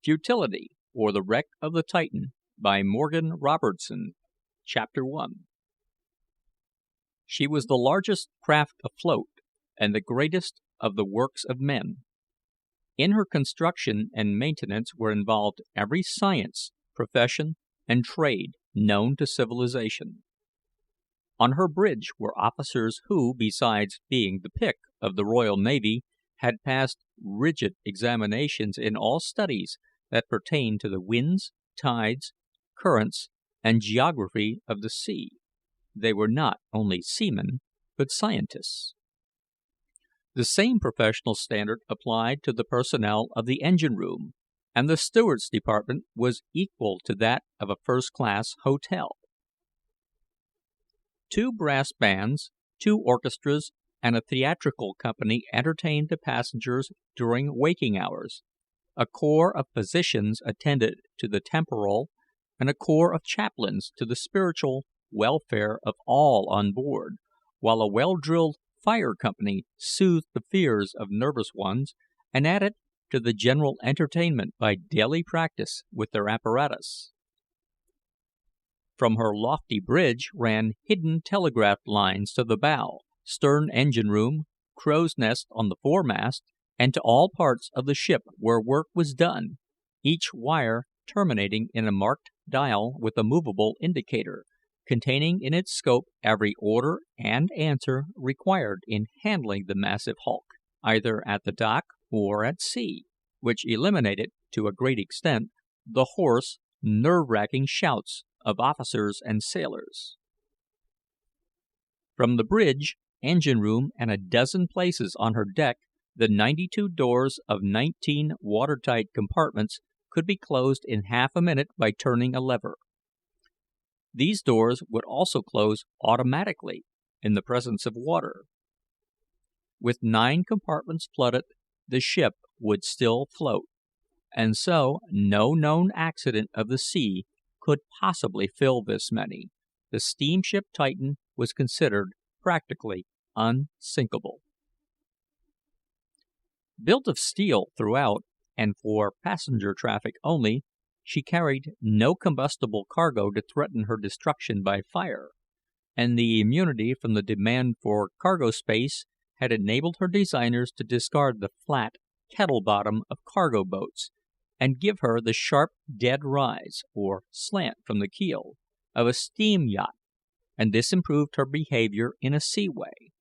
Futility, or the Wreck of the Titan, by Morgan Robertson. Chapter 1. She was the largest craft afloat, and the greatest of the works of men. In her construction and maintenance were involved every science, profession, and trade known to civilization. On her bridge were officers who, besides being the pick of the Royal Navy, had passed rigid examinations in all studies that pertain to the winds, tides, currents, and geography of the sea. They were not only seamen, but scientists. The same professional standard applied to the personnel of the engine room, and the steward's department was equal to that of a first-class hotel. 2 brass bands, 2 orchestras, and a theatrical company entertained the passengers during waking hours. A corps of physicians attended to the temporal, and a corps of chaplains to the spiritual welfare of all on board, while a well-drilled fire company soothed the fears of nervous ones and added to the general entertainment by daily practice with their apparatus. From her lofty bridge ran hidden telegraph lines to the bow, stern engine room, crow's nest on the foremast, and to all parts of the ship where work was done, each wire terminating in a marked dial with a movable indicator, containing in its scope every order and answer required in handling the massive hulk, either at the dock or at sea, which eliminated, to a great extent, the hoarse, nerve-racking shouts of officers and sailors. From the bridge, engine room, and a dozen places on her deck, the 92 doors of 19 watertight compartments could be closed in half a minute by turning a lever. These doors would also close automatically in the presence of water. With 9 compartments flooded, the ship would still float, and so no known accident of the sea could possibly fill this many. The steamship Titan was considered practically unsinkable. Built of steel throughout, and for passenger traffic only, she carried no combustible cargo to threaten her destruction by fire, and the immunity from the demand for cargo space had enabled her designers to discard the flat kettle bottom of cargo boats, and give her the sharp dead rise, or slant from the keel, of a steam yacht, and this improved her behavior in a seaway.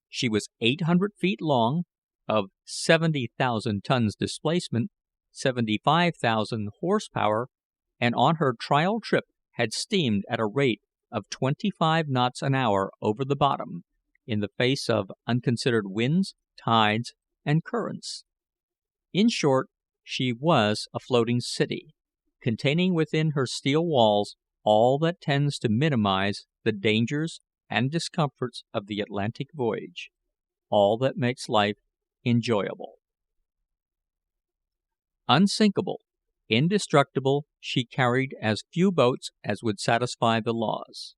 She was 800 feet long, of 70,000 tons displacement, 75,000 horsepower, and on her trial trip had steamed at a rate of 25 knots an hour over the bottom, in the face of unconsidered winds, tides, and currents. In short, she was a floating city, containing within her steel walls all that tends to minimize the dangers and discomforts of the Atlantic voyage, all that makes life enjoyable. Unsinkable, indestructible, she carried as few boats as would satisfy the laws.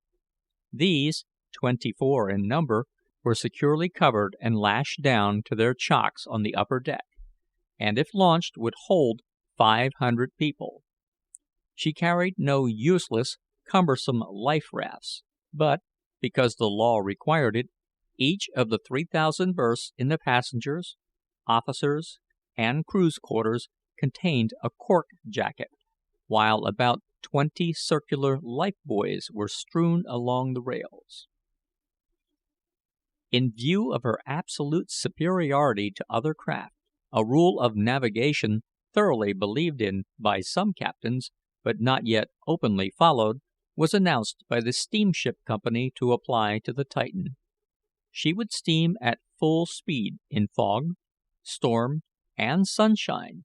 These, 24 in number, were securely covered and lashed down to their chocks on the upper deck, and if launched would hold 500 people. She carried no useless, cumbersome life rafts, but, because the law required it, each of the 3,000 berths in the passengers, officers, and crew's quarters contained a cork jacket, while about 20 circular life buoys were strewn along the rails. In view of her absolute superiority to other craft, a rule of navigation thoroughly believed in by some captains, but not yet openly followed, was announced by the steamship company to apply to the Titan. She would steam at full speed in fog, storm, and sunshine,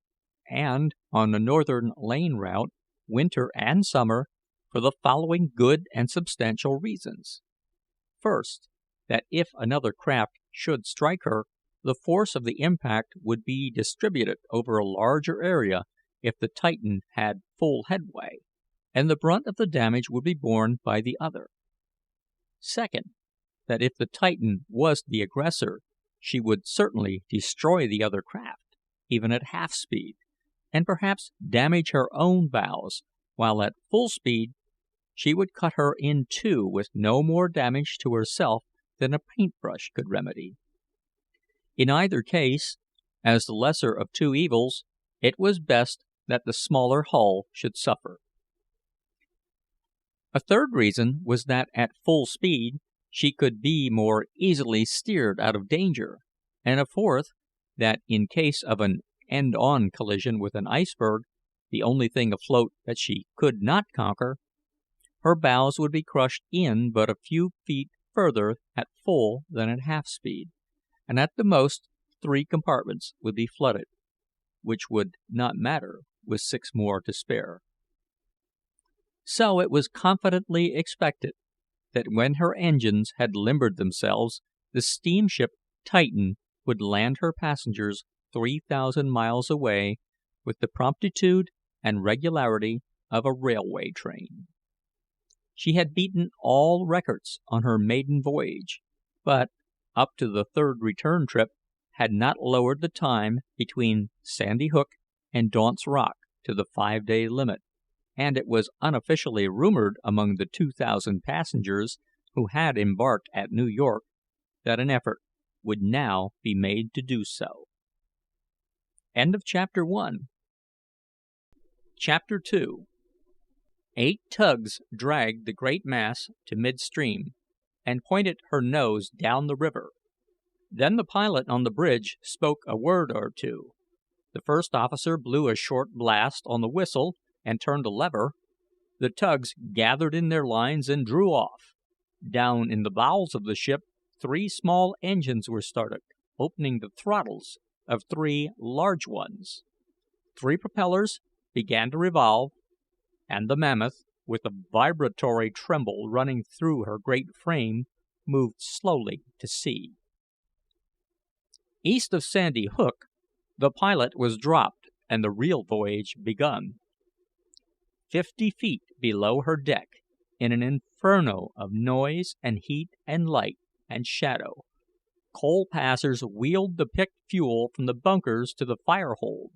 and on the northern lane route, winter and summer, for the following good and substantial reasons. First, that if another craft should strike her, the force of the impact would be distributed over a larger area if the Titan had full headway, and the brunt of the damage would be borne by the other. Second, that if the Titan was the aggressor, she would certainly destroy the other craft, even at half speed, and perhaps damage her own bows, while at full speed she would cut her in two with no more damage to herself than a paintbrush could remedy. In either case, as the lesser of two evils, it was best that the smaller hull should suffer. A third reason was that at full speed she could be more easily steered out of danger, and a fourth, that in case of an end-on collision with an iceberg, the only thing afloat that she could not conquer, her bows would be crushed in but a few feet further at full than at half speed, and at the most 3 compartments would be flooded, which would not matter with 6 more to spare. So it was confidently expected that when her engines had limbered themselves, the steamship Titan would land her passengers 3,000 miles away with the promptitude and regularity of a railway train. She had beaten all records on her maiden voyage, but, up to the 3rd return trip, had not lowered the time between Sandy Hook and Daunt's Rock to the 5-day limit, and it was unofficially rumored among the 2,000 passengers who had embarked at New York that an effort would now be made to do so. Chapter 2. 8 tugs dragged the great mass to midstream, and pointed her nose down the river. Then the pilot on the bridge spoke a word or two. The first officer blew a short blast on the whistle and turned a lever. The tugs gathered in their lines and drew off. Down in the bowels of the ship 3 small engines were started, opening the throttles of 3 large ones. 3 propellers began to revolve, and the Mammoth, with a vibratory tremble running through her great frame, moved slowly to sea. East of Sandy Hook, the pilot was dropped and the real voyage begun. 50 feet below her deck, in an inferno of noise and heat and light and shadow, coal passers wheeled the picked fuel from the bunkers to the fire hold,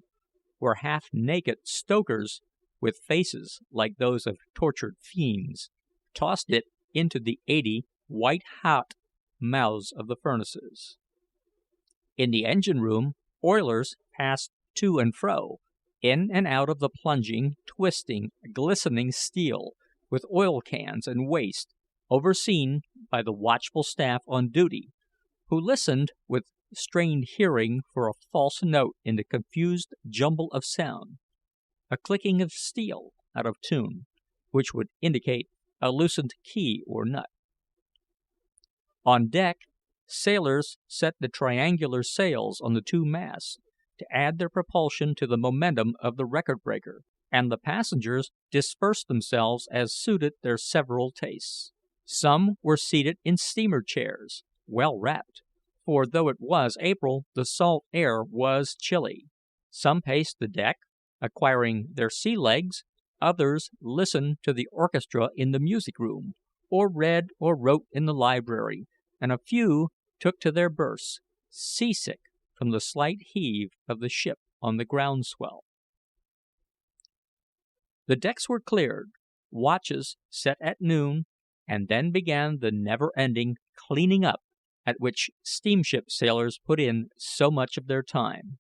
where half-naked stokers, with faces like those of tortured fiends, tossed it into the 80 white-hot mouths of the furnaces. In the engine room, oilers passed to and fro, in and out of the plunging, twisting, glistening steel, with oil cans and waste, overseen by the watchful staff on duty, who listened with strained hearing for a false note in the confused jumble of sound, a clicking of steel out of tune, which would indicate a loosened key or nut. On deck, sailors set the triangular sails on the 2 masts to add their propulsion to the momentum of the record breaker, and the passengers dispersed themselves as suited their several tastes. Some were seated in steamer chairs, well wrapped, for though it was April, the salt air was chilly. Some paced the deck, acquiring their sea legs. Others listened to the orchestra in the music room, or read or wrote in the library, and a few took to their berths, seasick from the slight heave of the ship on the groundswell. The decks were cleared, watches set at noon, and then began the never-ending cleaning up at which steamship sailors put in so much of their time.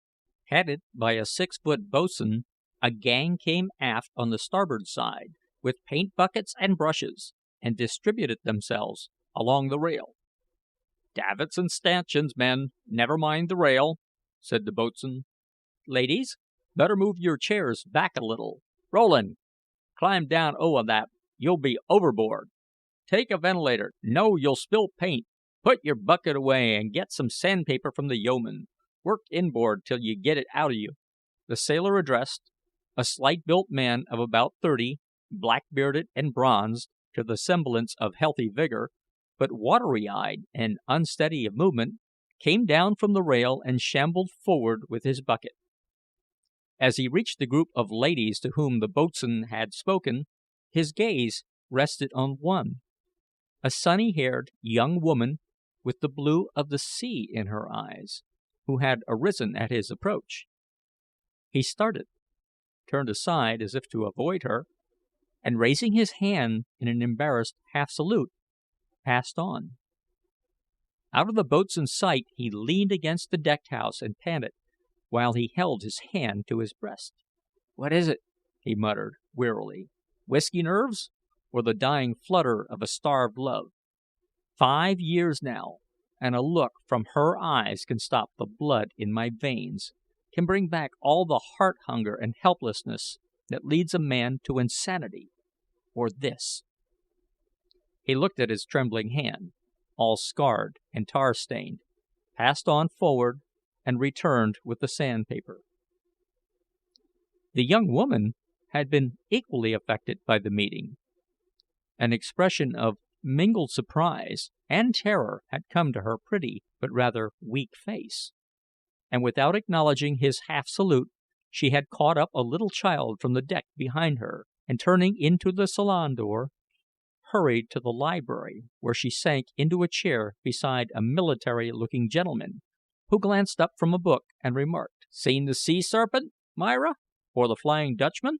Headed by a 6-foot boatswain, a gang came aft on the starboard side, with paint buckets and brushes, and distributed themselves along the rail. "Davits and stanchions, men, never mind the rail," said the boatswain. "Ladies, better move your chairs back a little. Rowland, climb down o' that, you'll be overboard. Take a ventilator. No, you'll spill paint. Put your bucket away and get some sandpaper from the yeoman. Work inboard till you get it out o' you." The sailor addressed, a slight-built man of about 30, black-bearded and bronzed to the semblance of healthy vigor, but watery-eyed and unsteady of movement, came down from the rail and shambled forward with his bucket. As he reached the group of ladies to whom the boatswain had spoken, his gaze rested on one, a sunny-haired young woman with the blue of the sea in her eyes, who had arisen at his approach. He started, turned aside as if to avoid her, and raising his hand in an embarrassed half salute, passed on. Out of the boatswain's sight, he leaned against the deck house and panted, while he held his hand to his breast. "What is it?" he muttered, wearily. "Whiskey nerves, or the dying flutter of a starved love? 5 years now, and a look from her eyes can stop the blood in my veins, can bring back all the heart hunger and helplessness that leads a man to insanity, or this." He looked at his trembling hand, all scarred and tar-stained, passed on forward, and returned with the sandpaper. The young woman had been equally affected by the meeting. An expression of mingled surprise and terror had come to her pretty but rather weak face, and without acknowledging his half salute, she had caught up a little child from the deck behind her, and turning into the salon door, hurried to the library, where she sank into a chair beside a military-looking gentleman, who glanced up from a book and remarked: "Seen the sea serpent, Myra, or the Flying Dutchman?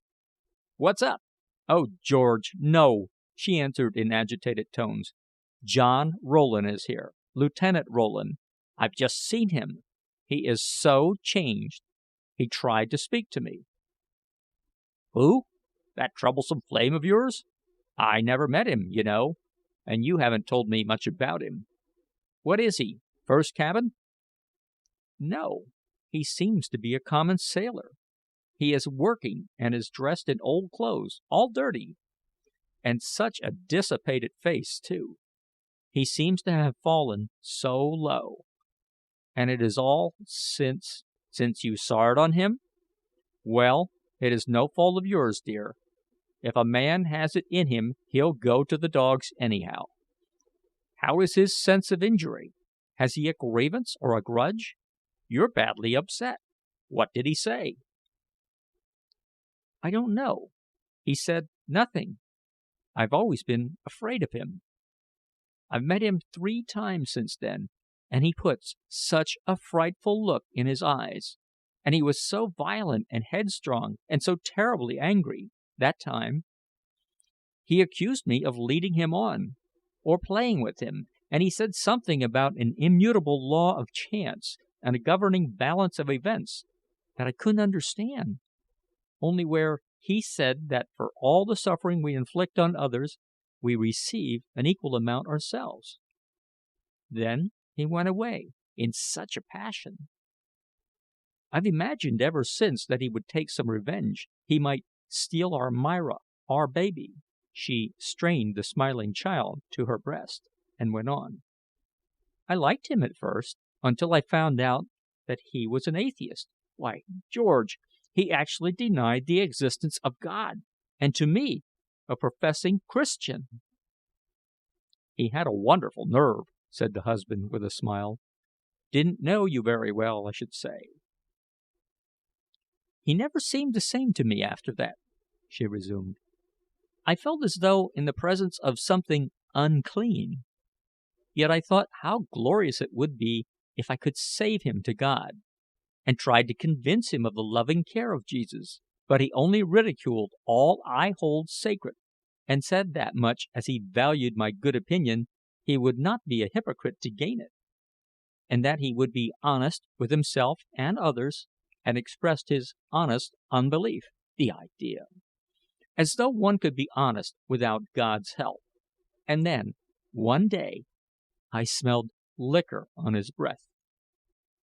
What's up?" "Oh, George, no!" she answered in agitated tones. "John Rowland is here, Lieutenant Rowland. I've just seen him. He is so changed. He tried to speak to me." "Who? That troublesome flame of yours? I never met him, you know, and you haven't told me much about him. What is he, first cabin?" "No, he seems to be a common sailor. He is working, and is dressed in old clothes, all dirty. And such a dissipated face, too. He seems to have fallen so low. And it is all since you soured on him? Well, it is no fault of yours, dear. If a man has it in him, he'll go to the dogs anyhow. How is his sense of injury? Has he a grievance or a grudge? You're badly upset. What did he say?" "I don't know. He said nothing. I've always been afraid of him. I've met him 3 times since then, and he puts such a frightful look in his eyes, and he was so violent and headstrong, and so terribly angry, that time. He accused me of leading him on, or playing with him, and he said something about an immutable law of chance and a governing balance of events that I couldn't understand, only where he said that for all the suffering we inflict on others, we receive an equal amount ourselves. Then he went away in such a passion. I've imagined ever since that he would take some revenge. He might steal our Myra, our baby." She strained the smiling child to her breast, and went on: "I liked him at first, until I found out that he was an atheist. Why, George, he actually denied the existence of God, and to me, a professing Christian." "He had a wonderful nerve," said the husband, with a smile. "Didn't know you very well, I should say." "He never seemed the same to me after that," she resumed. "I felt as though in the presence of something unclean. Yet I thought how glorious it would be if I could save him to God, and tried to convince him of the loving care of Jesus. But he only ridiculed all I hold sacred, and said that much as he valued my good opinion, he would not be a hypocrite to gain it, and that he would be honest with himself and others, and expressed his honest unbelief. The idea! As though one could be honest without God's help. And then, one day, I smelled liquor on his breath.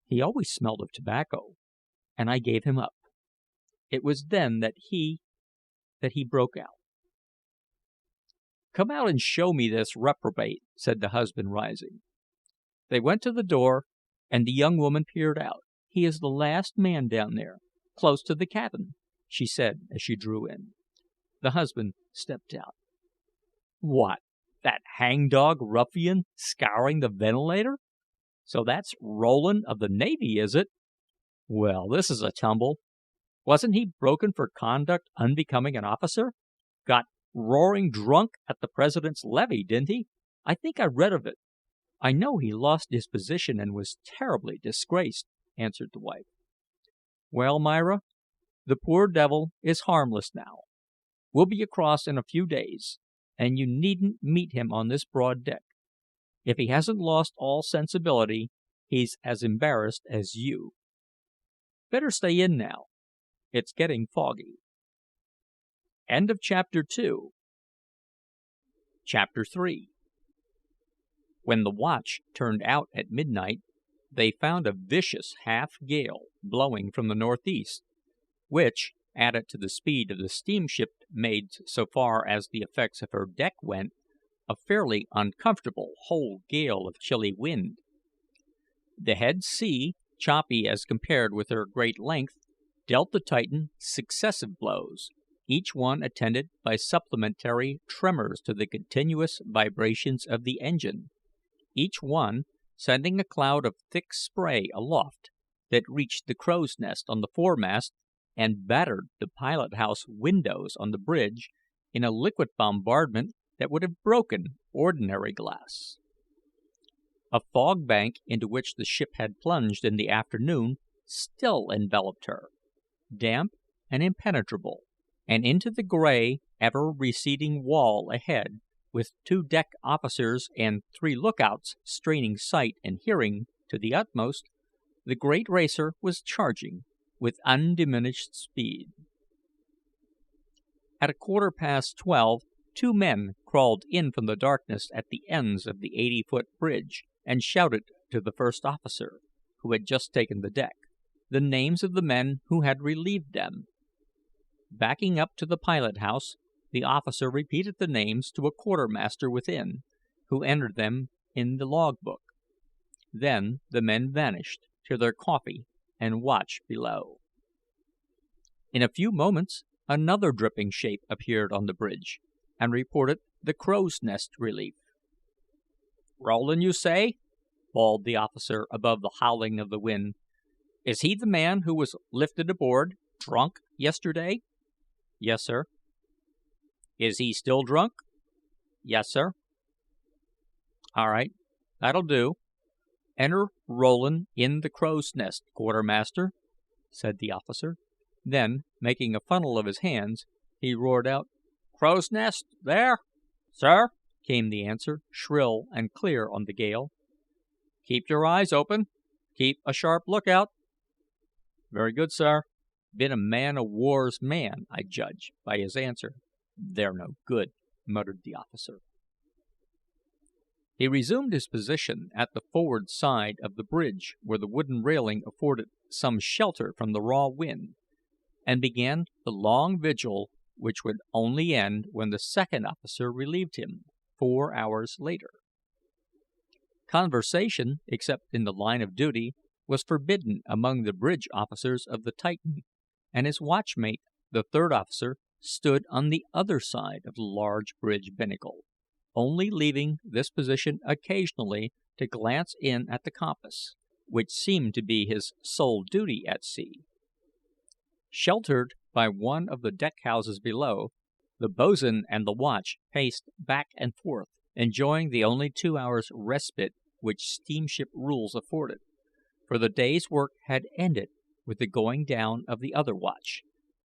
He always smelled of tobacco, and I gave him up. It was then that he broke out." "Come out and show me this reprobate," said the husband, rising. They went to the door, and the young woman peered out. "He is the last man down there, close to the cabin," she said as she drew in. The husband stepped out. "What, that hangdog ruffian scouring the ventilator? So that's Rowland of the Navy, is it? Well, this is a tumble. Wasn't he broken for conduct unbecoming an officer? Got roaring drunk at the president's levee, didn't he? I think I read of it. I know he lost his position and was terribly disgraced," answered the wife. "Well, Myra, The poor devil is harmless now. We'll be across in a few days, and you needn't meet him on this broad deck. If he hasn't lost all sensibility, he's as embarrassed as you. Better stay in now. It's getting foggy." End of Chapter 2. Chapter 3. When the watch turned out at midnight, they found a vicious half gale blowing from the northeast, which, added to the speed of the steamship, made, so far as the effects of her deck went, a fairly uncomfortable whole gale of chilly wind. The head sea, choppy as compared with her great length, dealt the Titan successive blows, each one attended by supplementary tremors to the continuous vibrations of the engine, each one sending a cloud of thick spray aloft that reached the crow's nest on the foremast and battered the pilot house windows on the bridge in a liquid bombardment that would have broken ordinary glass. A fog bank into which the ship had plunged in the afternoon still enveloped her, damp and impenetrable, and into the gray, ever receding wall ahead, with 2 deck officers and 3 lookouts straining sight and hearing to the utmost, the great racer was charging with undiminished speed. At 12:15, 2 men crawled in from the darkness at the ends of the 80-foot bridge and shouted to the first officer, who had just taken the deck, the names of the men who had relieved them. Backing up to the pilot house, the officer repeated the names to a quartermaster within, who entered them in the log book. Then the men vanished to their coffee and watch below. In a few moments another dripping shape appeared on the bridge, and reported the crow's nest relief. "Rowland, you say?" bawled the officer above the howling of the wind. "Is he the man who was lifted aboard, drunk, yesterday?" "Yes, sir." "Is he still drunk?" "Yes, sir." "All right, that'll do. Enter Rowland in the crow's nest, quartermaster," said the officer. Then, making a funnel of his hands, he roared out, "Crow's nest, there?" "Sir," came the answer, shrill and clear on the gale. "Keep your eyes open. Keep a sharp lookout." "Very good, sir. Been a man o' war's man, I judge, by his answer." "They're no good," muttered the officer. He resumed his position at the forward side of the bridge, where the wooden railing afforded some shelter from the raw wind, and began the long vigil which would only end when the second officer relieved him, 4 hours later. Conversation, except in the line of duty, was forbidden among the bridge officers of the Titan, and his watchmate, the third officer, stood on the other side of the large bridge binnacle, only leaving this position occasionally to glance in at the compass, which seemed to be his sole duty at sea. Sheltered by one of the deck houses below, the boatswain and the watch paced back and forth, enjoying the only 2 hours' respite which steamship rules afforded, for the day's work had ended with the going down of the other watch,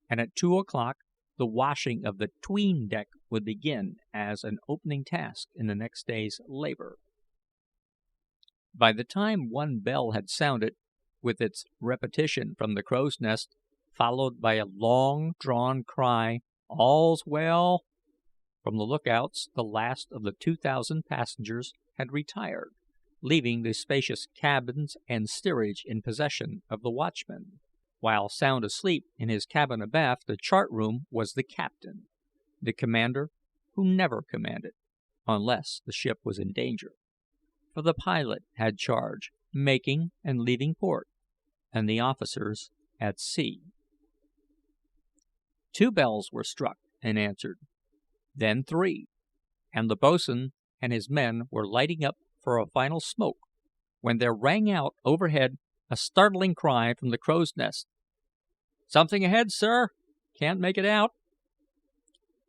and at 2 o'clock the washing of the 'tween deck would begin as an opening task in the next day's labor. By the time one bell had sounded, with its repetition from the crow's nest, followed by a long drawn cry, "All's well," from the lookouts, the last of the 2,000 passengers had retired, leaving the spacious cabins and steerage in possession of the watchman, while sound asleep in his cabin abaft the chart room was the captain, the commander who never commanded, unless the ship was in danger, for the pilot had charge, making and leaving port, and the officers at sea. 2 bells were struck and answered, then 3, and the boatswain and his men were lighting up for a final smoke, when there rang out overhead a startling cry from the crow's nest. "Something ahead, sir. Can't make it out."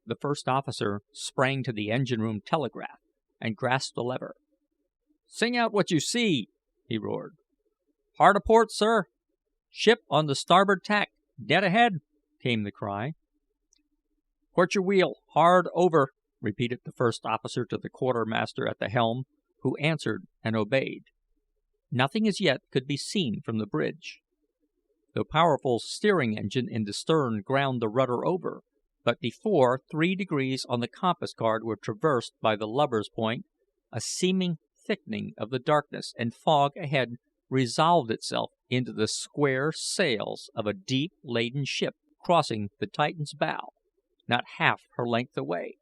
The first officer sprang to the engine room telegraph and grasped a lever. "Sing out what you see," he roared. "Hard aport, sir. Ship on the starboard tack, dead ahead." came the cry. "Port your wheel hard over," repeated the first officer to the quartermaster at the helm, who answered and obeyed. Nothing as yet could be seen from the bridge. The powerful steering engine in the stern ground the rudder over, but before 3° on the compass card were traversed by the lubber's point, a seeming thickening of the darkness and fog ahead resolved itself into the square sails of a deep laden ship crossing the Titan's bow, not half her length away.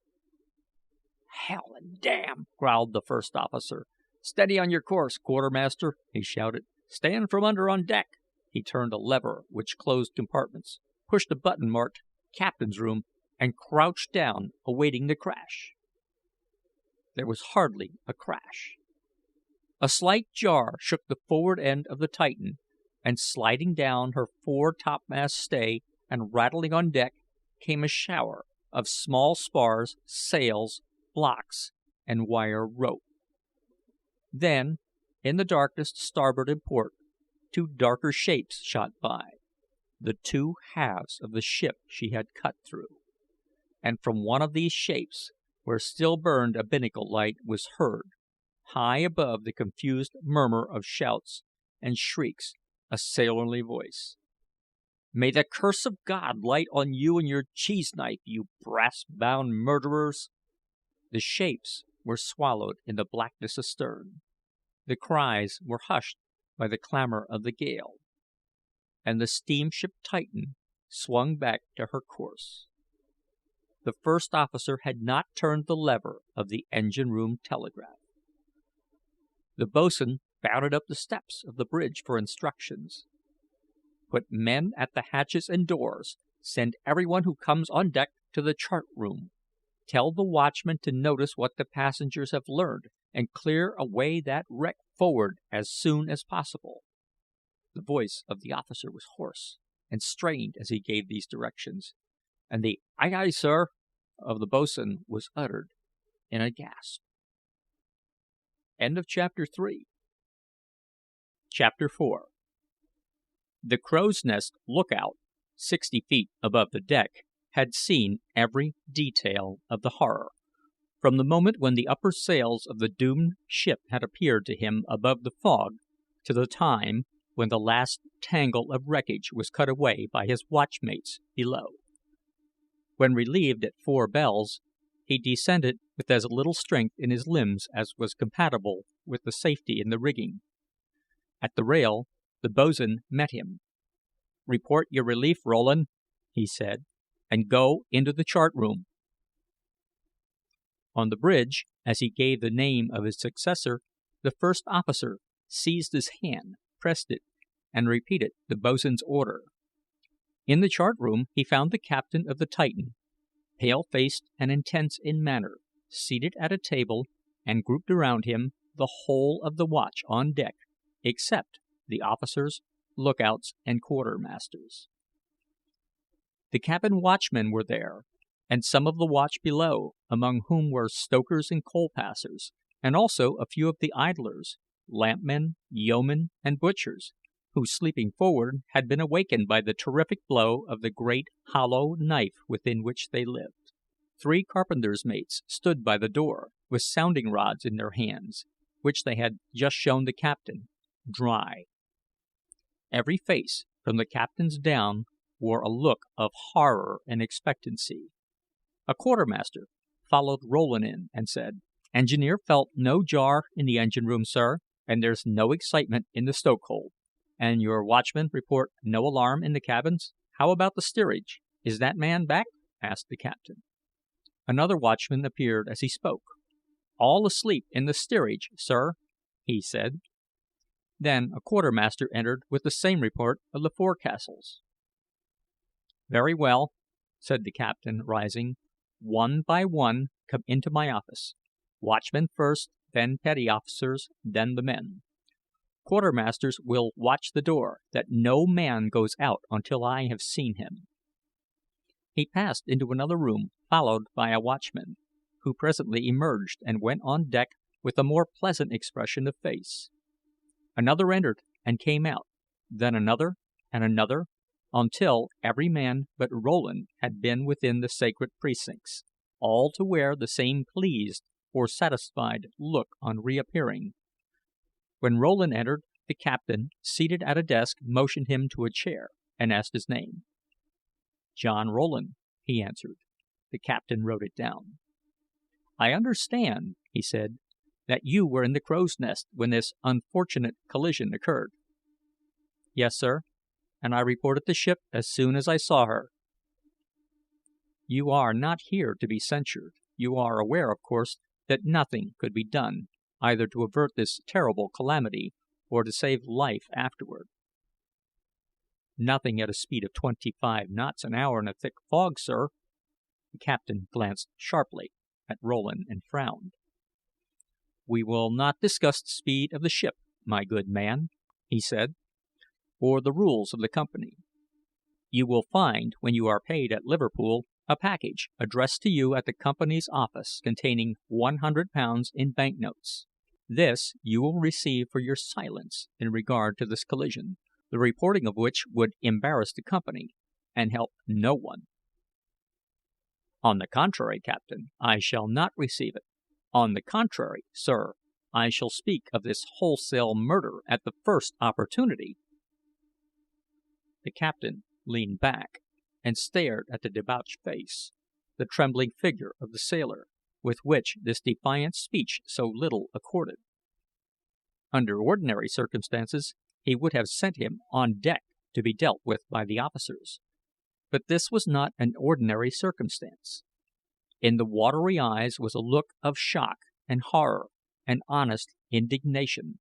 "Hell and damn!" growled the first officer. "Steady on your course, quartermaster!" he shouted. "Stand from under on deck!" He turned a lever which closed compartments, pushed a button marked "Captain's Room," and crouched down, awaiting the crash. There was hardly a crash. A slight jar shook the forward end of the Titan, and sliding down her fore topmast stay and rattling on deck came a shower of small spars, sails, blocks, and wire rope. Then, in the darkness to starboard and port, two darker shapes shot by, the two halves of the ship she had cut through, and from one of these shapes, where still burned a binnacle light, was heard, high above the confused murmur of shouts and shrieks, a sailorly voice. "May the curse of God light on you and your cheese knife, you brass-bound murderers!" The shapes were swallowed in the blackness astern. The cries were hushed by the clamor of the gale, and the steamship Titan swung back to her course. The first officer had not turned the lever of the engine room telegraph. The boatswain bounded up the steps of the bridge for instructions. "Put men at the hatches and doors. Send everyone who comes on deck to the chart room. Tell the watchman to notice what the passengers have learned, and clear away that wreck forward as soon as possible." The voice of the officer was hoarse and strained as he gave these directions, and the "Aye, aye, sir" of the boatswain was uttered in a gasp. Chapter 4. The crow's nest lookout, 60 feet above the deck, had seen every detail of the horror, from the moment when the upper sails of the doomed ship had appeared to him above the fog, to the time when the last tangle of wreckage was cut away by his watchmates below. When relieved at 4 bells, he descended with as little strength in his limbs as was compatible with the safety in the rigging. At the rail, the boatswain met him. "Report your relief, Rowland," he said, "and go into the chart room." On the bridge, as he gave the name of his successor, the first officer seized his hand, pressed it, and repeated the boatswain's order. In the chart room he found the captain of the Titan, pale-faced and intense in manner, seated at a table, and grouped around him the whole of the watch on deck, except the officers, lookouts, and quartermasters. The cabin watchmen were there, and some of the watch below, among whom were stokers and coal passers, and also a few of the idlers, lampmen, yeomen, and butchers, who, sleeping forward, had been awakened by the terrific blow of the great hollow knife within which they lived. 3 carpenter's mates stood by the door, with sounding rods in their hands, which they had just shown the captain, dry. Every face, from the captain's down, wore a look of horror and expectancy. A quartermaster followed Rowland in and said, "Engineer felt no jar in the engine room, sir, and there's no excitement in the stokehold." "And your watchmen report no alarm in the cabins? How about the steerage? Is that man back?" asked the captain. Another watchman appeared as he spoke. "All asleep in the steerage, sir," he said. Then a quartermaster entered with the same report of the forecastles. "Very well," said the captain, rising. "One by one come into my office. Watchmen first, then petty officers, then the men. Quartermasters will watch the door, that no man goes out until I have seen him." He passed into another room, followed by a watchman, who presently emerged and went on deck with a more pleasant expression of face. Another entered and came out, then another and another, until every man but Rowland had been within the sacred precincts, all to wear the same pleased or satisfied look on reappearing. When Rowland entered, the captain, seated at a desk, motioned him to a chair, and asked his name. "John Rowland," he answered. The captain wrote it down. "I understand," he said, "that you were in the crow's nest when this unfortunate collision occurred." "Yes, sir, and I reported the ship as soon as I saw her." "You are not here to be censured. You are aware, of course, that nothing could be done, either to avert this terrible calamity or to save life afterward." "Nothing at a speed of 25 knots an hour in a thick fog, sir." The captain glanced sharply at Rowland and frowned. "We will not discuss the speed of the ship, my good man," he said, "or the rules of the company. You will find, when you are paid at Liverpool, a package addressed to you at the company's office containing £100 in bank notes. This you will receive for your silence in regard to this collision, the reporting of which would embarrass the company and help no one." "On the contrary, captain, I shall not receive it. On the contrary, sir, I shall speak of this wholesale murder at the first opportunity." The captain leaned back and stared at the debauched face, the trembling figure of the sailor, with which this defiant speech so little accorded. Under ordinary circumstances he would have sent him on deck to be dealt with by the officers, but this was not an ordinary circumstance. In the watery eyes was a look of shock and horror and honest indignation.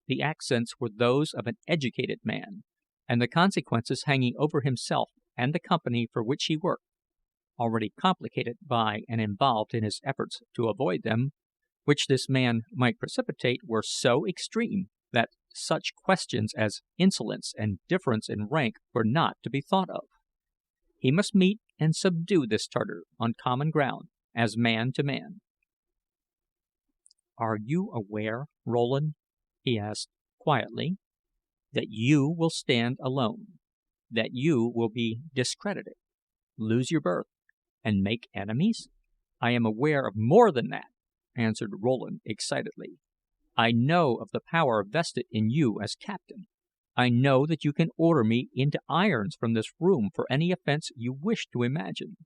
The accents were those of an educated man, and the consequences hanging over himself and the company for which he worked, already complicated by and involved in his efforts to avoid them, which this man might precipitate, were so extreme that such questions as insolence and difference in rank were not to be thought of. He must meet and subdue this Tartar on common ground, as man to man. "Are you aware, Rowland," he asked, quietly, "that you will stand alone, that you will be discredited, lose your berth, and make enemies?" "I am aware of more than that," answered Rowland, excitedly. "I know of the power vested in you as captain. I know that you can order me into irons from this room for any offense you wish to imagine,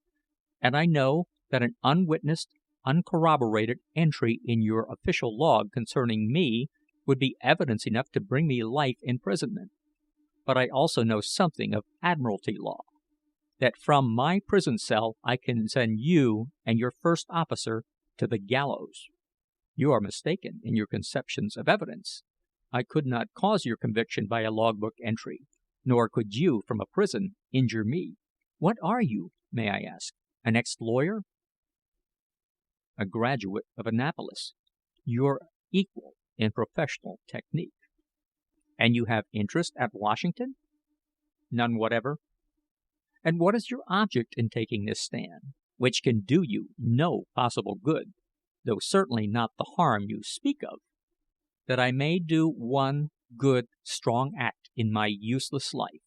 and I know that an unwitnessed, uncorroborated entry in your official log concerning me would be evidence enough to bring me life imprisonment. But I also know something of admiralty law, that from my prison cell I can send you and your first officer to the gallows. You are mistaken in your conceptions of evidence. I could not cause your conviction by a logbook entry, nor could you, from a prison, injure me. What are you, may I ask? An ex-lawyer?" "A graduate of Annapolis, your equal in professional technique." "And you have interest at Washington?" "None whatever." "And what is your object in taking this stand, which can do you no possible good, though certainly not the harm you speak of?" "That I may do one good, strong act in my useless life;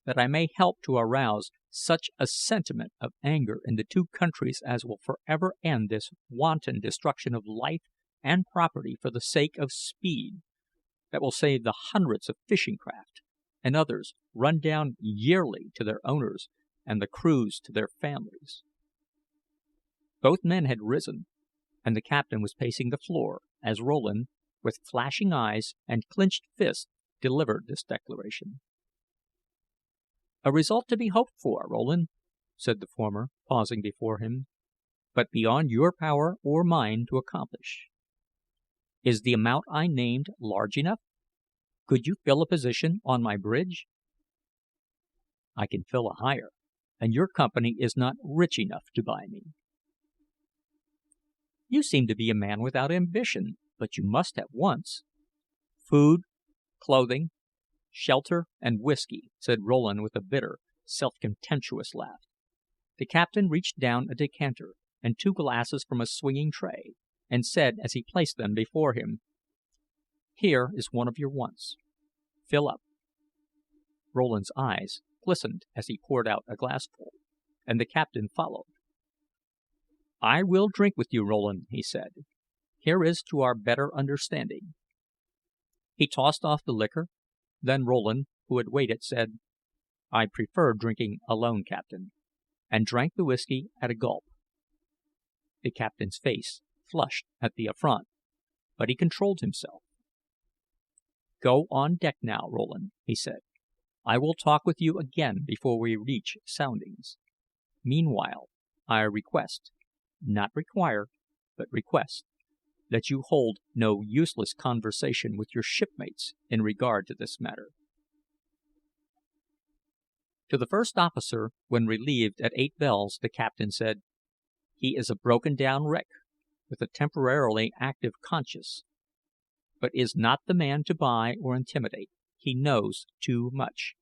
that I may help to arouse such a sentiment of anger in the two countries as will forever end this wanton destruction of life and property for the sake of speed; that will save the hundreds of fishing craft, and others, run down yearly to their owners and the crews to their families." Both men had risen, and the captain was pacing the floor as Rowland, with flashing eyes and clenched fists, delivered this declaration. "A result to be hoped for, Rowland," said the former, pausing before him, "but beyond your power or mine to accomplish. Is the amount I named large enough? Could you fill a position on my bridge?" "I can fill a higher, and your company is not rich enough to buy me." "You seem to be a man without ambition, but you must have wants." "Food, clothing, shelter, and whisky," said Rowland with a bitter, self-contemptuous laugh. The captain reached down a decanter and two glasses from a swinging tray, and said as he placed them before him: "Here is one of your wants. Fill up." Rowland's eyes glistened as he poured out a glassful, and the captain followed. "I will drink with you, Rowland," he said. "Here is to our better understanding." He tossed off the liquor; then Rowland, who had waited, said, "I prefer drinking alone, captain," and drank the whisky at a gulp. The captain's face flushed at the affront, but he controlled himself. "Go on deck now, Rowland," he said. "I will talk with you again before we reach soundings. Meanwhile, I request not require, but request that you hold no useless conversation with your shipmates in regard to this matter." To the first officer, when relieved at 8 bells, the captain said, "He is a broken down wreck, with a temporarily active conscience, but is not the man to buy or intimidate. He knows too much.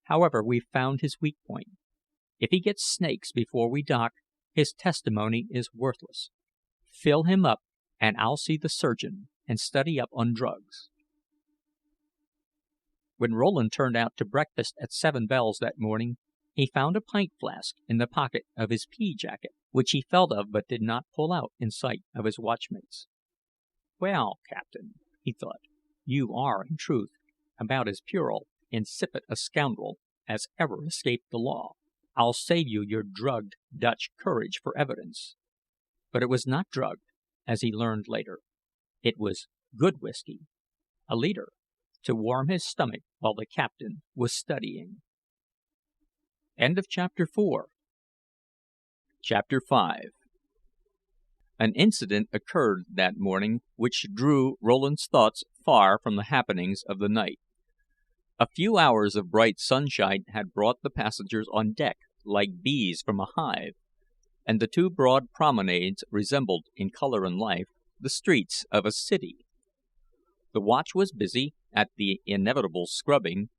However, we've found his weak point. If he gets snakes before we dock, his testimony is worthless. Fill him up, and I'll see the surgeon and study up on drugs." When Rowland turned out to breakfast at 7 bells that morning, he found a pint flask in the pocket of his pea jacket, which he felt of but did not pull out in sight of his watchmates. "Well, captain," he thought, "you are, in truth, about as puerile, insipid a scoundrel as ever escaped the law. I'll save you your drugged Dutch courage for evidence." But it was not drugged, as he learned later. It was good whisky, a liter, to warm his stomach while the captain was studying. Chapter 5. An incident occurred that morning which drew Rowland's thoughts far from the happenings of the night. A few hours of bright sunshine had brought the passengers on deck like bees from a hive, and the two broad promenades resembled, in color and life, the streets of a city. The watch was busy at the inevitable scrubbing,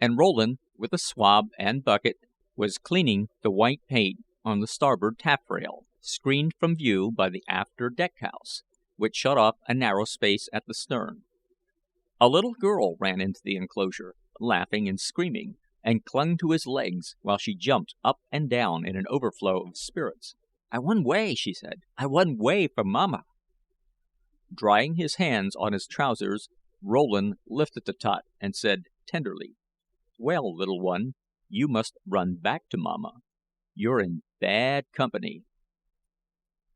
and Rowland, with a swab and bucket, was cleaning the white paint on the starboard taffrail, screened from view by the after deck house, which shut off a narrow space at the stern. A little girl ran into the enclosure, laughing and screaming, and clung to his legs, while she jumped up and down in an overflow of spirits. "I want way," she said. "I want way for mamma." Drying his hands on his trousers, Rowland lifted the tot and said tenderly, "Well, little one, you must run back to mamma. You're in bad company."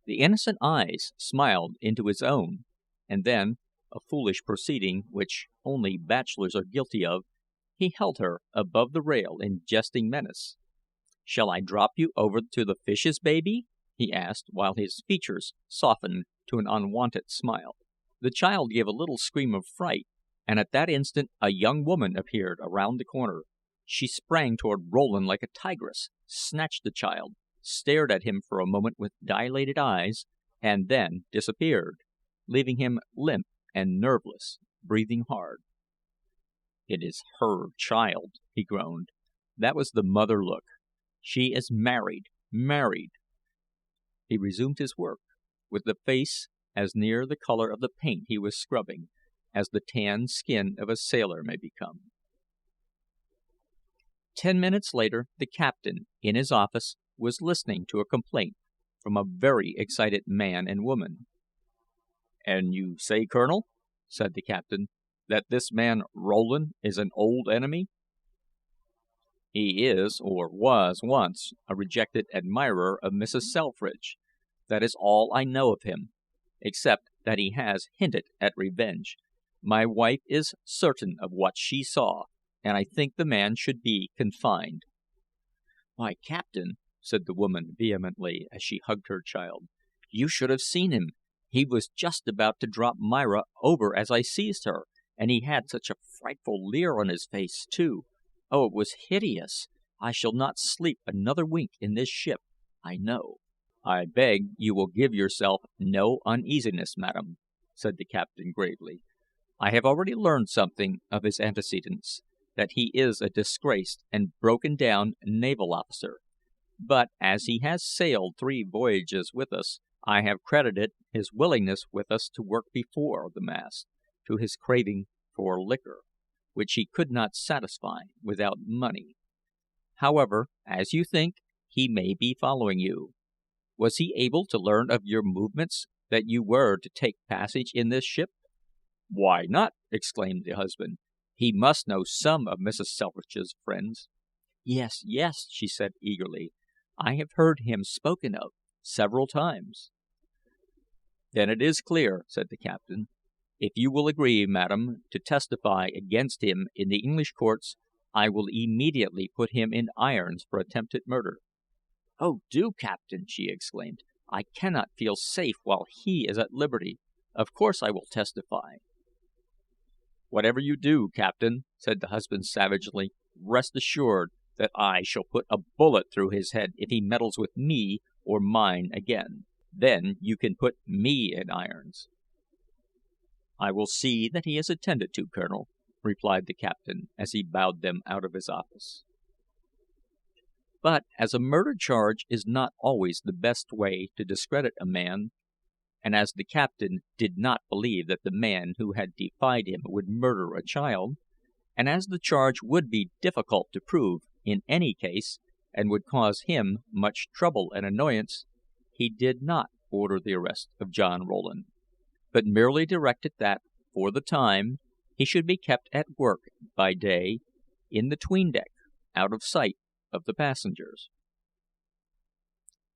The innocent eyes smiled into his own, and then, a foolish proceeding which only bachelors are guilty of, he held her above the rail in jesting menace. "Shall I drop you over to the fishes, baby?" he asked, while his features softened to an unwonted smile. The child gave a little scream of fright, and at that instant a young woman appeared around the corner. She sprang toward Rowland like a tigress, snatched the child, stared at him for a moment with dilated eyes, and then disappeared, leaving him limp and nerveless, breathing hard. "It is her child," he groaned. "That was the mother look. She is married. He resumed his work, with the face as near the color of the paint he was scrubbing as the tanned skin of a sailor may become. 10 minutes later the captain, in his office, was listening to a complaint from a very excited man and woman. "And you say, Colonel," said the captain, "that this man Rowland is an old enemy?" "He is, or was once, a rejected admirer of Mrs. Selfridge. That is all I know of him, except that he has hinted at revenge. My wife is certain of what she saw, and I think the man should be confined." "Why, captain," said the woman vehemently, as she hugged her child, "you should have seen him. He was just about to drop Myra over as I seized her, and he had such a frightful leer on his face, too. Oh, it was hideous. I shall not sleep another wink in this ship, I know." "I beg you will give yourself no uneasiness, madam," said the captain gravely. "I have already learned something of his antecedents, that he is a disgraced and broken down naval officer; but, as he has sailed 3 voyages with us, I have credited his willingness with us to work before the mast to his craving for liquor, which he could not satisfy without money. However, as you think, he may be following you. Was he able to learn of your movements that you were to take passage in this ship?" "Why not?" exclaimed the husband. "He must know some of Mrs. Selfridge's friends." "Yes, yes," she said eagerly. "I have heard him spoken of several times." "Then it is clear," said the captain. "If you will agree, madam, to testify against him in the English courts, I will immediately put him in irons for attempted murder." "Oh, do, captain!" she exclaimed. "I cannot feel safe while he is at liberty. Of course I will testify." "Whatever you do, captain," said the husband savagely, "rest assured that I shall put a bullet through his head if he meddles with me or mine again. Then you can put me in irons." "I will see that he is attended to, colonel," replied the captain, as he bowed them out of his office. But as a murder charge is not always the best way to discredit a man, and as the captain did not believe that the man who had defied him would murder a child, and as the charge would be difficult to prove in any case, and would cause him much trouble and annoyance, he did not order the arrest of John Rowland, but merely directed that, for the time, he should be kept at work by day in the 'tween deck, out of sight of the passengers.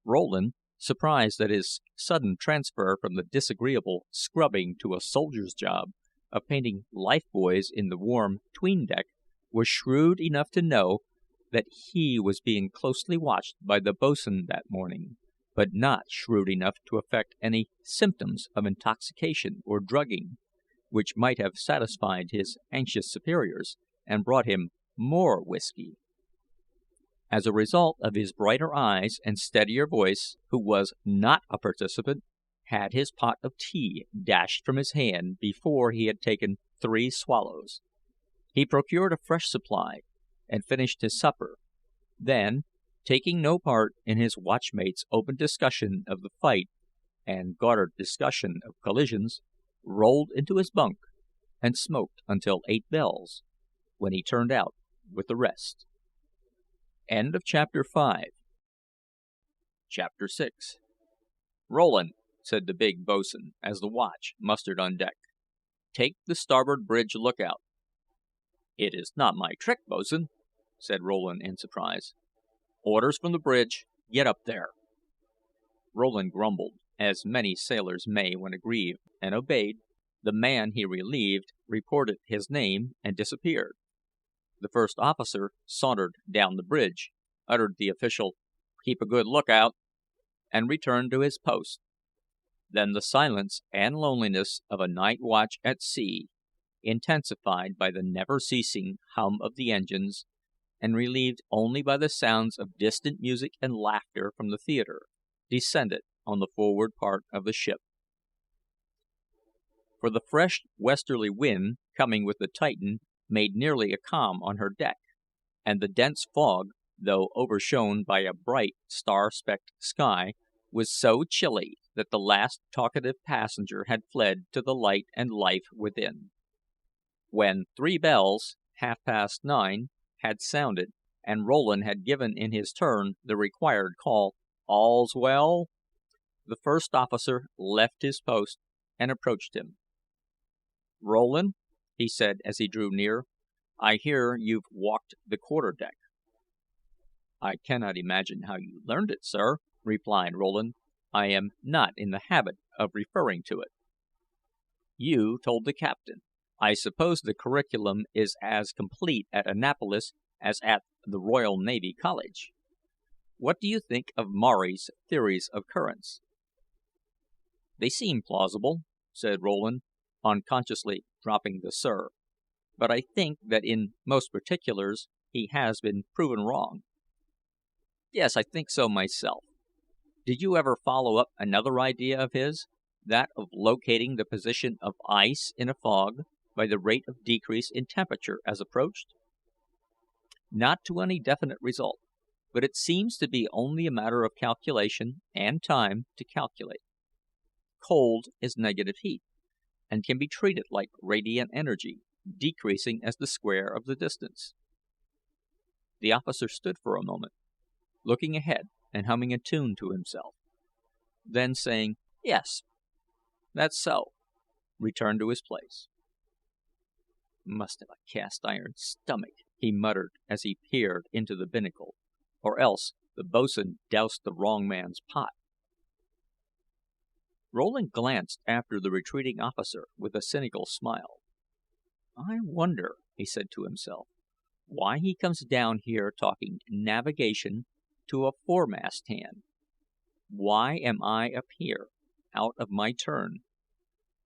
Rowland, surprised at his sudden transfer from the disagreeable scrubbing to a soldier's job of painting life buoys in the warm 'tween deck, was shrewd enough to know that he was being closely watched by the boatswain that morning, but not shrewd enough to affect any symptoms of intoxication or drugging, which might have satisfied his anxious superiors and brought him more whisky. As a result of his brighter eyes and steadier voice, who was not a participant, had his pot of tea dashed from his hand before he had taken 3 swallows. He procured a fresh supply, and finished his supper; then, taking no part in his watchmate's open discussion of the fight and guarded discussion of collisions, rolled into his bunk and smoked until 8 bells, when he turned out with the rest. Chapter 6. "Rowland," said the big boatswain, as the watch mustered on deck, "take the starboard bridge lookout." "It is not my trick, boatswain," said Rowland in surprise. "Orders from the bridge. Get up there." Rowland grumbled, as many sailors may when aggrieved, and obeyed. The man he relieved reported his name and disappeared. The first officer sauntered down the bridge, uttered the official "Keep a good lookout," and returned to his post. Then the silence and loneliness of a night watch at sea, intensified by the never ceasing hum of the engines, and relieved only by the sounds of distant music and laughter from the theater, descended on the forward part of the ship. For the fresh westerly wind, coming with the Titan, made nearly a calm on her deck, and the dense fog, though overshone by a bright, star-specked sky, was so chilly that the last talkative passenger had fled to the light and life within. When 3 bells, 9:30, had sounded, and Rowland had given in his turn the required call, "All's well," the first officer left his post and approached him. "Rowland," he said as he drew near, "I hear you've walked the quarter deck." "I cannot imagine how you learned it, sir," replied Rowland. "I am not in the habit of referring to it." "You told the captain. I suppose the curriculum is as complete at Annapolis as at the Royal Navy College. What do you think of Maury's theories of currents?" "They seem plausible," said Rowland, unconsciously dropping the "sir," "but I think that in most particulars he has been proven wrong." "Yes, I think so myself. Did you ever follow up another idea of his, that of locating the position of ice in a fog by the rate of decrease in temperature as approached?" "Not to any definite result, but it seems to be only a matter of calculation and time to calculate. Cold is negative heat, and can be treated like radiant energy, decreasing as the square of the distance." The officer stood for a moment, looking ahead and humming a tune to himself. Then saying, "Yes, that's so," returned to his place. "Must have a cast iron stomach," he muttered as he peered into the binnacle, "or else the boatswain doused the wrong man's pot." Rowland glanced after the retreating officer with a cynical smile. "I wonder," he said to himself, "why he comes down here talking navigation to a foremast hand. Why am I up here, out of my turn?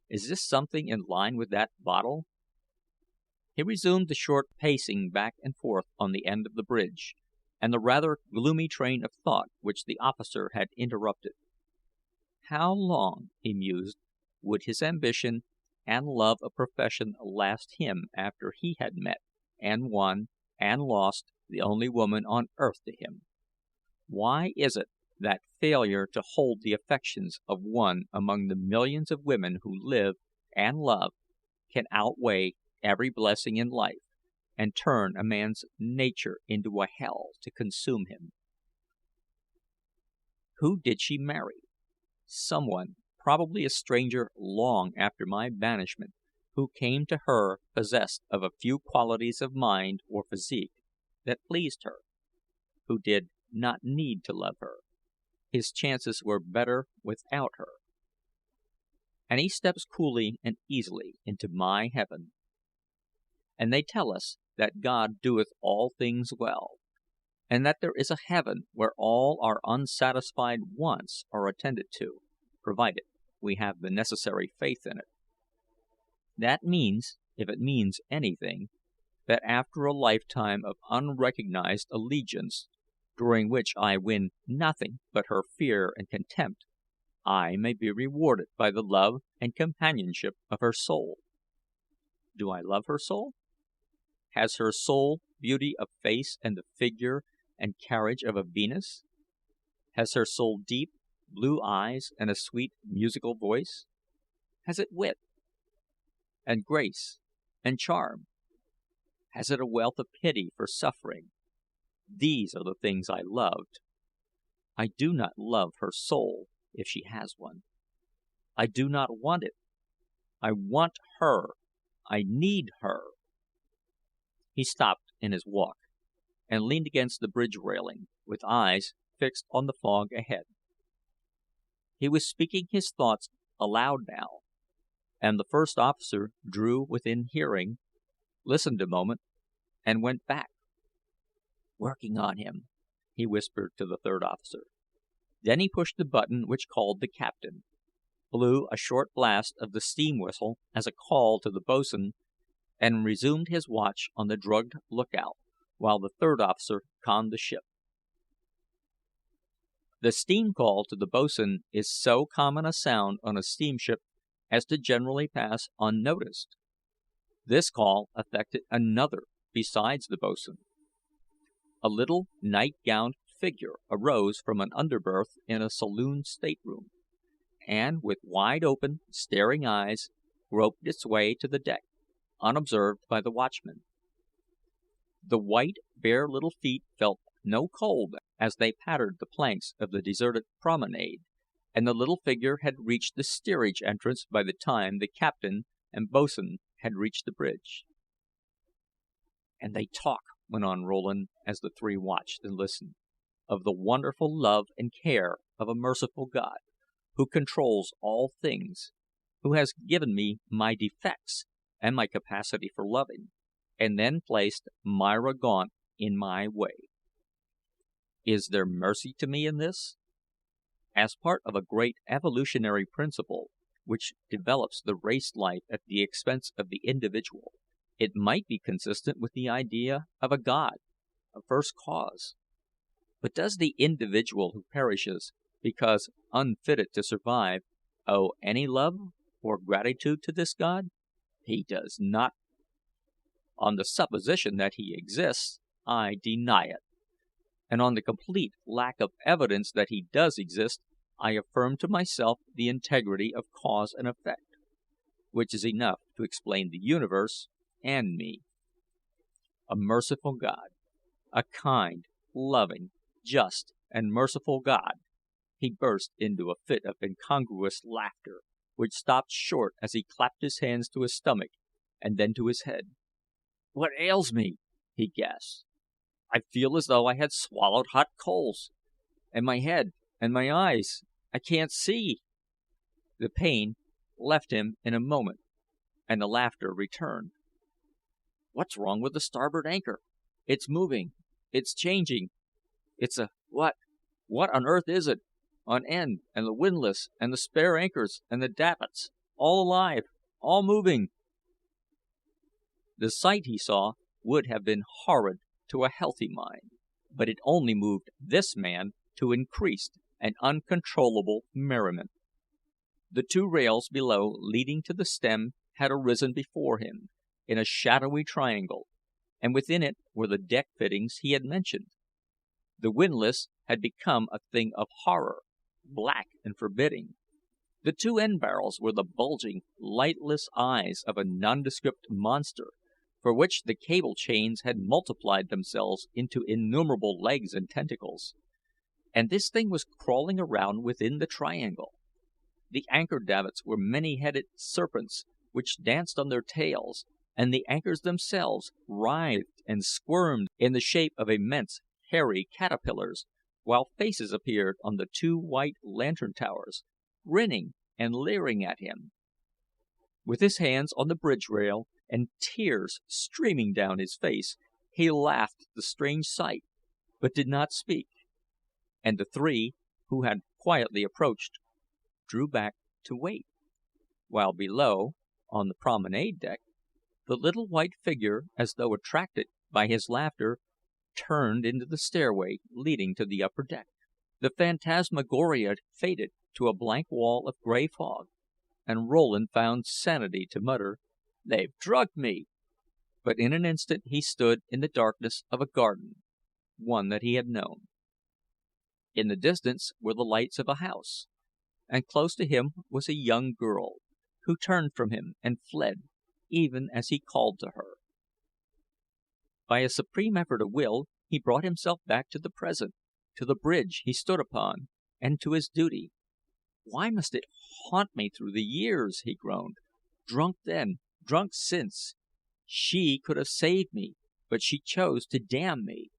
Is this something in line with that bottle?" He resumed the short pacing back and forth on the end of the bridge, and the rather gloomy train of thought which the officer had interrupted. How long, he mused, would his ambition and love of profession last him after he had met, and won, and lost the only woman on earth to him? Why is it that failure to hold the affections of one among the millions of women who live and love can outweigh every blessing in life, and turn a man's nature into a hell to consume him? Who did she marry? Someone, probably a stranger long after my banishment, who came to her possessed of a few qualities of mind or physique that pleased her, who did not need to love her. His chances were better without her. And he steps coolly and easily into my heaven. And they tell us that God doeth all things well, and that there is a heaven where all our unsatisfied wants are attended to, provided we have the necessary faith in it. That means, if it means anything, that after a lifetime of unrecognized allegiance, during which I win nothing but her fear and contempt, I may be rewarded by the love and companionship of her soul. Do I love her soul? Has her soul beauty of face and the figure and carriage of a Venus? Has her soul deep, blue eyes and a sweet, musical voice? Has it wit and grace and charm? Has it a wealth of pity for suffering? These are the things I loved. I do not love her soul, if she has one. I do not want it. I want her. I need her. He stopped in his walk, and leaned against the bridge railing, with eyes fixed on the fog ahead. He was speaking his thoughts aloud now, and the first officer drew within hearing, listened a moment, and went back. "Working on him," he whispered to the third officer. Then he pushed the button which called the captain, blew a short blast of the steam whistle as a call to the boatswain, and resumed his watch on the drugged lookout, while the third officer conned the ship. The steam call to the boatswain is so common a sound on a steamship as to generally pass unnoticed. This call affected another besides the boatswain. A little night-gowned figure arose from an underberth in a saloon stateroom, and with wide open, staring eyes, groped its way to the deck, unobserved by the watchman. The white, bare little feet felt no cold as they pattered the planks of the deserted promenade, and the little figure had reached the steerage entrance by the time the captain and boatswain had reached the bridge. "And they talk," went on Rowland, as the three watched and listened, "of the wonderful love and care of a merciful God, who controls all things, who has given me my defects and my capacity for loving, and then placed Myra Gaunt in my way. Is there mercy to me in this? As part of a great evolutionary principle, which develops the race life at the expense of the individual, it might be consistent with the idea of a God, a first cause. But does the individual who perishes, because unfitted to survive, owe any love or gratitude to this God? He does not. On the supposition that he exists, I deny it, and on the complete lack of evidence that he does exist, I affirm to myself the integrity of cause and effect, which is enough to explain the universe and me. A merciful God, a kind, loving, just, and merciful God, he burst into a fit of incongruous laughter, which stopped short as he clapped his hands to his stomach and then to his head. "What ails me?" he gasped. "I feel as though I had swallowed hot coals. And my head, and my eyes, I can't see." The pain left him in a moment, and the laughter returned. "What's wrong with the starboard anchor? It's moving. It's changing. It's a what? What on earth is it? On end, and the windlass, and the spare anchors, and the davits, all alive, all moving." The sight he saw would have been horrid to a healthy mind, but it only moved this man to increased and uncontrollable merriment. The two rails below leading to the stem had arisen before him, in a shadowy triangle, and within it were the deck fittings he had mentioned. The windlass had become a thing of horror, black and forbidding. The two end barrels were the bulging, lightless eyes of a nondescript monster, for which the cable chains had multiplied themselves into innumerable legs and tentacles. And this thing was crawling around within the triangle. The anchor davits were many-headed serpents, which danced on their tails, and the anchors themselves writhed and squirmed in the shape of immense hairy caterpillars, while faces appeared on the two white lantern towers, grinning and leering at him. With his hands on the bridge rail, and tears streaming down his face, he laughed at the strange sight, but did not speak, and the three, who had quietly approached, drew back to wait, while below, on the promenade deck, the little white figure, as though attracted by his laughter, turned into the stairway leading to the upper deck. The phantasmagoria faded to a blank wall of gray fog, and Rowland found sanity to mutter, "They've drugged me!" But in an instant he stood in the darkness of a garden, one that he had known. In the distance were the lights of a house, and close to him was a young girl, who turned from him and fled, even as he called to her. By a supreme effort of will he brought himself back to the present, to the bridge he stood upon, and to his duty. "Why must it haunt me through the years?" he groaned. "Drunk then, drunk since. She could have saved me, but she chose to damn me."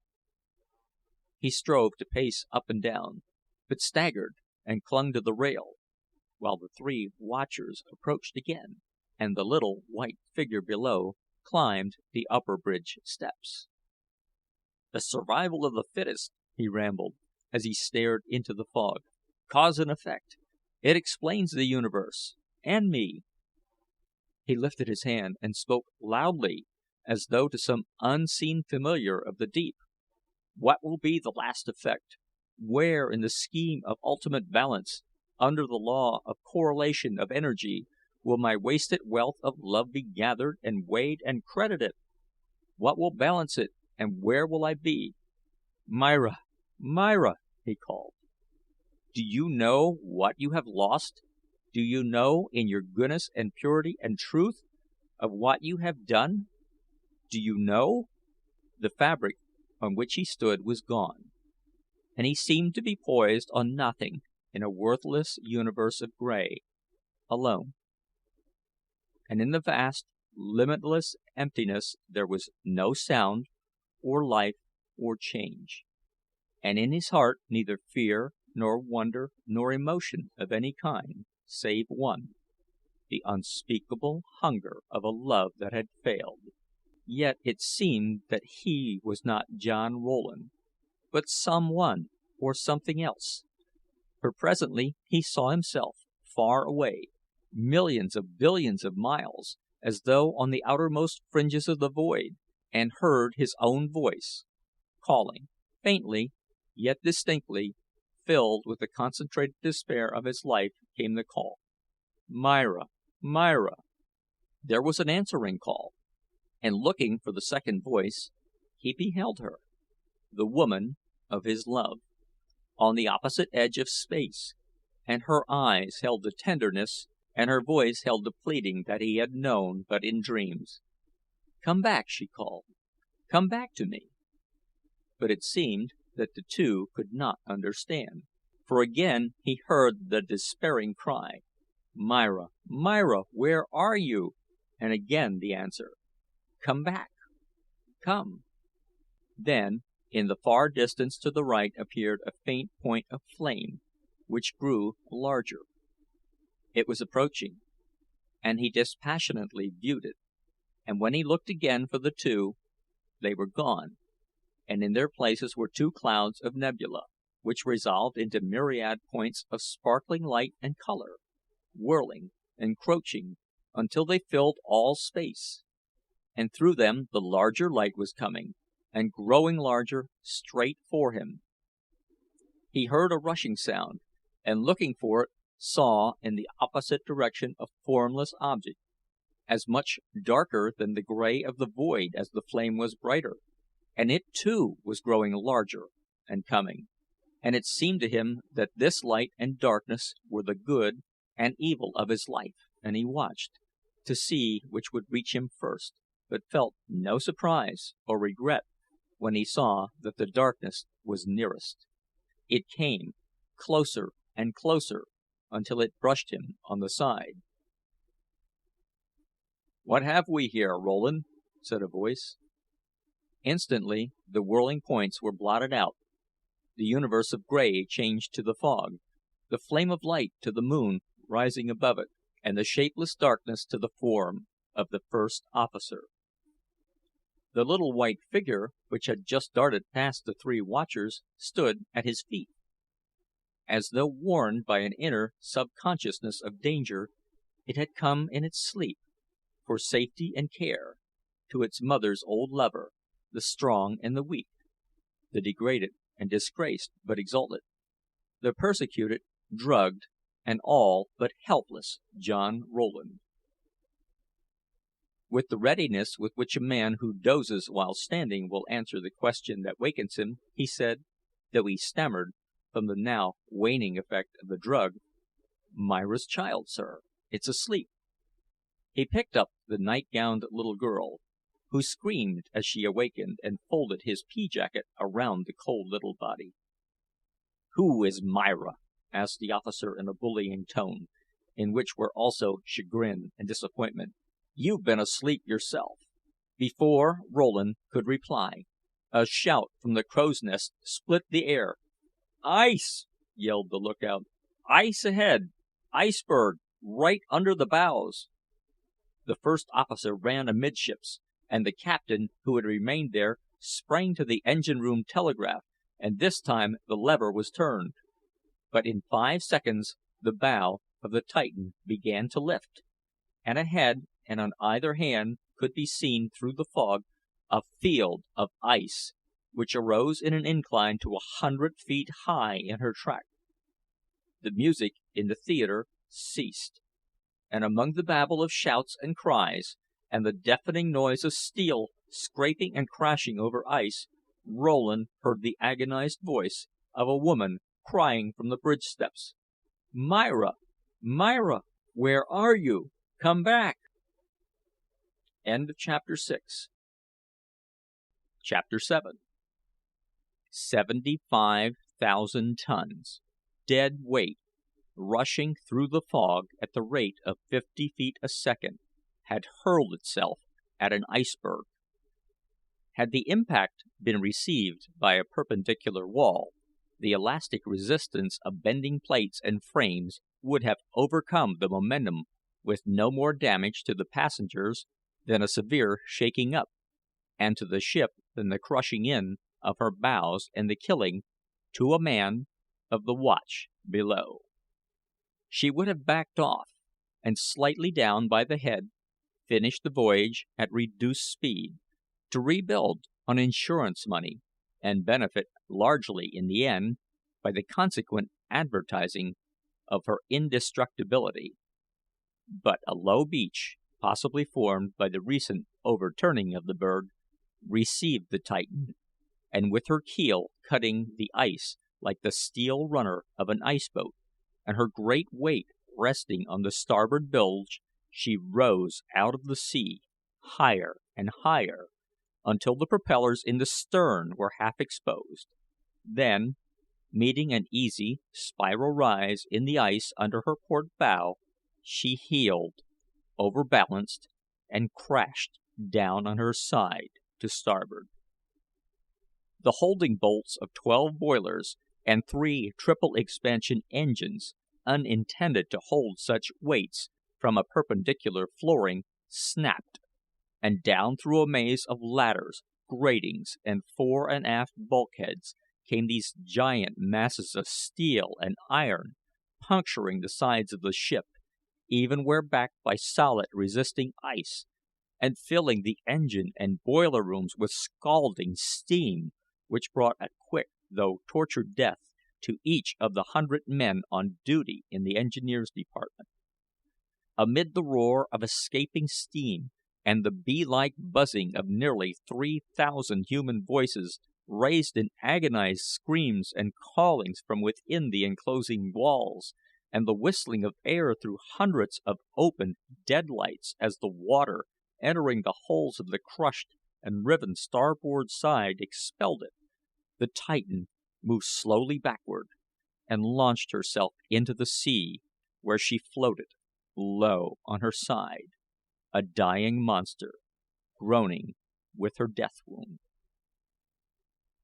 He strove to pace up and down, but staggered and clung to the rail, while the three watchers approached again, and the little white figure below climbed the upper bridge steps. "The survival of the fittest," he rambled, as he stared into the fog. "Cause and effect. It explains the universe and me." He lifted his hand and spoke loudly, as though to some unseen familiar of the deep. "What will be the last effect? Where in the scheme of ultimate balance, under the law of correlation of energy, will my wasted wealth of love be gathered and weighed and credited? What will balance it, and where will I be? Myra, Myra!" he called. "Do you know what you have lost? Do you know, in your goodness and purity and truth, of what you have done? Do you know?" The fabric on which he stood was gone, and he seemed to be poised on nothing in a worthless universe of gray, alone. And in the vast, limitless emptiness there was no sound, or life, or change, and in his heart neither fear, nor wonder, nor emotion of any kind, save one, the unspeakable hunger of a love that had failed. Yet it seemed that he was not John Rowland, but some one or something else, for presently he saw himself far away, millions of billions of miles, as though on the outermost fringes of the void, and heard his own voice calling, faintly yet distinctly. Filled with the concentrated despair of his life came the call, "Myra, Myra!" There was an answering call, and looking for the second voice, he beheld her, the woman of his love, on the opposite edge of space, and her eyes held the tenderness, and her voice held the pleading that he had known but in dreams. "Come back," she called. "Come back to me." But it seemed that the two could not understand, for again he heard the despairing cry: "Myra, Myra, where are you?" And again the answer: "Come back, come." Then in the far distance to the right appeared a faint point of flame, which grew larger. It was approaching, and he dispassionately viewed it, and when he looked again for the two, they were gone, and in their places were two clouds of nebula, which resolved into myriad points of sparkling light and color, whirling, encroaching, until they filled all space, and through them the larger light was coming, and growing larger, straight for him. He heard a rushing sound, and looking for it, saw in the opposite direction a formless object, as much darker than the gray of the void as the flame was brighter, and it too was growing larger and coming, and it seemed to him that this light and darkness were the good and evil of his life, and he watched to see which would reach him first, but felt no surprise or regret when he saw that the darkness was nearest. It came closer and closer until it brushed him on the side. "What have we here, Rowland?" said a voice. Instantly the whirling points were blotted out, the universe of gray changed to the fog, the flame of light to the moon rising above it, and the shapeless darkness to the form of the first officer. The little white figure, which had just darted past the three watchers, stood at his feet. As though warned by an inner subconsciousness of danger, it had come in its sleep, for safety and care, to its mother's old lover, the strong and the weak, the degraded and disgraced but exalted, the persecuted, drugged, and all but helpless John Rowland. With the readiness with which a man who dozes while standing will answer the question that wakens him, he said, though he stammered from the now waning effect of the drug: "Myra's child, sir. It's asleep." He picked up the night-gowned little girl, who screamed as she awakened, and folded his pea jacket around the cold little body. "Who is Myra?" asked the officer in a bullying tone, in which were also chagrin and disappointment. "You've been asleep yourself." Before Rowland could reply, a shout from the crow's nest split the air. "Ice!" yelled the lookout. "Ice ahead! Iceberg right under the bows!" The first officer ran amidships, and the captain, who had remained there, sprang to the engine room telegraph, and this time the lever was turned. But in 5 seconds the bow of the Titan began to lift, and ahead and on either hand could be seen through the fog a field of ice, which arose in an incline to 100 feet high in her track. The music in the theater ceased, and among the babel of shouts and cries, and the deafening noise of steel scraping and crashing over ice, Rowland heard the agonized voice of a woman crying from the bridge steps: "Myra, Myra, where are you? Come back!" Chapter 7. 75,000 tons, dead weight, rushing through the fog at the rate of 50 feet a second, had hurled itself at an iceberg. Had the impact been received by a perpendicular wall, the elastic resistance of bending plates and frames would have overcome the momentum with no more damage to the passengers than a severe shaking up, and to the ship than the crushing in of her bows and the killing, to a man, of the watch below. She would have backed off, and slightly down by the head, finished the voyage at reduced speed, to rebuild on insurance money, and benefit largely in the end by the consequent advertising of her indestructibility. But a low beach, possibly formed by the recent overturning of the berg, received the Titan, and with her keel cutting the ice like the steel runner of an ice boat, and her great weight resting on the starboard bilge, she rose out of the sea, higher and higher, until the propellers in the stern were half exposed. Then, meeting an easy, spiral rise in the ice under her port bow, she heeled, overbalanced, and crashed down on her side to starboard. The holding bolts of 12 boilers and 3 triple expansion engines, unintended to hold such weights from a perpendicular flooring, snapped, and down through a maze of ladders, gratings, and fore and aft bulkheads came these giant masses of steel and iron, puncturing the sides of the ship, even where backed by solid resisting ice, and filling the engine and boiler rooms with scalding steam, which brought a quick though tortured death to each of the 100 men on duty in the engineers department. Amid the roar of escaping steam and the bee-like buzzing of nearly 3,000 human voices raised in agonized screams and callings from within the enclosing walls, and the whistling of air through hundreds of open deadlights as the water, entering the holes of the crushed and riven starboard side, expelled it, the Titan moved slowly backward and launched herself into the sea, where she floated, low on her side, a dying monster, groaning with her death wound.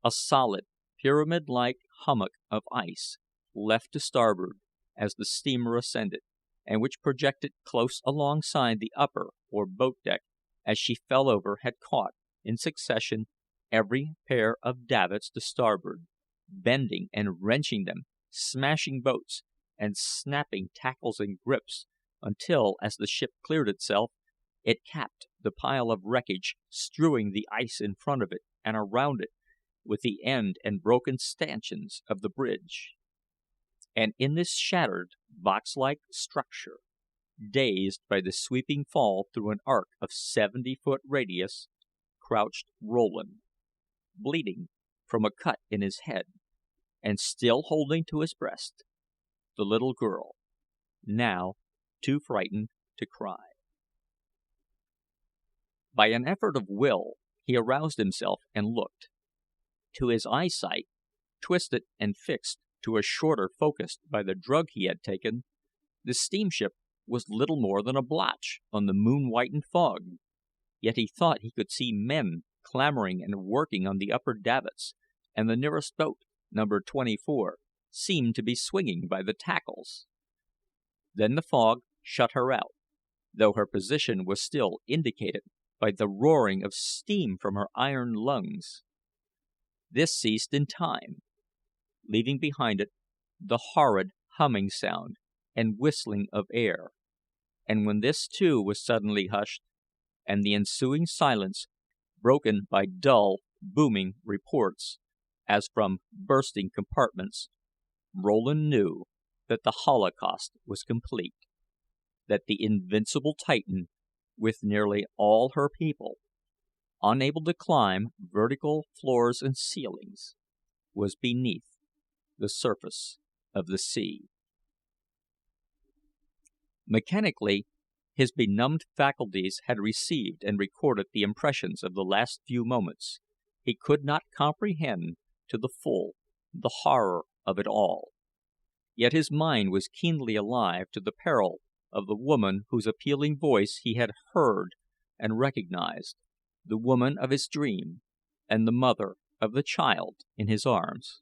A solid, pyramid-like hummock of ice, left to starboard as the steamer ascended, and which projected close alongside the upper or boat deck as she fell over, had caught, in succession, every pair of davits to starboard, bending and wrenching them, smashing boats, and snapping tackles and grips, until, as the ship cleared itself, it capped the pile of wreckage, strewing the ice in front of it and around it, with the end and broken stanchions of the bridge. And in this shattered, box-like structure, dazed by the sweeping fall through an arc of 70-foot radius, crouched Rowland, bleeding from a cut in his head, and still holding to his breast the little girl, now too frightened to cry. By an effort of will he aroused himself and looked. To his eyesight, twisted and fixed to a shorter focus by the drug he had taken, the steamship was little more than a blotch on the moon-whitened fog, yet he thought he could see men clambering and working on the upper davits, and the nearest boat, number 24, seemed to be swinging by the tackles. Then the fog shut her out, though her position was still indicated by the roaring of steam from her iron lungs. This ceased in time, leaving behind it the horrid humming sound and whistling of air, and when this too was suddenly hushed, and the ensuing silence broken by dull, booming reports, as from bursting compartments, Rowland knew that the holocaust was complete, that the invincible Titan, with nearly all her people, unable to climb vertical floors and ceilings, was beneath the surface of the sea. Mechanically, his benumbed faculties had received and recorded the impressions of the last few moments. He could not comprehend to the full the horror of it all, yet his mind was keenly alive to the peril of the woman whose appealing voice he had heard and recognized, the woman of his dream, and the mother of the child in his arms.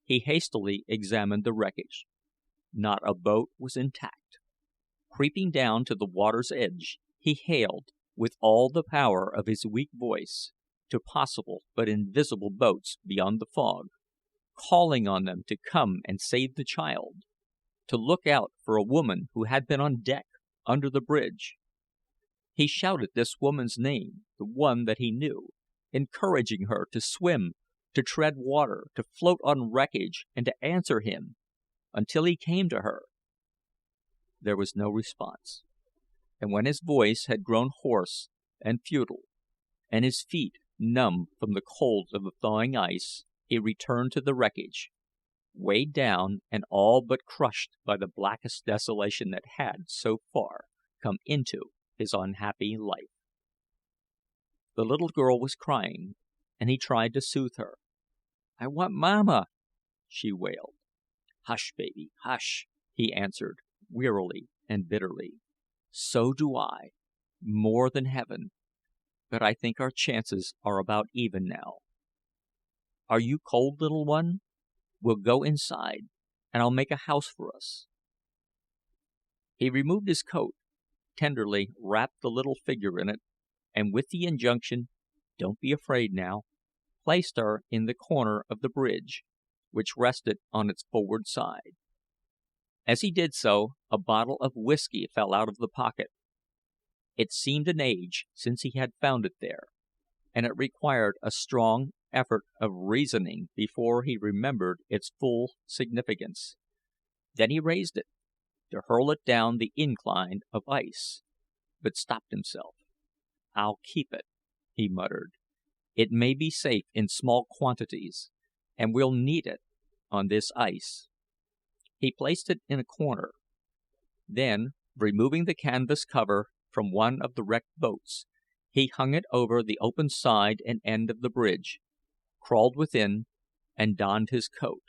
He hastily examined the wreckage. Not a boat was intact. Creeping down to the water's edge, he hailed, with all the power of his weak voice, to possible but invisible boats beyond the fog, calling on them to come and save the child, to look out for a woman who had been on deck under the bridge. He shouted this woman's name, the one that he knew, encouraging her to swim, to tread water, to float on wreckage, and to answer him, until he came to her. There was no response, and when his voice had grown hoarse and futile, and his feet numb from the cold of the thawing ice, he returned to the wreckage, weighed down and all but crushed by the blackest desolation that had, so far, come into his unhappy life. The little girl was crying, and he tried to soothe her. "I want Mamma," she wailed. "Hush, baby, hush," he answered, wearily and bitterly. "So do I, more than heaven, but I think our chances are about even now. Are you cold, little one? We'll go inside, and I'll make a house for us." He removed his coat, tenderly wrapped the little figure in it, and with the injunction, "Don't be afraid now," placed her in the corner of the bridge, which rested on its forward side. As he did so, a bottle of whisky fell out of the pocket. It seemed an age since he had found it there, and it required a strong effort of reasoning before he remembered its full significance. Then he raised it, to hurl it down the incline of ice, but stopped himself. "I'll keep it," he muttered. "It may be safe in small quantities, and we'll need it on this ice." He placed it in a corner. Then, removing the canvas cover from one of the wrecked boats, he hung it over the open side and end of the bridge, crawled within, and donned his coat,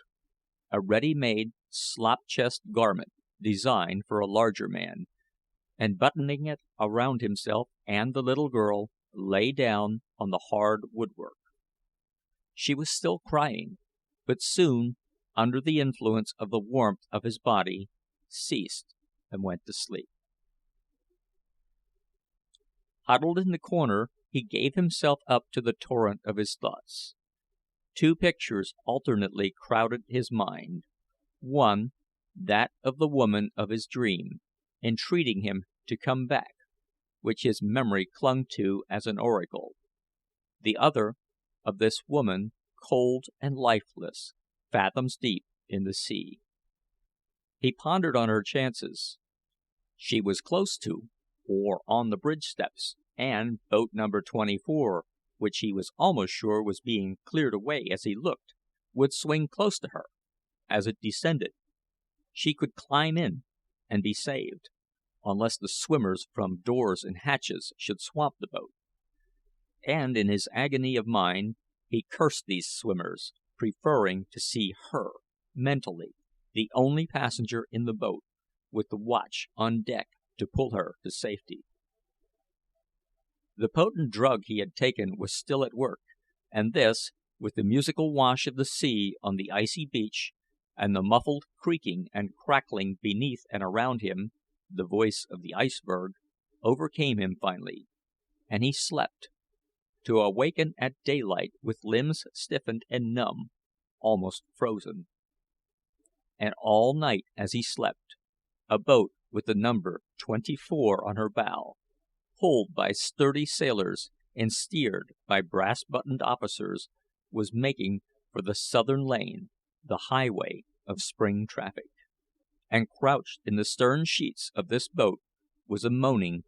a ready-made slop-chest garment designed for a larger man, and buttoning it around himself and the little girl, lay down on the hard woodwork. She was still crying, but soon, under the influence of the warmth of his body, ceased and went to sleep. Huddled in the corner, he gave himself up to the torrent of his thoughts. Two pictures alternately crowded his mind. One, that of the woman of his dream, entreating him to come back, which his memory clung to as an oracle. The other, of this woman, cold and lifeless, fathoms deep in the sea. He pondered on her chances. She was close to, or on the bridge steps, and boat number 24, which he was almost sure was being cleared away as he looked, would swing close to her as it descended. She could climb in and be saved, unless the swimmers from doors and hatches should swamp the boat. And in his agony of mind he cursed these swimmers, preferring to see her, mentally, the only passenger in the boat, with the watch on deck to pull her to safety. The potent drug he had taken was still at work, and this, with the musical wash of the sea on the icy beach, and the muffled creaking and crackling beneath and around him, the voice of the iceberg, overcame him finally, and he slept, to awaken at daylight with limbs stiffened and numb, almost frozen. And all night as he slept, a boat with the number 24 on her bow, pulled by sturdy sailors and steered by brass-buttoned officers, was making for the southern lane, the highway of spring traffic. And crouched in the stern sheets of this boat was a moaning,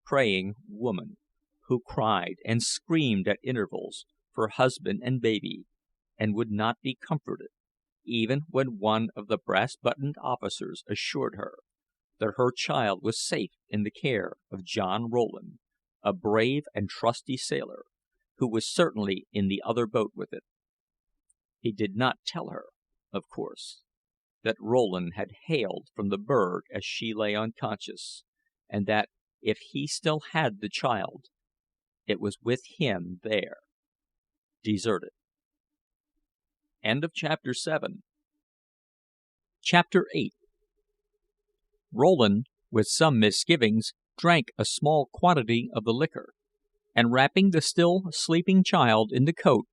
praying woman, who cried and screamed at intervals for husband and baby, and would not be comforted, even when one of the brass-buttoned officers assured her that her child was safe in the care of John Rowland, a brave and trusty sailor, who was certainly in the other boat with it. He did not tell her, of course, that Rowland had hailed from the berg as she lay unconscious, and that if he still had the child, it was with him there, deserted. End of chapter 7. Chapter 8. Rowland, with some misgivings, drank a small quantity of the liquor, and wrapping the still sleeping child in the coat,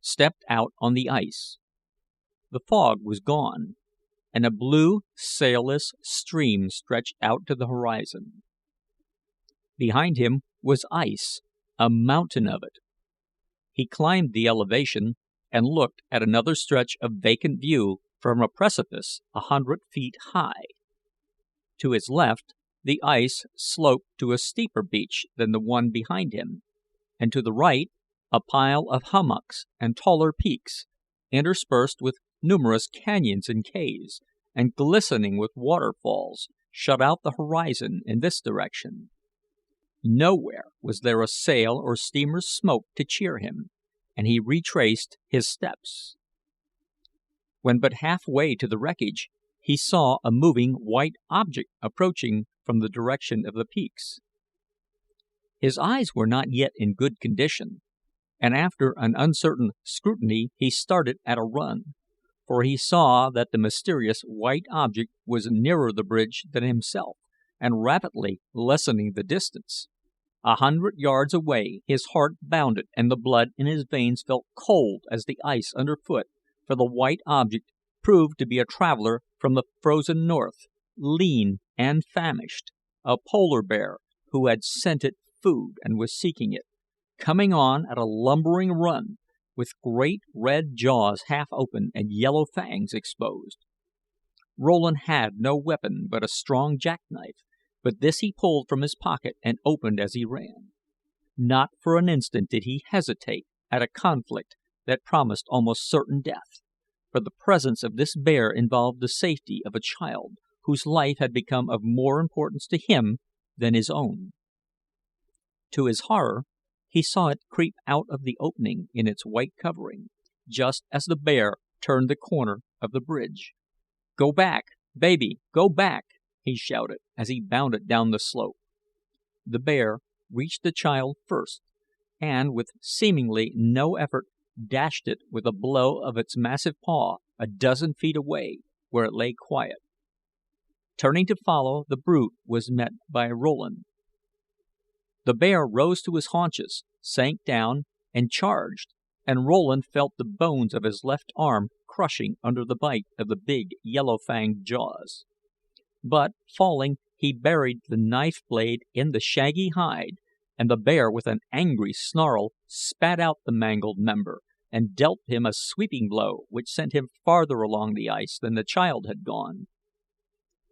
stepped out on the ice. The fog was gone, and a blue, sailless stream stretched out to the horizon. Behind him was ice, a mountain of it. He climbed the elevation, and looked at another stretch of vacant view from a precipice 100 feet high. To his left, the ice sloped to a steeper beach than the one behind him, and to the right, a pile of hummocks and taller peaks, interspersed with numerous canyons and caves, and glistening with waterfalls, shut out the horizon in this direction. Nowhere was there a sail or steamer's smoke to cheer him, and he retraced his steps. When but half way to the wreckage, he saw a moving white object approaching from the direction of the peaks. His eyes were not yet in good condition, and after an uncertain scrutiny he started at a run, for he saw that the mysterious white object was nearer the bridge than himself, and rapidly lessening the distance. 100 yards away his heart bounded and the blood in his veins felt cold as the ice underfoot, for the white object proved to be a traveler from the frozen north, lean and famished, a polar bear who had scented food and was seeking it, coming on at a lumbering run, with great red jaws half open and yellow fangs exposed. Rowland had no weapon but a strong jackknife, but this he pulled from his pocket and opened as he ran. Not for an instant did he hesitate at a conflict that promised almost certain death, for the presence of this bear involved the safety of a child whose life had become of more importance to him than his own. To his horror, he saw it creep out of the opening in its white covering, just as the bear turned the corner of the bridge. "Go back, baby, go back!" he shouted, as he bounded down the slope. The bear reached the child first, and, with seemingly no effort, dashed it with a blow of its massive paw a dozen feet away, where it lay quiet. Turning to follow, the brute was met by Rowland. The bear rose to his haunches, sank down, and charged, and Rowland felt the bones of his left arm crushing under the bite of the big yellow-fanged jaws. But, falling, he buried the knife blade in the shaggy hide, and the bear, with an angry snarl, spat out the mangled member, and dealt him a sweeping blow which sent him farther along the ice than the child had gone.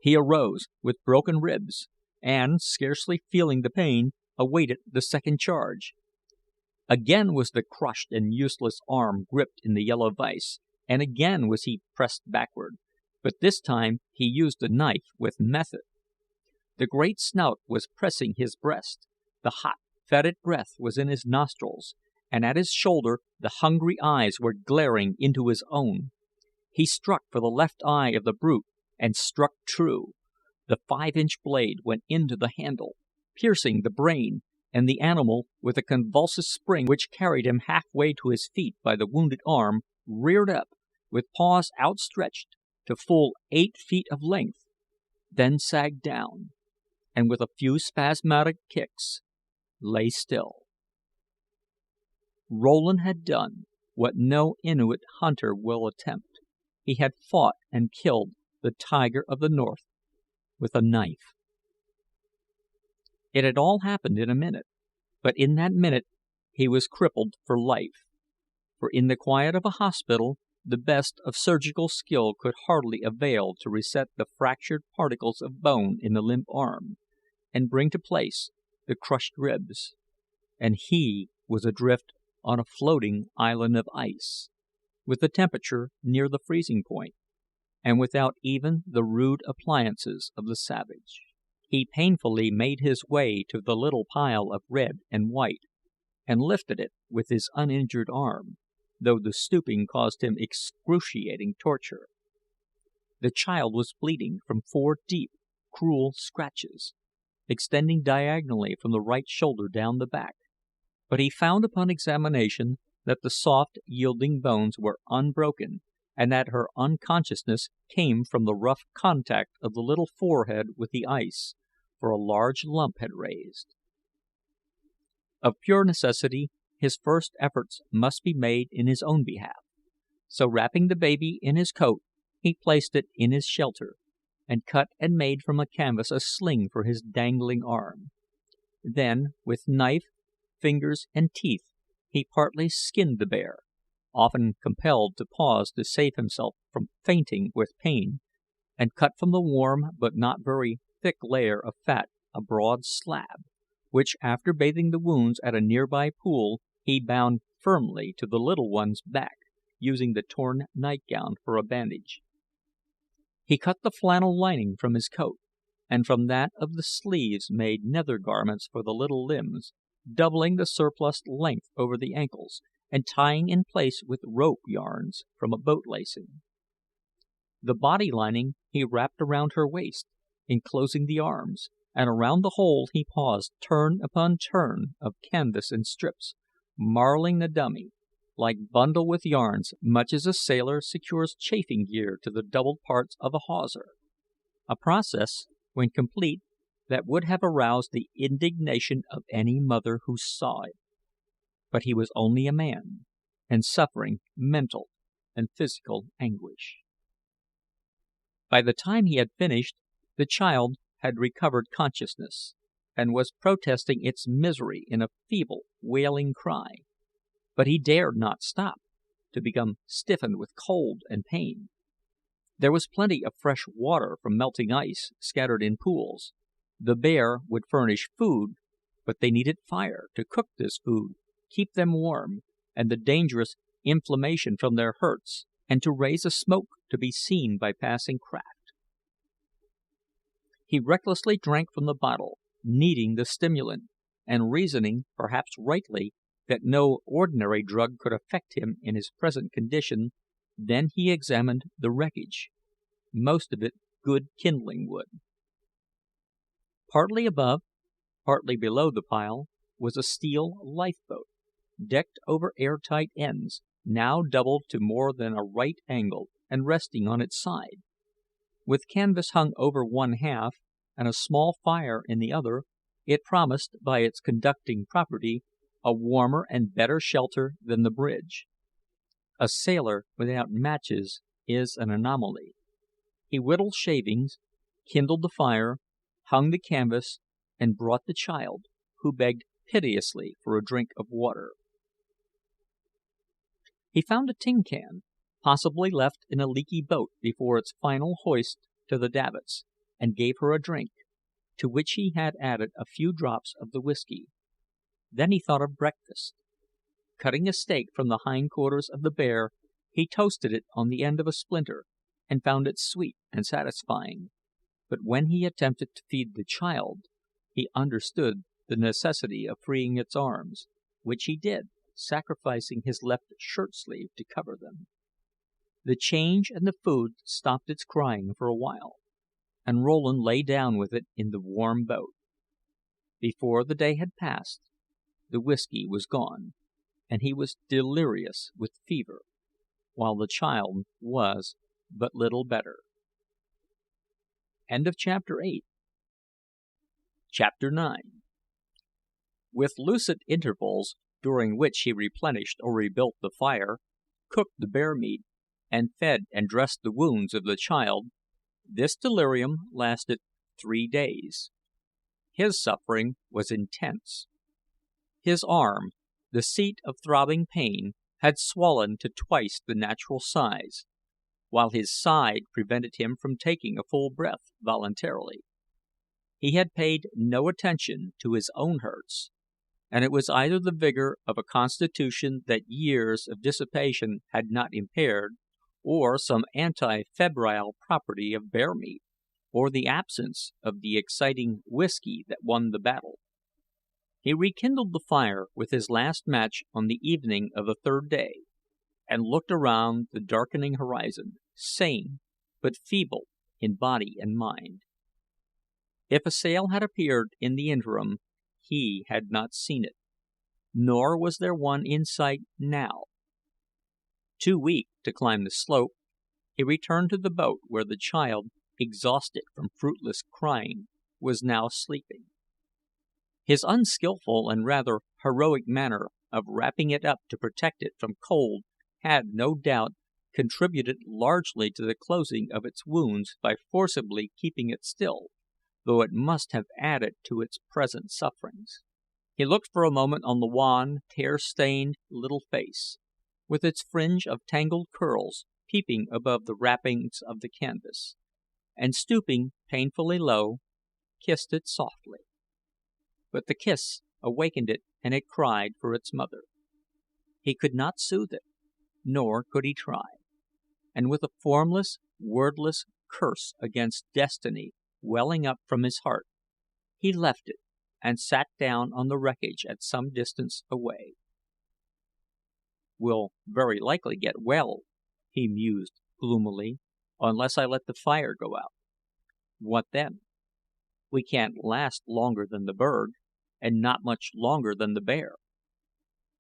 He arose, with broken ribs, and, scarcely feeling the pain, awaited the second charge. Again was the crushed and useless arm gripped in the yellow vise, and again was he pressed backward, but this time he used the knife with method. The great snout was pressing his breast, the hot, fetid breath was in his nostrils, and at his shoulder the hungry eyes were glaring into his own. He struck for the left eye of the brute, and struck true. The 5-inch blade went into the handle, piercing the brain, and the animal, with a convulsive spring which carried him halfway to his feet by the wounded arm, reared up, with paws outstretched, to full 8 feet of length, then sagged down, and with a few spasmodic kicks, lay still. Rowland had done what no Inuit hunter will attempt. He had fought and killed the tiger of the north with a knife. It had all happened in a minute, but in that minute he was crippled for life, for in the quiet of a hospital the best of surgical skill could hardly avail to reset the fractured particles of bone in the limp arm, and bring to place the crushed ribs, and he was adrift on a floating island of ice, with the temperature near the freezing point, and without even the rude appliances of the savage. He painfully made his way to the little pile of red and white, and lifted it with his uninjured arm, though the stooping caused him excruciating torture. The child was bleeding from 4 deep, cruel scratches, extending diagonally from the right shoulder down the back, but he found upon examination that the soft, yielding bones were unbroken, and that her unconsciousness came from the rough contact of the little forehead with the ice, for a large lump had raised. Of pure necessity, his first efforts must be made in his own behalf, so wrapping the baby in his coat, he placed it in his shelter, and cut and made from a canvas a sling for his dangling arm. Then, with knife, fingers, and teeth, he partly skinned the bear, often compelled to pause to save himself from fainting with pain, and cut from the warm but not very thick layer of fat a broad slab, which, after bathing the wounds at a nearby pool, he bound firmly to the little one's back, using the torn nightgown for a bandage. He cut the flannel lining from his coat, and from that of the sleeves made nether garments for the little limbs, doubling the surplus length over the ankles, and tying in place with rope yarns from a boat lacing. The body lining he wrapped around her waist, enclosing the arms, and around the whole he paused turn upon turn of canvas and strips, marling the dummy, like bundle with yarns, much as a sailor secures chafing gear to the doubled parts of a hawser, a process, when complete, that would have aroused the indignation of any mother who saw it. But he was only a man, and suffering mental and physical anguish. By the time he had finished, the child had recovered consciousness, and was protesting its misery in a feeble, wailing cry. But he dared not stop, to become stiffened with cold and pain. There was plenty of fresh water from melting ice scattered in pools. The bear would furnish food, but they needed fire to cook this food, keep them warm, and the dangerous inflammation from their hurts, and to raise a smoke to be seen by passing craft. He recklessly drank from the bottle, needing the stimulant, and reasoning, perhaps rightly, that no ordinary drug could affect him in his present condition. Then he examined the wreckage, most of it good kindling wood. Partly above, partly below the pile, was a steel lifeboat, decked over airtight ends, now doubled to more than a right angle and resting on its side. With canvas hung over one half, and a small fire in the other, it promised, by its conducting property, a warmer and better shelter than the bridge. A sailor without matches is an anomaly. He whittled shavings, kindled the fire, hung the canvas, and brought the child, who begged piteously for a drink of water. He found a tin can, possibly left in a leaky boat before its final hoist to the davits, and gave her a drink, to which he had added a few drops of the whisky. Then he thought of breakfast. Cutting a steak from the hindquarters of the bear, he toasted it on the end of a splinter, and found it sweet and satisfying. But when he attempted to feed the child, he understood the necessity of freeing its arms, which he did, sacrificing his left shirt sleeve to cover them. The change and the food stopped its crying for a while, and Rowland lay down with it in the warm boat. Before the day had passed, the whisky was gone, and he was delirious with fever, while the child was but little better. Chapter 9. With lucid intervals, during which he replenished or rebuilt the fire, cooked the bear meat, and fed and dressed the wounds of the child, this delirium lasted 3 days. His suffering was intense. His arm, the seat of throbbing pain, had swollen to twice the natural size, while his side prevented him from taking a full breath voluntarily. He had paid no attention to his own hurts, and it was either the vigor of a constitution that years of dissipation had not impaired, or some anti-febrile property of bear meat, or the absence of the exciting whisky that won the battle. He rekindled the fire with his last match on the evening of the 3rd day, and looked around the darkening horizon, sane, but feeble in body and mind. If a sail had appeared in the interim, he had not seen it, nor was there one in sight now. Too weak to climb the slope, he returned to the boat where the child, exhausted from fruitless crying, was now sleeping. His unskilful and rather heroic manner of wrapping it up to protect it from cold had, no doubt, contributed largely to the closing of its wounds by forcibly keeping it still, though it must have added to its present sufferings. He looked for a moment on the wan, tear-stained little face, with its fringe of tangled curls peeping above the wrappings of the canvas, and stooping painfully low, kissed it softly. But the kiss awakened it, and it cried for its mother. He could not soothe it, nor could he try, and with a formless, wordless curse against destiny, welling up from his heart, he left it and sat down on the wreckage at some distance away. "We'll very likely get well," he mused gloomily, "unless I let the fire go out. What then? We can't last longer than the berg, and not much longer than the bear.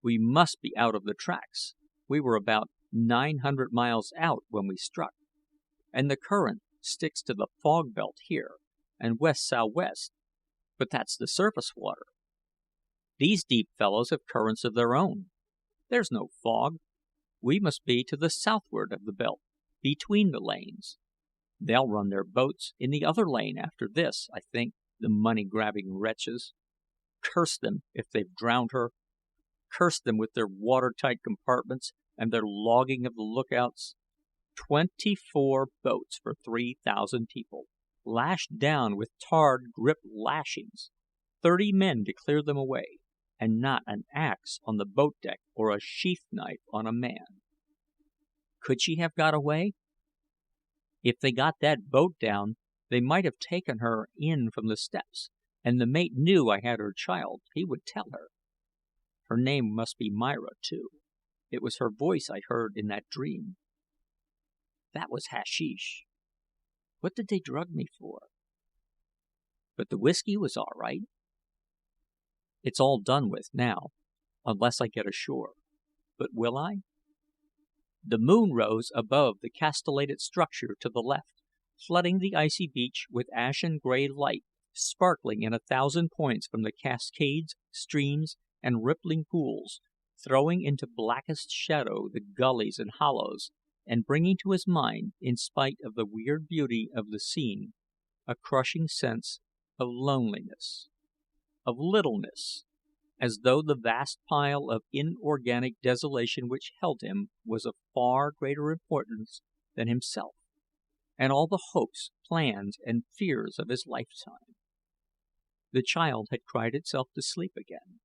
We must be out of the tracks. We were about 900 miles out when we struck, and the current sticks to the fog belt here, and west southwest, but that's the surface water. These deep fellows have currents of their own. There's no fog. We must be to the southward of the belt, between the lanes. They'll run their boats in the other lane after this, I think, the money-grabbing wretches. Curse them if they've drowned her. Curse them with their watertight compartments and their logging of the lookouts. 24 boats for 3,000 people, lashed down with tarred grip lashings, 30 men to clear them away, and not an axe on the boat deck or a sheath knife on a man. Could she have got away? If they got that boat down, they might have taken her in from the steps, and the mate knew I had her child. He would tell her. Her name must be Myra, too. It was her voice I heard in that dream. That was hashish. What did they drug me for? But the whiskey was all right. It's all done with now, unless I get ashore. But will I? The moon rose above the castellated structure to the left, flooding the icy beach with ashen-gray light, sparkling in 1,000 points from the cascades, streams, and rippling pools, throwing into blackest shadow the gullies and hollows, and bringing to his mind, in spite of the weird beauty of the scene, a crushing sense of loneliness, of littleness, as though the vast pile of inorganic desolation which held him was of far greater importance than himself, and all the hopes, plans, and fears of his lifetime. The child had cried itself to sleep again,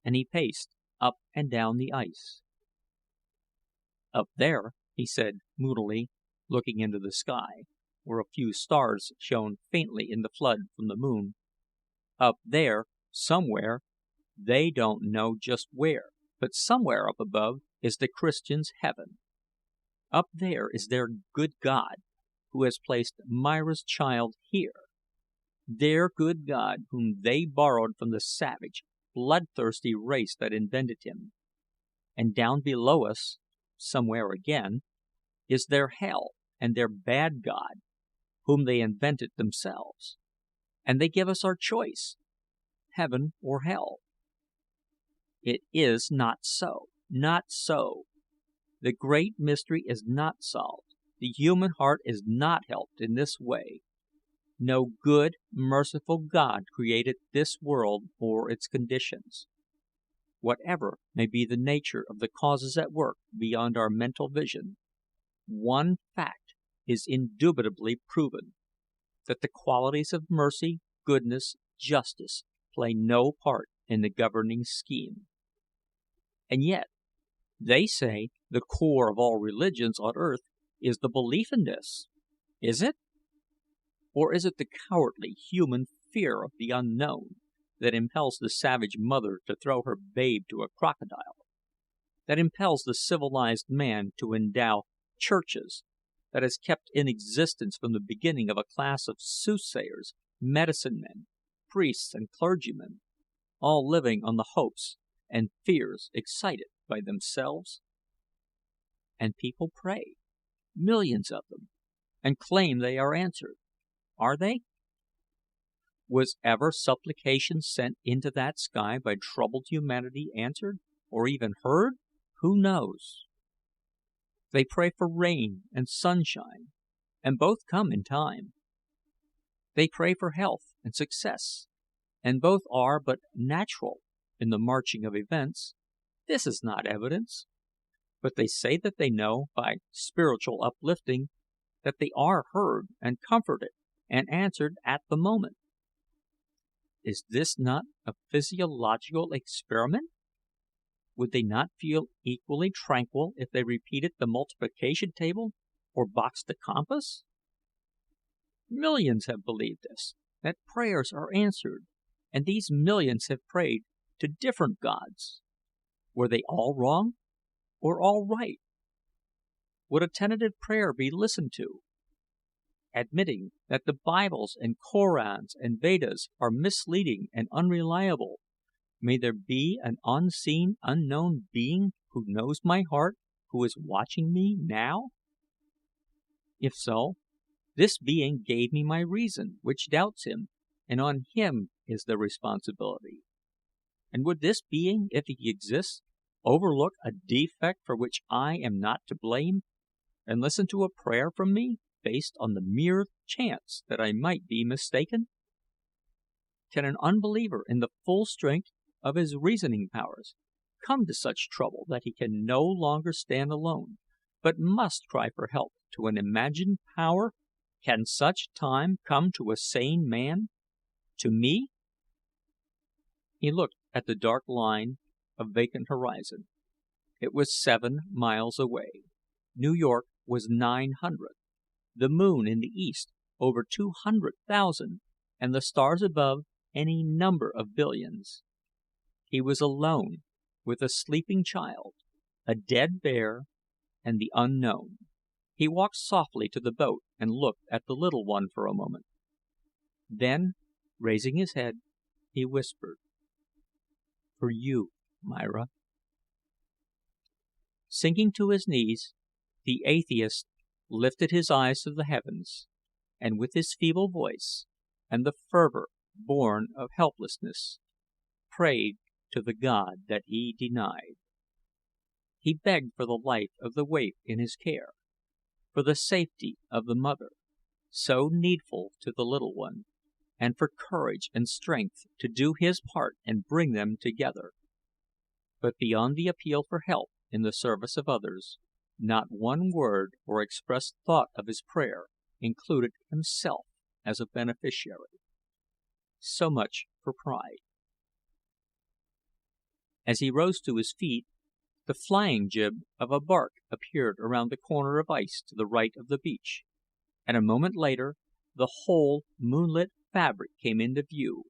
and he paced up and down the ice. "Up there," he said moodily, looking into the sky, where a few stars shone faintly in the flood from the moon, "up there, somewhere, they don't know just where, but somewhere up above is the Christian's heaven. Up there is their good God, who has placed Myra's child here. Their good God, whom they borrowed from the savage, bloodthirsty race that invented him. And down below us, somewhere again, is their hell and their bad God, whom they invented themselves. And they give us our choice, heaven or hell. It is not so, not so. The great mystery is not solved. The human heart is not helped in this way. No good, merciful God created this world or its conditions. Whatever may be the nature of the causes at work beyond our mental vision, one fact is indubitably proven, that the qualities of mercy, goodness, justice play no part in the governing scheme. And yet, they say the core of all religions on earth is the belief in this. Is it? Or is it the cowardly human fear of the unknown that impels the savage mother to throw her babe to a crocodile, that impels the civilized man to endow churches, that has kept in existence from the beginning of a class of soothsayers, medicine men, priests, and clergymen, all living on the hopes and fears excited by themselves? And people pray, millions of them, and claim they are answered. Are they? Was ever supplication sent into that sky by troubled humanity answered, or even heard? Who knows? They pray for rain and sunshine, and both come in time. They pray for health and success, and both are but natural in the marching of events. This is not evidence, but they say that they know, by spiritual uplifting, that they are heard and comforted and answered at the moment. Is this not a physiological experiment? Would they not feel equally tranquil if they repeated the multiplication table or boxed the compass? Millions have believed this, that prayers are answered, and these millions have prayed to different gods. Were they all wrong, or all right? Would a tentative prayer be listened to? Admitting that the Bibles and Korans and Vedas are misleading and unreliable, may there be an unseen, unknown being who knows my heart, who is watching me now? If so, this being gave me my reason, which doubts him, and on him is the responsibility. And would this being, if he exists, overlook a defect for which I am not to blame, and listen to a prayer from me based on the mere chance that I might be mistaken? Can an unbeliever, in the full strength of his reasoning powers, come to such trouble that he can no longer stand alone, but must cry for help to an imagined power? Can such time come to a sane man? To me? He looked at the dark line of vacant horizon. It was 7 miles away. New York was 900. The moon in the east over 200,000, and the stars above any number of billions. He was alone, with a sleeping child, a dead bear, and the unknown. He walked softly to the boat and looked at the little one for a moment. Then, raising his head, he whispered, "For you, Myra." Sinking to his knees, the atheist lifted his eyes to the heavens, and with his feeble voice, and the fervor born of helplessness, prayed to the God that he denied. He begged for the life of the waif in his care, for the safety of the mother, so needful to the little one, and for courage and strength to do his part and bring them together. But beyond the appeal for help in the service of others, not one word or expressed thought of his prayer included himself as a beneficiary. So much for pride. As he rose to his feet, the flying jib of a bark appeared around the corner of ice to the right of the beach, and a moment later the whole moonlit fabric came into view,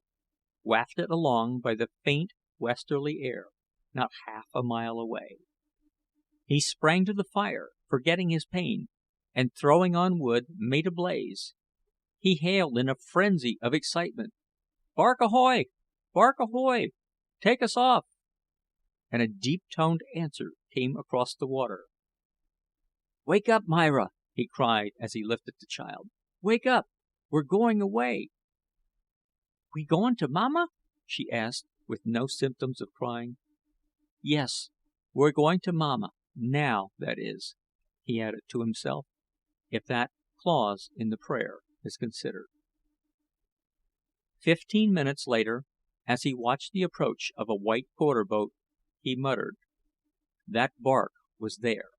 wafted along by the faint westerly air, not half a mile away. He sprang to the fire, forgetting his pain, and throwing on wood, made a blaze. He hailed in a frenzy of excitement, "Bark ahoy! Bark ahoy! Take us off!" And a deep-toned answer came across the water. "Wake up, Myra!" he cried as he lifted the child. "Wake up! We're going away!" "We goin' to mamma?" she asked, with no symptoms of crying. "Yes, we're going to mamma, now, that is," he added to himself, "if that clause in the prayer is considered." 15 minutes later, as he watched the approach of a white quarter boat, he muttered, "That bark was there,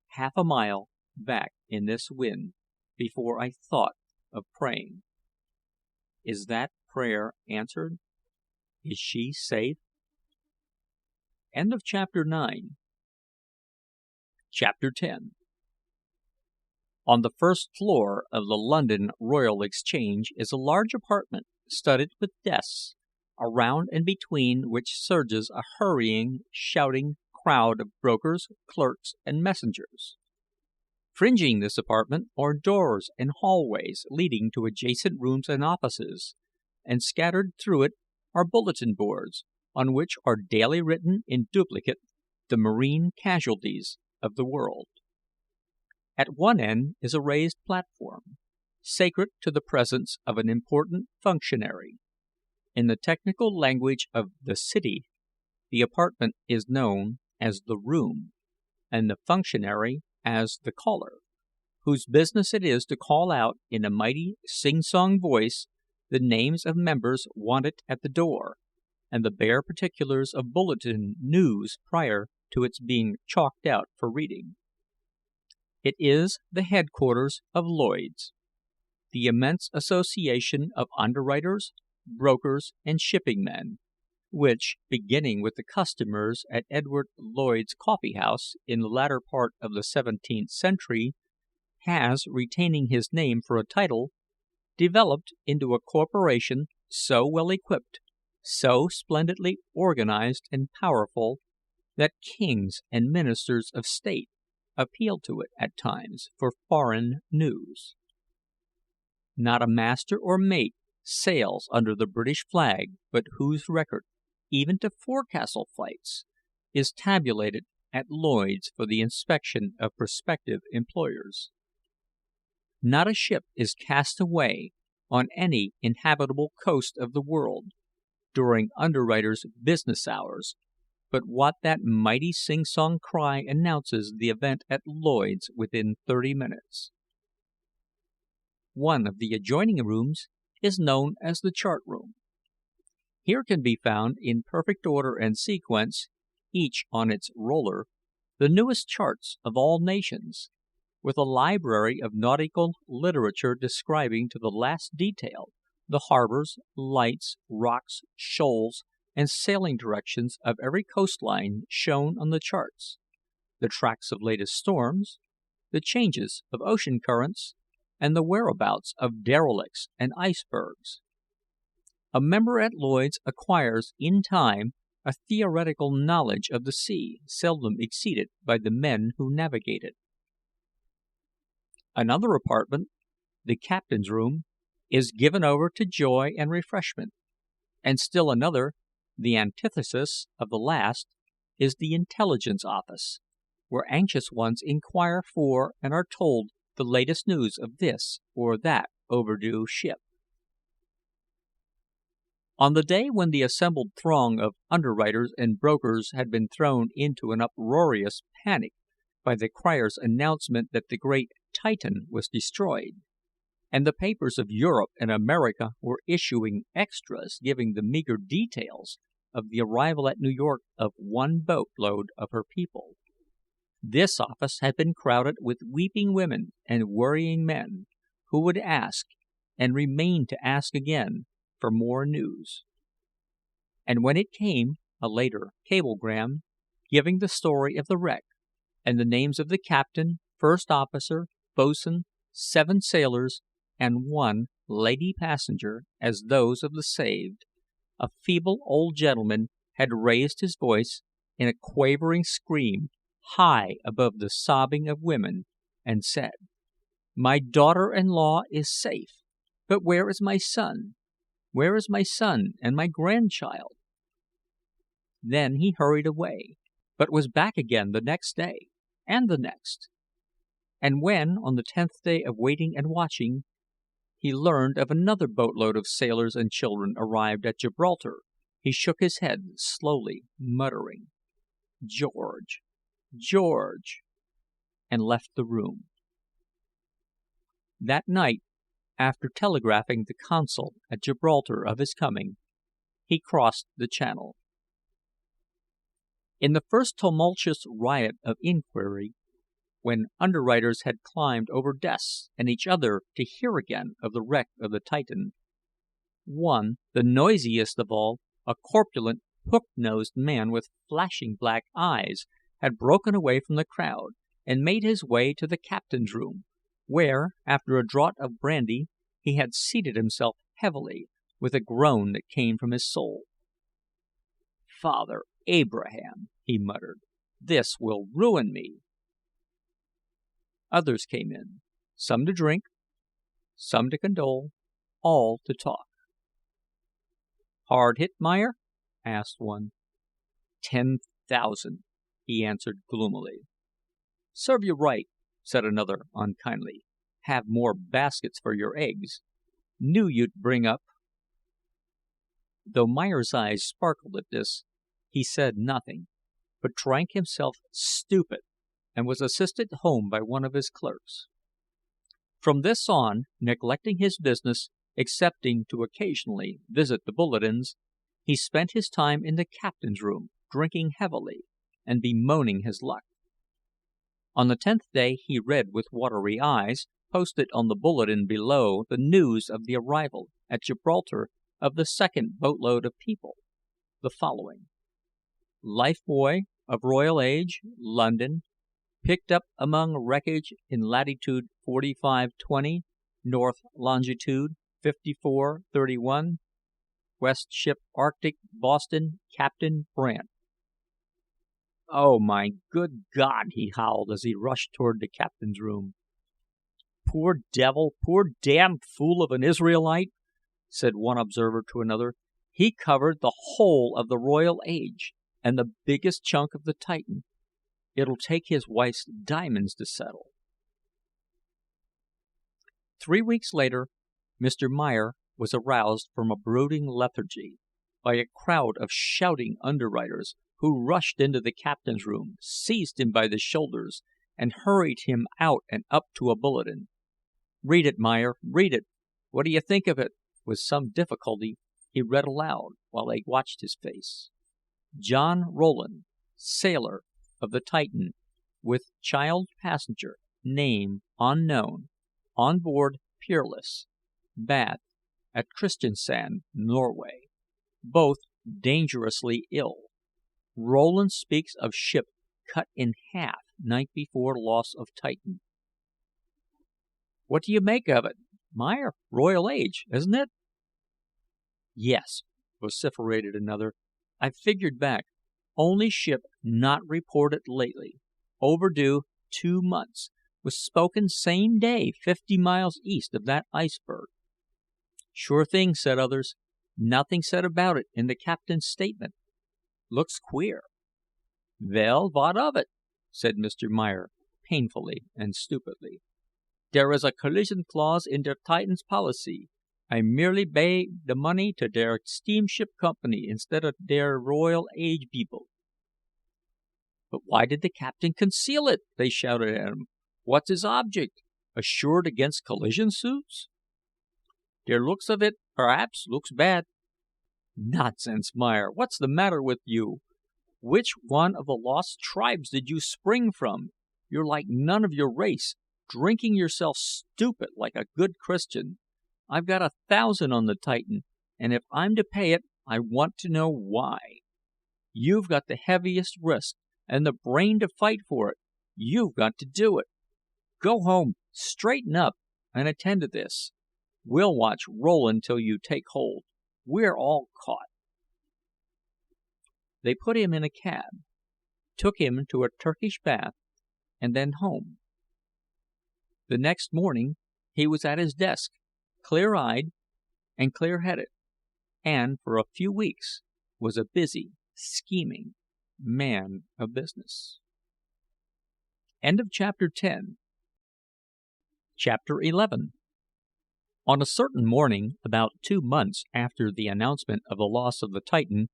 half a mile back in this wind, before I thought of praying. Is that prayer answered? Is she safe?" End of chapter 9. Chapter 10. On the first floor of the London Royal Exchange is a large apartment studded with desks, around and between which surges a hurrying, shouting crowd of brokers, clerks, and messengers. Fringing this apartment are doors and hallways leading to adjacent rooms and offices, and scattered through it are bulletin boards, on which are daily written in duplicate the marine casualties of the world. At one end is a raised platform, sacred to the presence of an important functionary. In the technical language of the city, the apartment is known as the room, and the functionary as the caller, whose business it is to call out in a mighty sing-song voice the names of members wanted at the door, and the bare particulars of bulletin news prior to its being chalked out for reading. It is the headquarters of Lloyd's, the immense association of underwriters, brokers, and shipping men, which, beginning with the customers at Edward Lloyd's coffee house in the latter part of the 17th century, has, retaining his name for a title, developed into a corporation so well equipped, so splendidly organized and powerful, that kings and ministers of state appeal to it at times for foreign news. Not a master or mate sails under the British flag but whose record, even to forecastle flights, is tabulated at Lloyd's for the inspection of prospective employers. Not a ship is cast away on any inhabitable coast of the world during underwriters' business hours but what that mighty sing-song cry announces the event at Lloyd's within 30 minutes. One of the adjoining rooms is known as the chart room. Here can be found, in perfect order and sequence, each on its roller, the newest charts of all nations, with a library of nautical literature describing to the last detail the harbors, lights, rocks, shoals, and sailing directions of every coastline shown on the charts, the tracks of latest storms, the changes of ocean currents, and the whereabouts of derelicts and icebergs. A member at Lloyd's acquires in time a theoretical knowledge of the sea seldom exceeded by the men who navigate it. Another apartment, the captain's room, is given over to joy and refreshment, and still another, the antithesis of the last, is the intelligence office, where anxious ones inquire for and are told the latest news of this or that overdue ship. On the day when the assembled throng of underwriters and brokers had been thrown into an uproarious panic by the crier's announcement that the great Titan was destroyed, and the papers of Europe and America were issuing extras giving the meager details of the arrival at New York of one boatload of her people, this office had been crowded with weeping women and worrying men, who would ask, and remain to ask again, for more news. And when it came, a later cablegram, giving the story of the wreck, and the names of the captain, first officer, boatswain, 7 sailors, and 1 lady passenger as those of the saved, a feeble old gentleman had raised his voice in a quavering scream high above the sobbing of women, and said, "My daughter-in-law is safe, but where is my son? Where is my son and my grandchild?" Then he hurried away, but was back again the next day, and the next. And when, on the 10th day of waiting and watching, he learned of another boatload of sailors and children arrived at Gibraltar, he shook his head slowly, muttering, "George, George," and left the room. That night, after telegraphing the consul at Gibraltar of his coming, he crossed the Channel. In the first tumultuous riot of inquiry, when underwriters had climbed over desks and each other to hear again of the wreck of the Titan, one, the noisiest of all, a corpulent, hook-nosed man with flashing black eyes, had broken away from the crowd and made his way to the captain's room, where, after a draught of brandy, he had seated himself heavily, with a groan that came from his soul. "Father Abraham," he muttered, "this will ruin me." Others came in, some to drink, some to condole, all to talk. "Hard hit, Meyer?" asked one. 10,000, he answered gloomily. "Serve you right," said another unkindly. "Have more baskets for your eggs. Knew you'd bring up." Though Meyer's eyes sparkled at this, he said nothing, but drank himself stupid, and was assisted home by one of his clerks. From this on, neglecting his business, excepting to occasionally visit the bulletins, he spent his time in the captain's room, drinking heavily, and bemoaning his luck. On the 10th day he read with watery eyes, posted on the bulletin below, the news of the arrival at Gibraltar of the second boatload of people, the following: "Life-buoy of Royal Age, London, picked up among wreckage in latitude 4520, north longitude 5431, West Ship Arctic, Boston, Captain Brant. "Oh, my good God!" he howled as he rushed toward the captain's room. "Poor devil, poor damned fool of an Israelite," said one observer to another. "He covered the whole of the Royal Age, and the biggest chunk of the Titan. It'll take his wife's diamonds to settle." 3 weeks later, Mr. Meyer was aroused from a brooding lethargy by a crowd of shouting underwriters, who rushed into the captain's room, seized him by the shoulders, and hurried him out and up to a bulletin. "Read it, Meyer, read it. What do you think of it?" With some difficulty he read aloud, while they watched his face. "John Rowland, sailor of the Titan, with child passenger, name unknown, on board Peerless, Bath, at Kristiansand, Norway. Both dangerously ill. Rowland speaks of ship cut in half night before loss of Titan." "What do you make of it, Meyer? Royal Age, isn't it?" "Yes," vociferated another. "I've figured back. Only ship not reported lately. Overdue 2 months. Was spoken same day 50 miles east of that iceberg." "Sure thing," said others. "Nothing said about it in the captain's statement. Looks queer." "Vell, vot of it?" said Mr. Meyer, painfully and stupidly. "Der is a collision clause in der Titan's policy. I merely pay the money to der steamship company instead of der Royal Age people." "But why did the captain conceal it?" they shouted at him. "What's his object? Assured against collision suits?" "Der looks of it, perhaps, looks bad." "Nonsense, Meyer. What's the matter with you? Which one of the lost tribes did you spring from? You're like none of your race, drinking yourself stupid like a good Christian. I've got 1,000 on the Titan, and if I'm to pay it, I want to know why. You've got the heaviest risk, and the brain to fight for it. You've got to do it. Go home, straighten up, and attend to this. We'll watch Rowland till you take hold. We're all caught." They put him in a cab, took him to a Turkish bath, and then home. The next morning he was at his desk, clear-eyed and clear-headed, and for a few weeks was a busy, scheming man of business. Chapter 11. On a certain morning, about 2 months after the announcement of the loss of the Titan,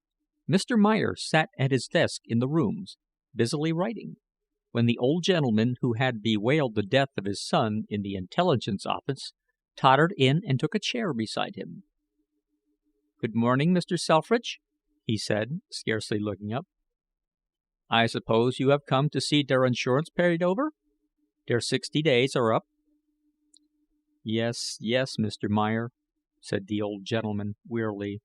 Mr. Meyer sat at his desk in the Rooms, busily writing, when the old gentleman who had bewailed the death of his son in the intelligence office tottered in and took a chair beside him. "Good morning, Mr. Selfridge," he said, scarcely looking up. "I suppose you have come to see der insurance paid over? Der 60 days are up." Yes, Mr. Meyer," said the old gentleman, wearily.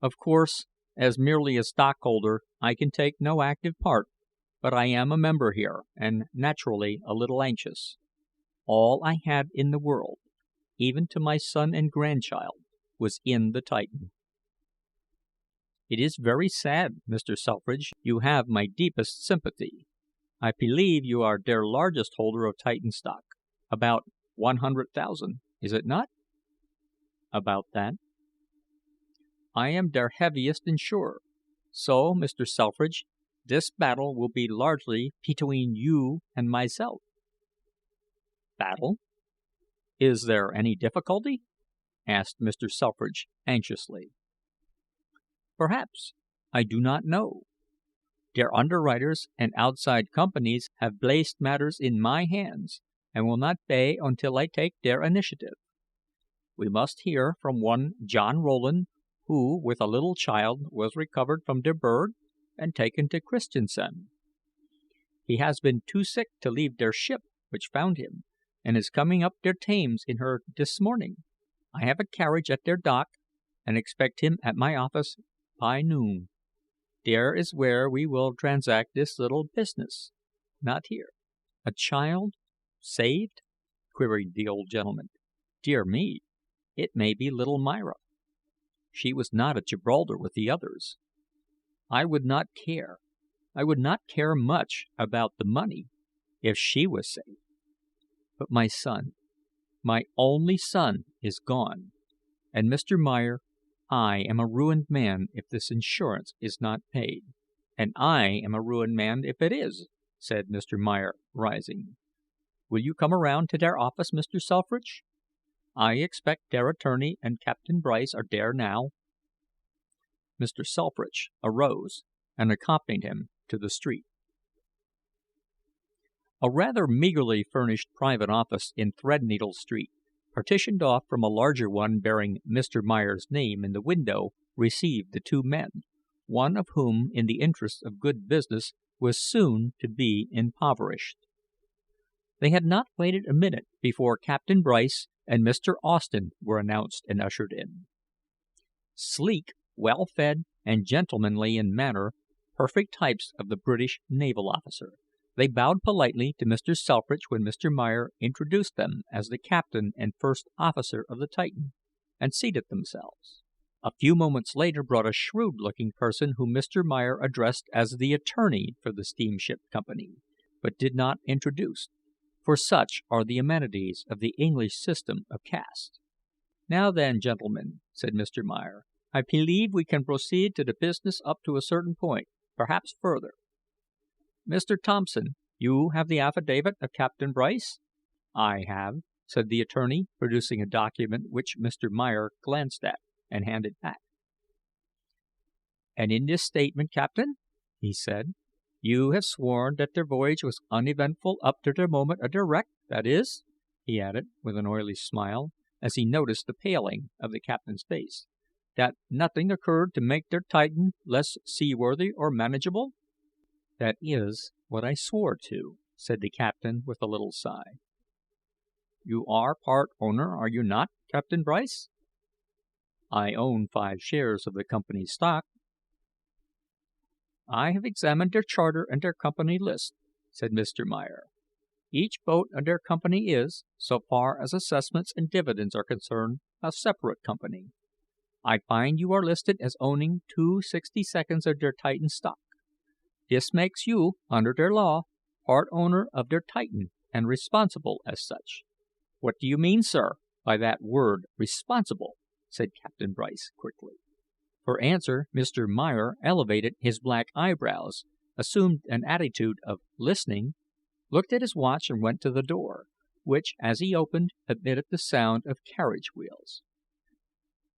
"Of course, as merely a stockholder, I can take no active part, but I am a member here, and naturally a little anxious. All I had in the world, even to my son and grandchild, was in the Titan." "It is very sad, Mr. Selfridge. You have my deepest sympathy. I believe you are der largest holder of Titan stock, about 100,000, is it not?" "About that." "I am der heaviest insurer. So, Mr. Selfridge, this battle will be largely petween you and myself." "Battle? Is there any difficulty?" asked Mr. Selfridge, anxiously. "Perhaps. I do not know. Der underwriters and outside companies have placed matters in my hands, and will not pay until I take der initiative. We must hear from one John Rowland, who, with a little child, was recovered from der berg and taken to Kristiansand. He has been too sick to leave der ship which found him, and is coming up der Thames in her this morning. I have a carriage at der dock, and expect him at my office by noon. There is where we will transact this little business, not here." "A child saved?" queried the old gentleman. "Dear me! It may be little Myra. She was not at Gibraltar with the others. I would not care much about the money, if she was safe. But my son, my only son, is gone, and Mr. Meyer, I am a ruined man if this insurance is not paid." "And I am a ruined man if it is," said Mr. Meyer, rising. "Will you come around to der office, Mr. Selfridge? I expect der attorney and Captain Bryce are dere now." Mr. Selfridge arose and accompanied him to the street. A rather meagerly furnished private office in Threadneedle Street, partitioned off from a larger one bearing Mr. Meyer's name in the window, received the two men, one of whom, in the interests of good business, was soon to be impoverished. They had not waited a minute before Captain Bryce and Mr. Austen were announced and ushered in. Sleek, well fed, and gentlemanly in manner, perfect types of the British naval officer, they bowed politely to Mr. Selfridge when Mr. Meyer introduced them as the captain and first officer of the Titan, and seated themselves. A few moments later brought a shrewd-looking person whom Mr. Meyer addressed as the attorney for the steamship company, but did not introduce, for such are the amenities of the English system of caste. "Now then, gentlemen," said Mr. Meyer, "I believe we can proceed to the business up to a certain point, perhaps further. Mr. Thompson, you have the affidavit of Captain Bryce?" "I have," said the attorney, producing a document which Mr. Meyer glanced at and handed back. "And in this statement, Captain," he said, "you have sworn that der voyage was uneventful up to der moment of der wreck. That is," he added, with an oily smile, as he noticed the paling of the captain's face, "that nothing occurred to make der Titan less seaworthy or manageable?" "That is what I swore to," said the captain, with a little sigh. "You are part owner, are you not, Captain Bryce?" "I own 5 shares of the company's stock." "I have examined der charter and der company list," said Mr. Meyer. "Each boat of der company is, so far as assessments and dividends are concerned, a separate company. I find you are listed as owning 2/62 of der Titan stock. This makes you, under der law, part owner of der Titan, and responsible as such." "What do you mean, sir, by that word responsible?" said Captain Bryce, quickly. For answer, Mr. Meyer elevated his black eyebrows, assumed an attitude of listening, looked at his watch, and went to the door, which, as he opened, admitted the sound of carriage wheels.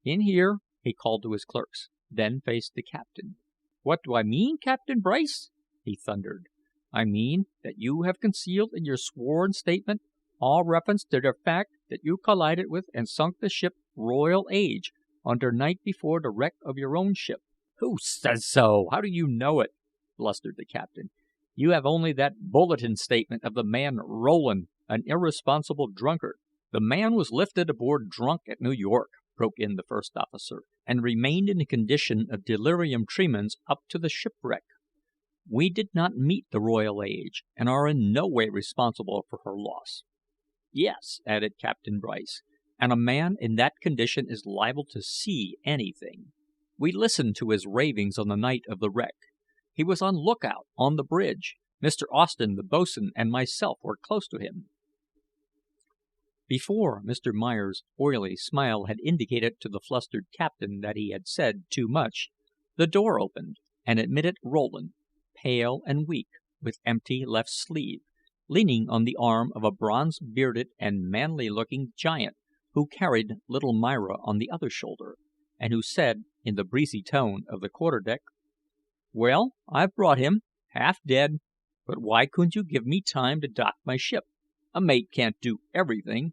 "In here," he called to his clerks, then faced the captain. "What do I mean, Captain Bryce?" he thundered. "I mean that you have concealed in your sworn statement all reference to der fact that you collided with and sunk the ship Royal Age on der night before the wreck of your own ship." "Who says so? How do you know it?" blustered the captain. "You have only that bulletin statement of the man Rowland, an irresponsible drunkard." "The man was lifted aboard drunk at New York," broke in the first officer, "and remained in a condition of delirium tremens up to the shipwreck. We did not meet the Royal Age, and are in no way responsible for her loss." "Yes," added Captain Bryce, "and a man in that condition is liable to see anything. We listened to his ravings on the night of the wreck. He was on lookout on the bridge. Mr. Austen, the boatswain, and myself were close to him." Before Mr. Meyer's oily smile had indicated to the flustered captain that he had said too much, the door opened and admitted Rowland, pale and weak, with empty left sleeve, leaning on the arm of a bronze-bearded and manly-looking giant who carried little Myra on the other shoulder, and who said, in the breezy tone of the quarter-deck: "Well, I've brought him, half dead, but why couldn't you give me time to dock my ship? A mate can't do everything."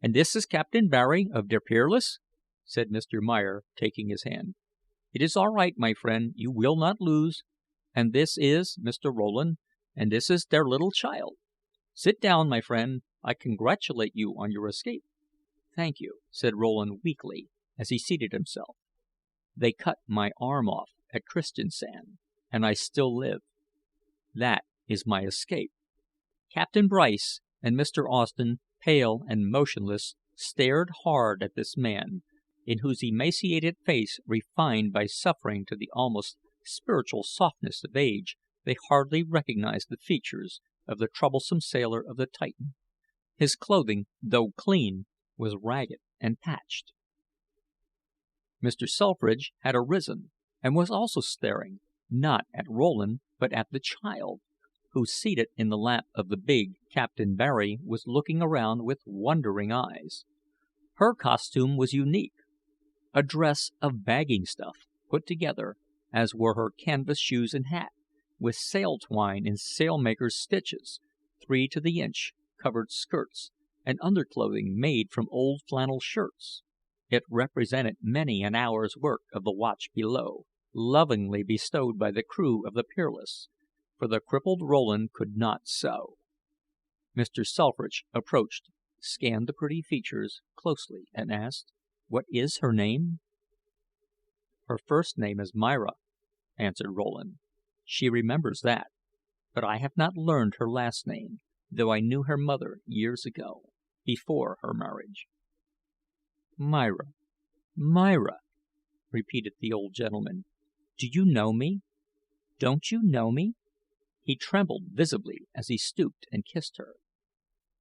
"And this is Captain Barry of der Peerless?" said Mr. Meyer, taking his hand. "It is all right, my friend, you will not lose. And this is Mr. Rowland, and this is der little child. Sit down, my friend. I congratulate you on your escape." "Thank you," said Rowland, weakly, as he seated himself. "They cut my arm off at Christiansand, and I still live. That is my escape." Captain Bryce and Mr. Austen, pale and motionless, stared hard at this man, in whose emaciated face, refined by suffering to the almost spiritual softness of age, they hardly recognized the features of the troublesome sailor of the Titan. His clothing, though clean, was ragged and patched. Mr. Selfridge had arisen, and was also staring, not at Rowland, but at the child, who, seated in the lap of the big Captain Barry, was looking around with wondering eyes. Her costume was unique, a dress of bagging stuff, put together, as were her canvas shoes and hat, with sail twine in sailmaker's stitches, 3 to the inch, covered skirts, and underclothing made from old flannel shirts. It represented many an hour's work of the watch below, lovingly bestowed by the crew of the Peerless, for the crippled Rowland could not sew. Mr. Selfridge approached, scanned the pretty features closely, and asked, "What is her name?" "Her first name is Myra," answered Rowland. "She remembers that, but I have not learned her last name, though I knew her mother years ago, before her marriage." "Myra, Myra," repeated the old gentleman. "Do you know me? Don't you know me?" He trembled visibly as he stooped and kissed her.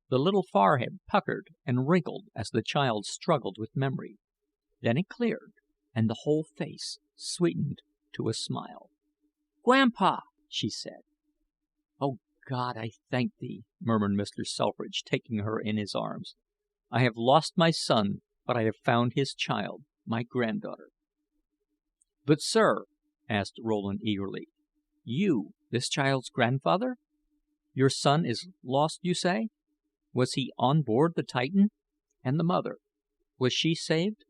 The little forehead puckered and wrinkled as the child struggled with memory. Then it cleared, and the whole face sweetened to a smile. "Grandpa!" she said. "Oh, God, I thank Thee!" murmured Mr. Selfridge, taking her in his arms. "I have lost my son, but I have found his child, my granddaughter." "But, sir," asked Rowland, eagerly, "you this child's grandfather? Your son is lost, you say? Was he on board the Titan? And the mother, was she saved?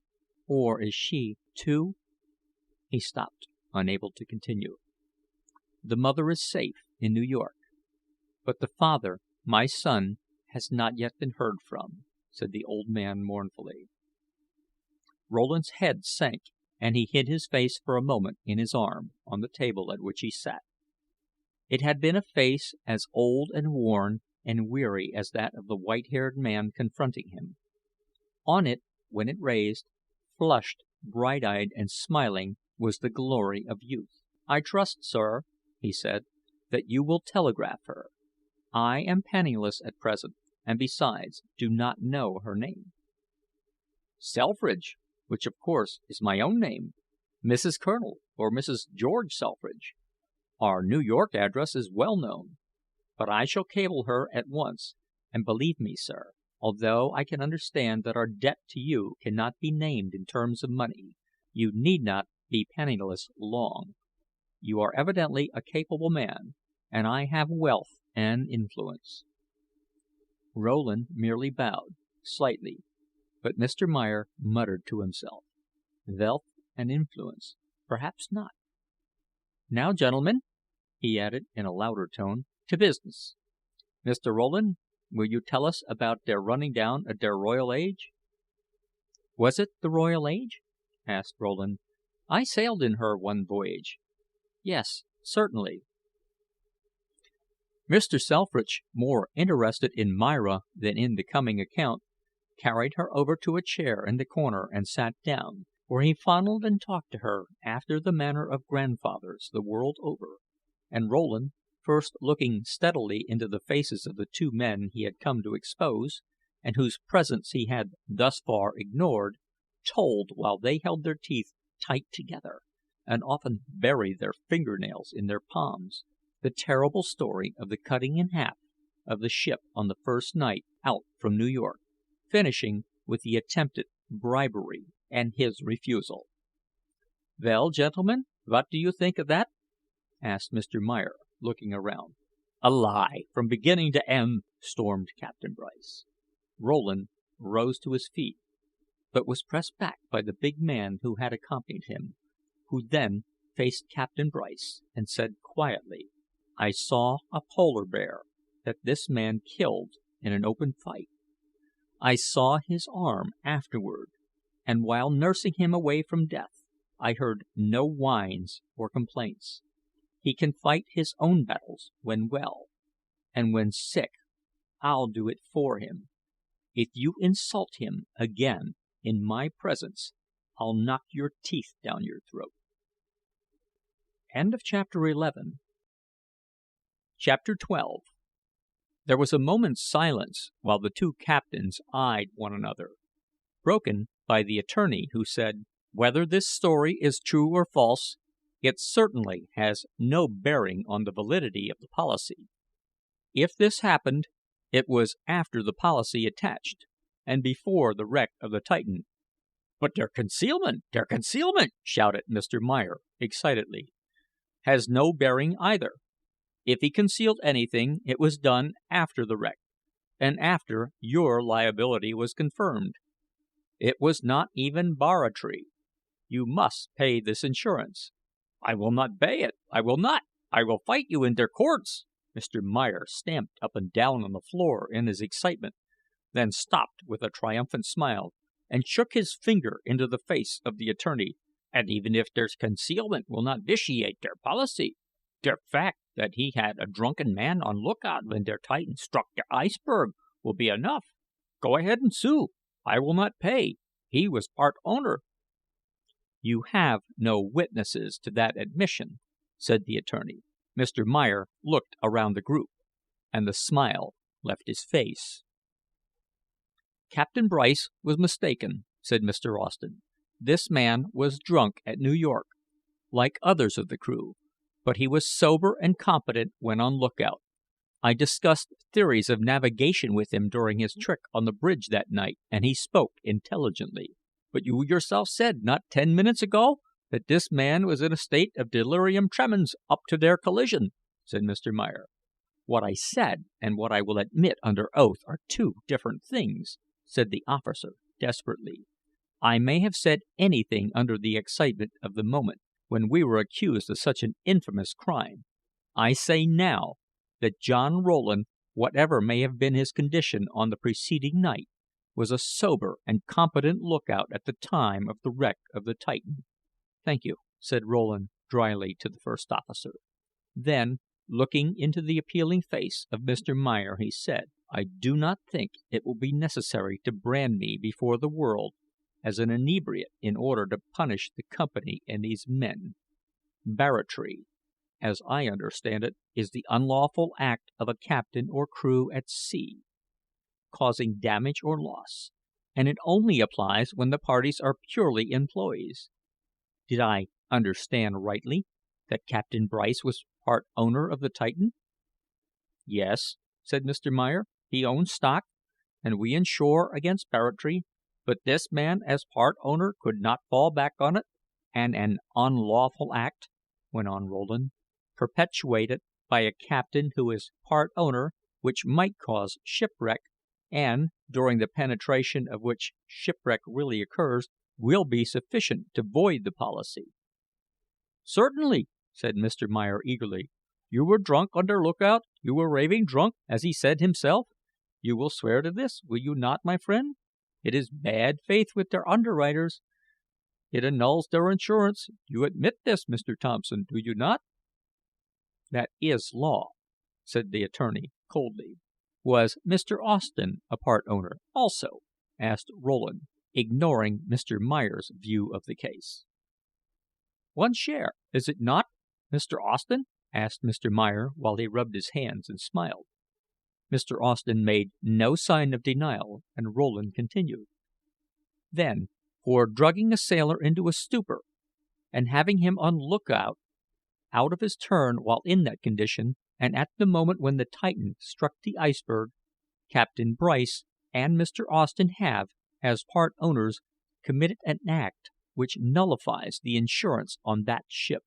Or is she, too?" He stopped, unable to continue. "The mother is safe in New York, but the father, my son, has not yet been heard from," said the old man mournfully. Rowland's head sank, and he hid his face for a moment in his arm, on the table at which he sat. It had been a face as old and worn and weary as that of the white-haired man confronting him. On it, when it raised, flushed, bright-eyed, and smiling, was the glory of youth. "I trust, sir," he said, "that you will telegraph her. I am penniless at present, and besides, do not know her name." "Selfridge, which of course is my own name, Mrs. Colonel or Mrs. George Selfridge. Our New York address is well known. But I shall cable her at once, and believe me, sir, although I can understand that our debt to you cannot be named in terms of money, you need not be penniless long. You are evidently a capable man, and I have wealth and influence." Rowland merely bowed, slightly, but Mr. Meyer muttered to himself, "Wealth and influence perhaps not. Now, gentlemen," he added in a louder tone, "to business. Mr. Rowland, will you tell us about der running down of der Royal Age?" "Was it the Royal Age?" asked Rowland. "I sailed in her one voyage. Yes, certainly." Mr. Selfridge, more interested in Myra than in the coming account, carried her over to a chair in the corner and sat down, where he fondled and talked to her after the manner of grandfathers the world over; and Rowland, first looking steadily into the faces of the 2 men he had come to expose, and whose presence he had thus far ignored, told, while they held their teeth tight together, and often buried their finger nails in their palms, the terrible story of the cutting in half of the ship on the first night out from New York, finishing with the attempted bribery and his refusal. "Vell, gentlemen, what do you think of that?" asked Mr. Meyer, looking around. "A lie, from beginning to end," stormed Captain Bryce. Rowland rose to his feet, but was pressed back by the big man who had accompanied him, who then faced Captain Bryce and said quietly, "I saw a polar bear that this man killed in an open fight. I saw his arm afterward, and while nursing him away from death, I heard no whines or complaints. He can fight his own battles when well, and when sick I'll do it for him. If you insult him again in my presence, I'll knock your teeth down your throat." Chapter 12. There was a moment's silence while the two captains eyed one another, broken by the attorney, who said: "Whether this story is true or false, it certainly has no bearing on the validity of the policy. If this happened, it was after the policy attached, and before the wreck of the Titan." "But der concealment!" shouted Mr. Meyer, excitedly. "Has no bearing either. If he concealed anything, it was done after the wreck, and after your liability was confirmed. It was not even barratry. You must pay this insurance." "I will not pay it. I will not. I will fight you in der courts." Mr. Meyer stamped up and down on the floor in his excitement, then stopped with a triumphant smile, and shook his finger into the face of the attorney. "And even if der concealment will not vitiate der policy, der fact that he had a drunken man on lookout when der Titan struck der iceberg will be enough. Go ahead and sue. I will not pay. He was part owner." "You have no witnesses to that admission," said the attorney. Mr. Meyer looked around the group, and the smile left his face. "Captain Bryce was mistaken," said Mr. Austen. "This man was drunk at New York, like others of the crew, but he was sober and competent when on lookout. I discussed theories of navigation with him during his trick on the bridge that night, and he spoke intelligently." "But you yourself said, not 10 minutes ago, that this man was in a state of delirium tremens up to their collision," said Mr. Meyer. "What I said and what I will admit under oath are two different things," said the officer, desperately. "I may have said anything under the excitement of the moment, when we were accused of such an infamous crime. I say now that John Rowland, whatever may have been his condition on the preceding night, was a sober and competent lookout at the time of the wreck of the Titan." "Thank you," said Rowland, dryly, to the first officer. Then, looking into the appealing face of Mr. Meyer, he said: "I do not think it will be necessary to brand me before the world as an inebriate in order to punish the company and these men. Barratry, as I understand it, is the unlawful act of a captain or crew at sea, causing damage or loss, and it only applies when the parties are purely employees. Did I understand rightly that Captain Bryce was part owner of the Titan?" "Yes," said Mr. Meyer. "He owns stock, and we insure against barratry, but this man as part owner could not fall back on it." "And an unlawful act," went on Rowland, "perpetuated by a captain who is part owner, which might cause shipwreck, and during the penetration of which shipwreck really occurs, will be sufficient to void the policy." "Certainly," said Mr. Meyer, eagerly. "You were drunk on der lookout. You were raving drunk, as he said himself. You will swear to this, will you not, my friend? It is bad faith with der underwriters. It annuls der insurance. You admit this, Mr. Thompson, do you not?" "That is law," said the attorney, coldly. "Was Mr. Austen a part owner, also?" asked Rowland, ignoring Mr. Meyer's view of the case. "One share, is it not, Mr. Austen?" asked Mr. Meyer, while he rubbed his hands and smiled. Mr. Austen made no sign of denial, and Rowland continued: "Then, for drugging a sailor into a stupor, and having him on lookout out of his turn while in that condition, and at the moment when the Titan struck the iceberg, Captain Bryce and Mr. Austen have, as part owners, committed an act which nullifies the insurance on that ship."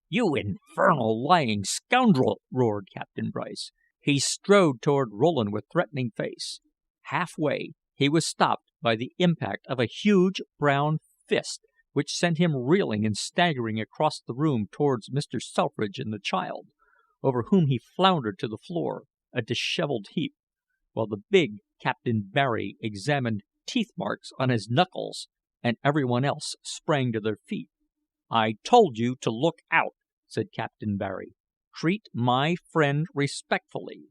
"You infernal, lying scoundrel!" roared Captain Bryce. He strode toward Rowland with threatening face. Halfway, he was stopped by the impact of a huge brown fist, which sent him reeling and staggering across the room towards Mr. Selfridge and the child, over whom he floundered to the floor, a disheveled heap, while the big Captain Barry examined teeth marks on his knuckles, and every one else sprang to their feet. "I told you to look out," said Captain Barry. "Treat my friend respectfully."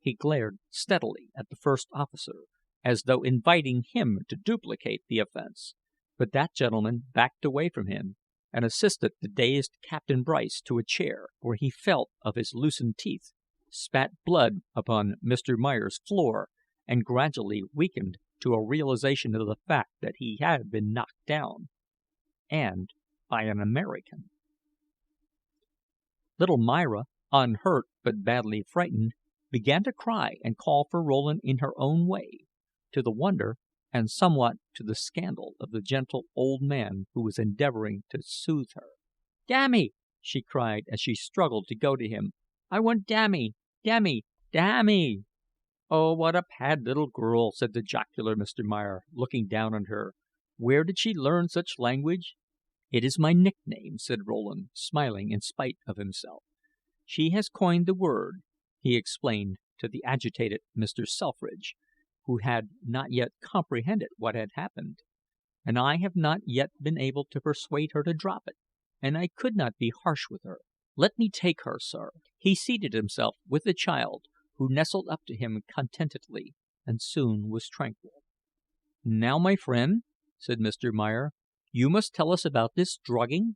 He glared steadily at the first officer, as though inviting him to duplicate the offense, but that gentleman backed away from him, and assisted the dazed Captain Bryce to a chair, where he felt of his loosened teeth, spat blood upon Mr. Meyer's floor, and gradually weakened to a realization of the fact that he had been knocked down, and by an American. Little Myra, unhurt but badly frightened, began to cry and call for Rowland in her own way, to the wonder and somewhat to the scandal of the gentle old man who was endeavoring to soothe her. "Dammy!" she cried as she struggled to go to him. "I want Dammy! Dammy! Dammy!" "Oh, what a bad little girl!" said the jocular Mr. Meyer, looking down on her. "Where did she learn such language?" "It is my nickname," said Rowland, smiling in spite of himself. "She has coined the word," he explained to the agitated Mr. Selfridge, who had not yet comprehended what had happened, "and I have not yet been able to persuade her to drop it, and I could not be harsh with her. Let me take her, sir." He seated himself with the child, who nestled up to him contentedly, and soon was tranquil. "Now, my friend," said Mr. Meyer, "you must tell us about this drugging."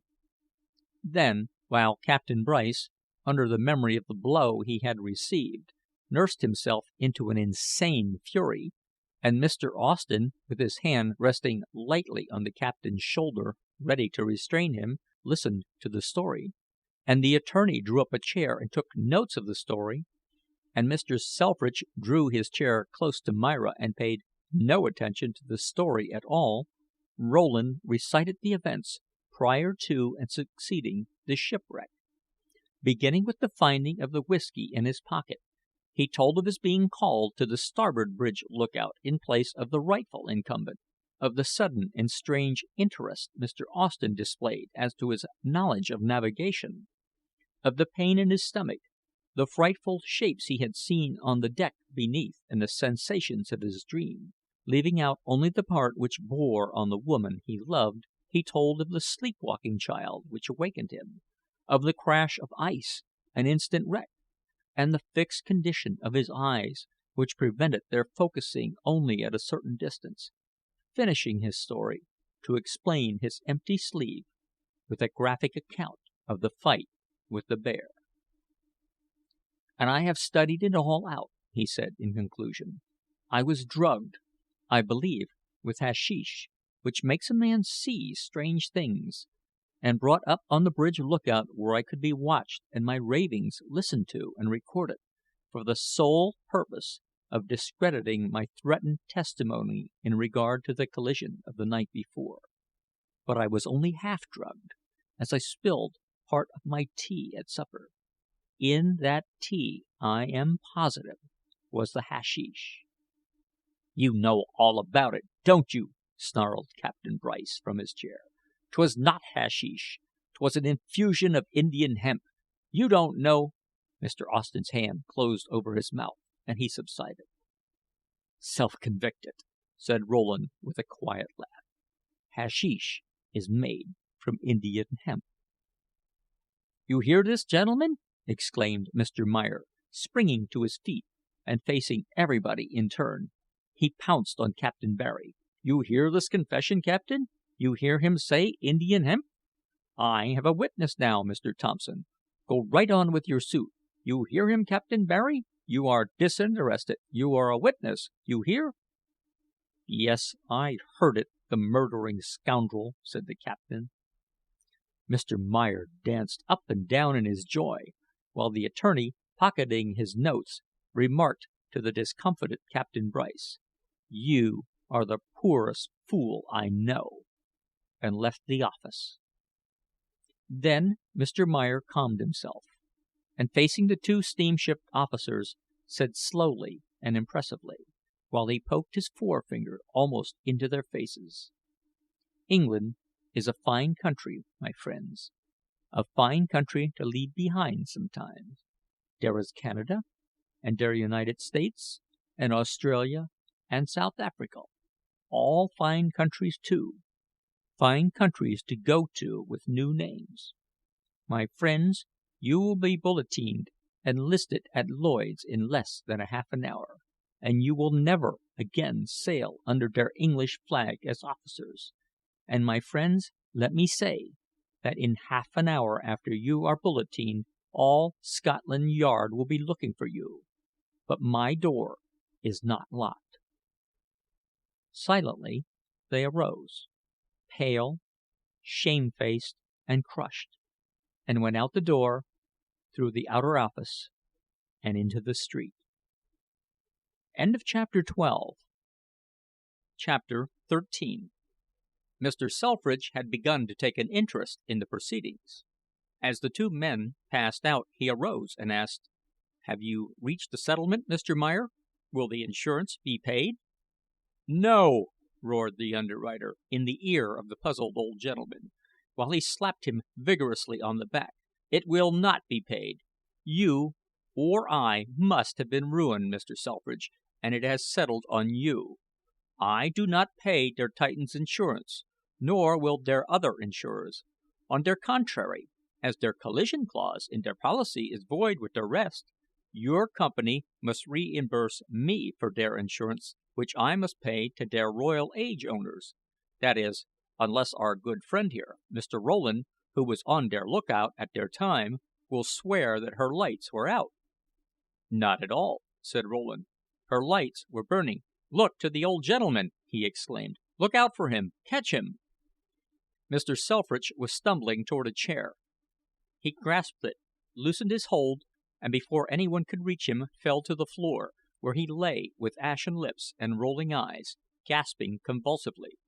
Then, while Captain Bryce, under the memory of the blow he had received, nursed himself into an insane fury, and Mr. Austen, with his hand resting lightly on the captain's shoulder, ready to restrain him, listened to the story, and the attorney drew up a chair and took notes of the story, and Mr. Selfridge drew his chair close to Myra and paid no attention to the story at all, Rowland recited the events prior to and succeeding the shipwreck. Beginning with the finding of the whisky in his pocket, he told of his being called to the starboard bridge lookout in place of the rightful incumbent; of the sudden and strange interest Mr. Austen displayed as to his knowledge of navigation; of the pain in his stomach, the frightful shapes he had seen on the deck beneath, and the sensations of his dream. Leaving out only the part which bore on the woman he loved, he told of the sleep-walking child which awakened him, of the crash of ice and instant wreck, and the fixed condition of his eyes, which prevented their focusing only at a certain distance, finishing his story, to explain his empty sleeve, with a graphic account of the fight with the bear. "And I have studied it all out," he said in conclusion. "I was drugged, I believe, with hasheesh, which makes a man see strange things, and brought up on the bridge lookout where I could be watched and my ravings listened to and recorded, for the sole purpose of discrediting my threatened testimony in regard to the collision of the night before. But I was only half drugged, as I spilled part of my tea at supper. In that tea, I am positive, was the hasheesh." "You know all about it, don't you?" snarled Captain Bryce from his chair. "'Twas not hasheesh. 'Twas an infusion of Indian hemp. You don't know." Mr. Austen's hand closed over his mouth, and he subsided. "Self-convicted," said Rowland, with a quiet laugh. "Hasheesh is made from Indian hemp." "You hear this, gentlemen?" exclaimed Mr. Meyer, springing to his feet and facing everybody in turn. He pounced on Captain Barry. "You hear this confession, Captain? You hear him say Indian hemp? I have a witness now, Mr. Thompson. Go right on with your suit. You hear him, Captain Barry? You are disinterested. You are a witness. You hear?" "Yes, I heard it, the murdering scoundrel," said the captain. Mr. Meyer danced up and down in his joy, while the attorney, pocketing his notes, remarked to the discomfited Captain Bryce, "You are the poorest fool I know," and left the office. Then Mr. Meyer calmed himself, and facing the two steamship officers, said slowly and impressively, while he poked his forefinger almost into their faces, "England is a fine country, my friends, a fine country to leave behind sometimes. There is Canada, and der United States, and Australia, and South Africa, all fine countries too, fine countries to go to with new names. My friends, you will be bulletined enlisted at Lloyd's in less than a half an hour, and you will never again sail under der English flag as officers. And, my friends, let me say that in half an hour after you are bulletined, all Scotland Yard will be looking for you. But my door is not locked." Silently they arose, pale, shamefaced, and crushed, and went out the door, through the outer office, and into the street. Chapter 13. Mr. Selfridge had begun to take an interest in the proceedings. As the two men passed out he arose and asked, "Have you reached a settlement, Mr. Meyer? Will the insurance be paid?" "No!" roared the underwriter, in the ear of the puzzled old gentleman, while he slapped him vigorously on the back. "It will not be paid. You or I must have been ruined, Mr. Selfridge, and it has settled on you. I do not pay der Titan's insurance, nor will der other insurers. On der contrary, as der collision clause in der policy is void with der rest, your company must reimburse me for der insurance which I must pay to der Royal Age owners. That is, unless our good friend here, Mr. Rowland, who was on der lookout at der time, will swear that her lights were out." "Not at all," said Rowland. "Her lights were burning. Look to the old gentleman!" he exclaimed. "Look out for him! Catch him!" Mr. Selfridge was stumbling toward a chair. He grasped it, loosened his hold, and before any one could reach him fell to the floor, where he lay with ashen lips and rolling eyes, gasping convulsively.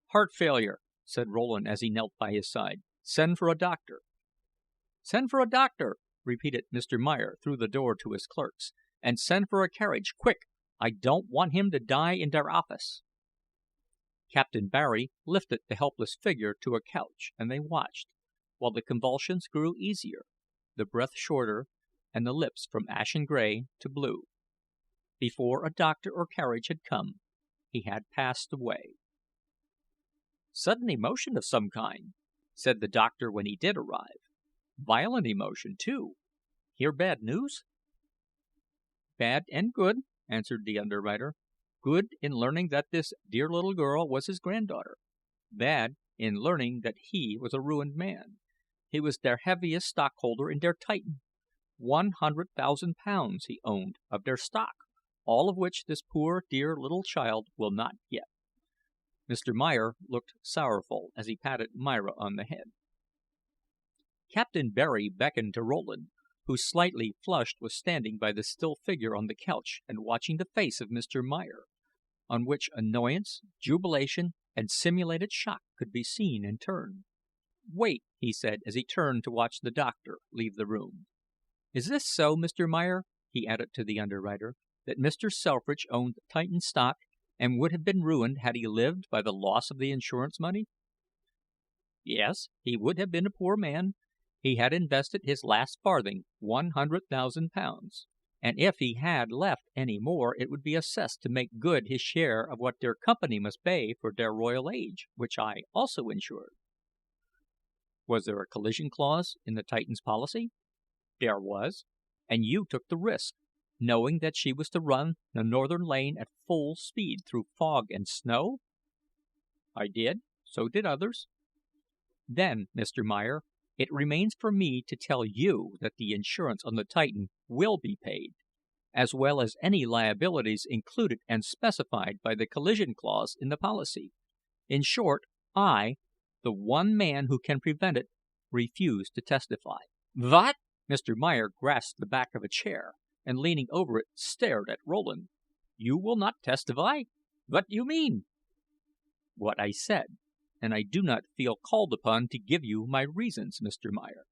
"Heart failure," said Rowland as he knelt by his side. "Send for a doctor." "Send for a doctor," repeated Mr. Meyer through the door to his clerks, "and send for a carriage, quick! I don't want him to die in der office." Captain Barry lifted the helpless figure to a couch, and they watched, while the convulsions grew easier, the breath shorter, and the lips from ashen gray to blue. Before a doctor or carriage had come, he had passed away. "Sudden emotion of some kind," said the doctor when he did arrive. "Violent emotion, too. Hear bad news?" "Bad and good," answered the underwriter. "Good in learning that this dear little girl was his granddaughter. Bad in learning that he was a ruined man. He was der heaviest stockholder in der Titan. £100,000 he owned of der stock, all of which this poor dear little child will not get." Mr. Meyer looked sorrowful as he patted Myra on the head. Captain Barry beckoned to Rowland, who, slightly flushed, was standing by the still figure on the couch and watching the face of Mr. Meyer, on which annoyance, jubilation, and simulated shock could be seen in turn. "Wait," he said as he turned to watch the doctor leave the room. "Is this so, Mr. Meyer?" he added to the underwriter, "that Mr. Selfridge owned Titan stock and would have been ruined had he lived by the loss of the insurance money?" "Yes, he would have been a poor man. He had invested his last farthing, £100,000, and if he had left any more it would be assessed to make good his share of what der company must pay for der Royal Age, which I also insured." "Was there a collision clause in the Titan's policy?" "There was." "And you took the risk, knowing that she was to run the northern lane at full speed through fog and snow?" "I did. So did others." "Then, Mr. Meyer, it remains for me to tell you that the insurance on the Titan will be paid, as well as any liabilities included and specified by the collision clause in the policy. In short, I, the one man who can prevent it, refuse to testify." "Vot?" Mr. Meyer grasped the back of a chair, and leaning over it, stared at Rowland. "You will not testify? What you mean?" "What I said, and I do not feel called upon to give you my reasons, Mr. Meyer."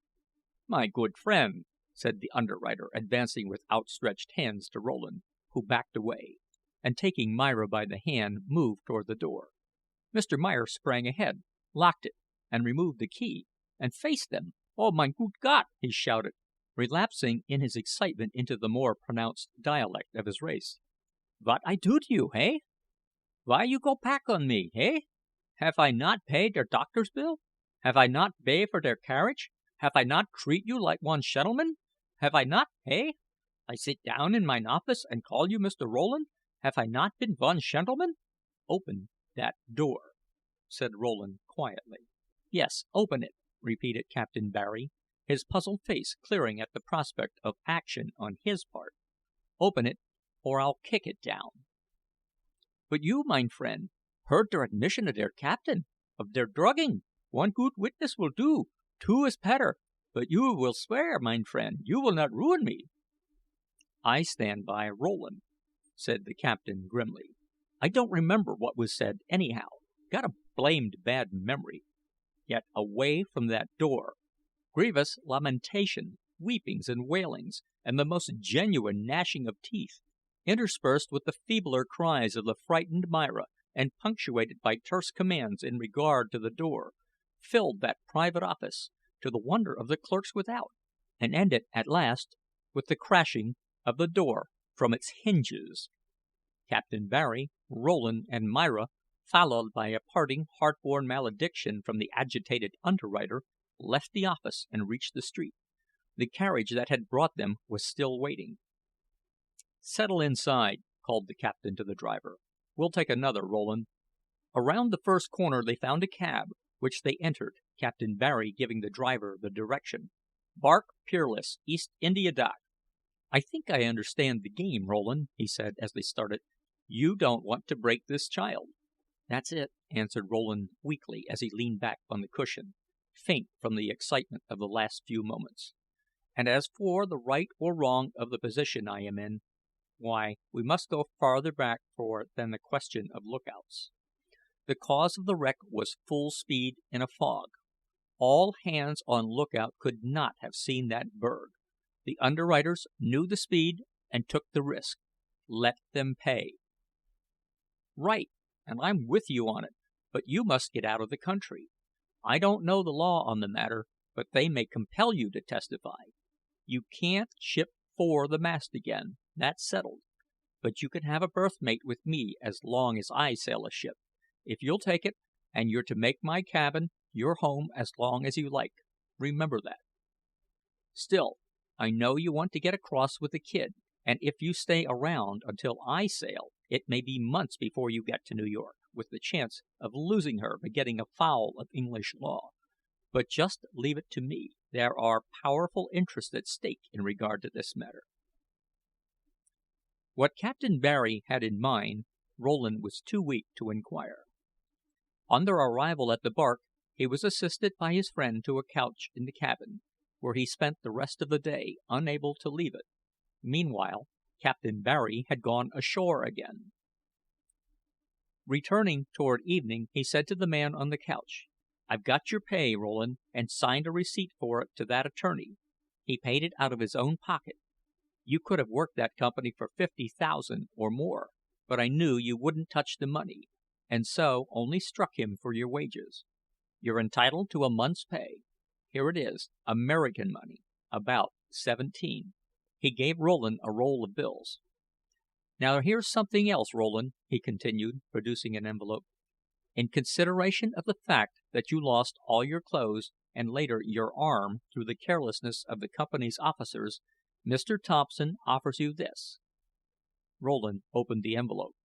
"My good friend," said the underwriter, advancing with outstretched hands to Rowland, who backed away, and taking Myra by the hand moved toward the door. Mr. Meyer sprang ahead, locked it, and removed the key, and faced them. "Oh, mein gut Gott!" he shouted, relapsing in his excitement into the more pronounced dialect of his race. "Vot I do to you, hey? Vy you go pack on me, hey? Have I not pay der doctor's bill? Have I not pay for der carriage? Have I not treat you like one shentleman? Have I not, hey? I sit down in mine office and call you Mr. Rowland. Have I not been von shentleman? Open that door," said Rowland, quietly. "Yes, open it," repeated Captain Barry, his puzzled face clearing at the prospect of action on his part. "Open it, or I'll kick it down." "But you, mine friend, heard der admission of der captain of der drugging. One goot witness will do, two is petter, but you will swear, mine friend, you will not ruin me." "I stand by Rowland," said the captain, grimly. "I don't remember what was said, anyhow. Got a blamed bad memory. Yet away from that door, grievous lamentation, weepings and wailings, and the most genuine gnashing of teeth, interspersed with the feebler cries of the frightened Myra, and punctuated by terse commands in regard to the door, filled that private office, to the wonder of the clerks without, and ended, at last, with the crashing of the door from its hinges. Captain Barry, Rowland, and Myra, followed by a parting, heart-born malediction from the agitated underwriter, left the office and reached the street. The carriage that had brought them was still waiting. "Settle inside," called the captain to the driver. "We'll take another, Rowland." Around the first corner they found a cab, which they entered, Captain Barry giving the driver the direction: "Bark Peerless, East India Dock." "I think I understand the game, Rowland," he said, as they started. "You don't want to break this child." "That's it," answered Rowland, weakly, as he leaned back on the cushion, faint from the excitement of the last few moments. "And as for the right or wrong of the position I am in, why, we must go farther back for it than the question of lookouts. The cause of the wreck was full speed in a fog. All hands on lookout could not have seen that berg. The underwriters knew the speed and took the risk. Let them pay." "Right, and I'm with you on it, but you must get out of the country. I don't know the law on the matter, but they may compel you to testify. You can't ship for the mast again, that's settled, but you can have a berth mate with me as long as I sail a ship, if you'll take it, and you're to make my cabin your home as long as you like. Remember that. Still, I know you want to get across with the kid, and if you stay around until I sail, it may be months before you get to New York, with the chance of losing her by getting afoul of English law. But just leave it to me. There are powerful interests at stake in regard to this matter." What Captain Barry had in mind, Rowland was too weak to inquire. On their arrival at the bark, he was assisted by his friend to a couch in the cabin, where he spent the rest of the day, unable to leave it. Meanwhile, Captain Barry had gone ashore again. Returning toward evening, he said to the man on the couch: "I've got your pay, Rowland, and signed a receipt for it to that attorney. He paid it out of his own pocket. You could have worked that company for 50,000 or more, but I knew you wouldn't touch the money, and so only struck him for your wages. You're entitled to a month's pay. Here it is, American money, about 17." He gave Rowland a roll of bills. "Now here's something else, Rowland," he continued, producing an envelope. "In consideration of the fact that you lost all your clothes and later your arm through the carelessness of the company's officers, Mr. Thompson offers you this." Rowland opened the envelope.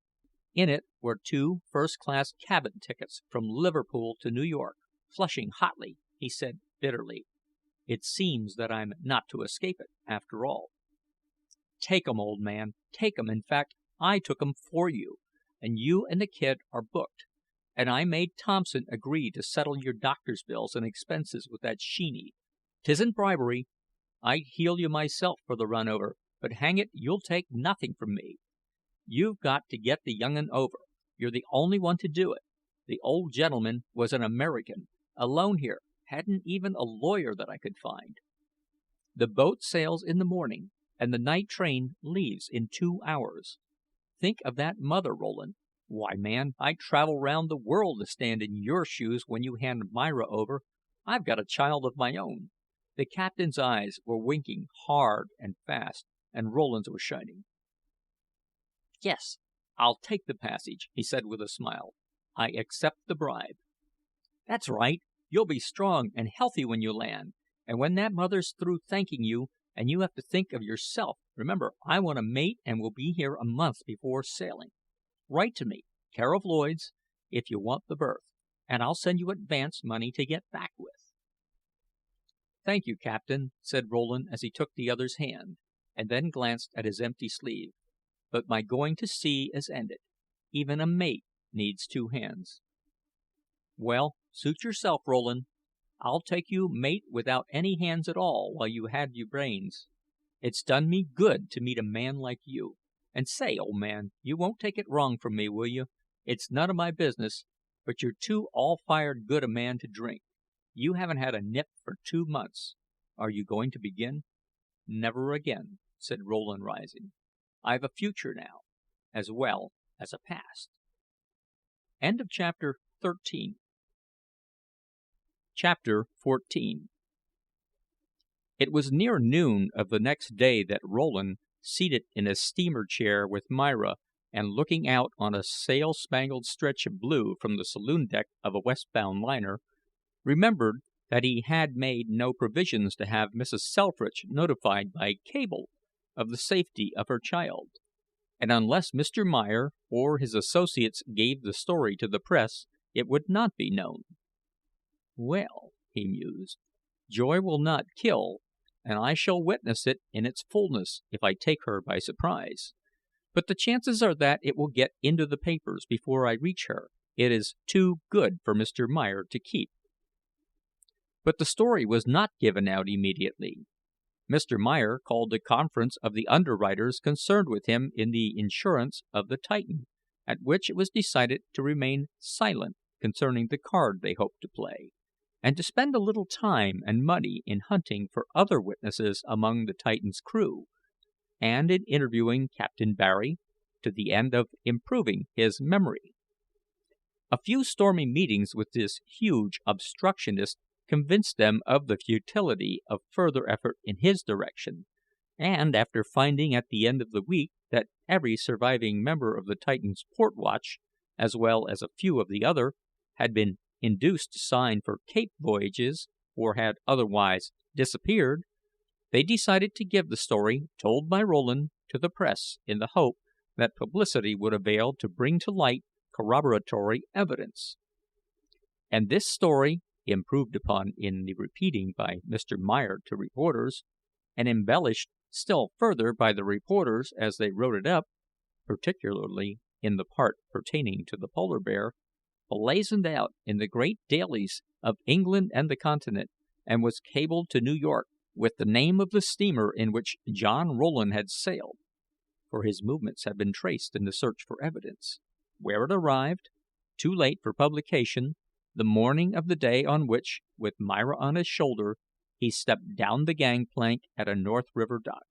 In it were 2 first-class cabin tickets from Liverpool to New York. Flushing hotly, he said bitterly: "It seems that I'm not to escape it, after all." "Take 'em, old man, take 'em. In fact, I took 'em for you, and you and the kid are booked. And I made Thompson agree to settle your doctor's bills and expenses with that Sheeny. 'Tisn't bribery. I'd heel you myself for the run over, but hang it, you'll take nothing from me. You've got to get the young 'un over. You're the only one to do it. The old gentleman was an American, alone here, hadn't even a lawyer that I could find. The boat sails in the morning, and the night train leaves in 2 hours. Think of that mother, Rowland. Why, man, I'd travel round the world to stand in your shoes when you hand Myra over. I've got a child of my own." The captain's eyes were winking hard and fast, and Rowland's were shining. "Yes, I'll take the passage," he said with a smile. "I accept the bribe." "That's right. You'll be strong and healthy when you land, and when that mother's through thanking you, and you have to think of yourself. Remember, I want a mate and will be here a month before sailing. Write to me, care of Lloyd's, if you want the berth, and I'll send you advance money to get back with." "Thank you, Captain," said Rowland as he took the other's hand, and then glanced at his empty sleeve, "but my going to sea is ended. Even a mate needs two hands." "Well, suit yourself, Rowland. I'll take you mate without any hands at all while you had your brains. It's done me good to meet a man like you. And say, old man, you won't take it wrong from me, will you? It's none of my business, but you're too all fired good a man to drink. You haven't had a nip for 2 months. Are you going to begin?" "Never again," said Rowland, rising. "I've a future now, as well as a past." Chapter 14. It was near noon of the next day that Rowland, seated in a steamer chair with Myra, and looking out on a sail spangled stretch of blue from the saloon deck of a westbound liner, remembered that he had made no provisions to have Mrs. Selfridge notified by cable of the safety of her child, and unless Mr. Meyer or his associates gave the story to the press it would not be known. "Well," he mused, "joy will not kill, and I shall witness it in its fullness if I take her by surprise. But the chances are that it will get into the papers before I reach her. It is too good for Mr. Meyer to keep." But the story was not given out immediately. Mr. Meyer called a conference of the underwriters concerned with him in the insurance of the Titan, at which it was decided to remain silent concerning the card they hoped to play, and to spend a little time and money in hunting for other witnesses among the Titan's crew, and in interviewing Captain Barry, to the end of improving his memory. A few stormy meetings with this huge obstructionist convinced them of the futility of further effort in his direction, and after finding at the end of the week that every surviving member of the Titan's port watch, as well as a few of the other, had been induced to sign for Cape voyages or had otherwise disappeared, they decided to give the story told by Rowland to the press in the hope that publicity would avail to bring to light corroboratory evidence. And this story, improved upon in the repeating by Mr. Meyer to reporters, and embellished still further by the reporters as they wrote it up, particularly in the part pertaining to the polar bear, blazoned out in the great dailies of England and the Continent, and was cabled to New York with the name of the steamer in which John Rowland had sailed, for his movements had been traced in the search for evidence, where it arrived, too late for publication, the morning of the day on which, with Myra on his shoulder, he stepped down the gangplank at a North River dock.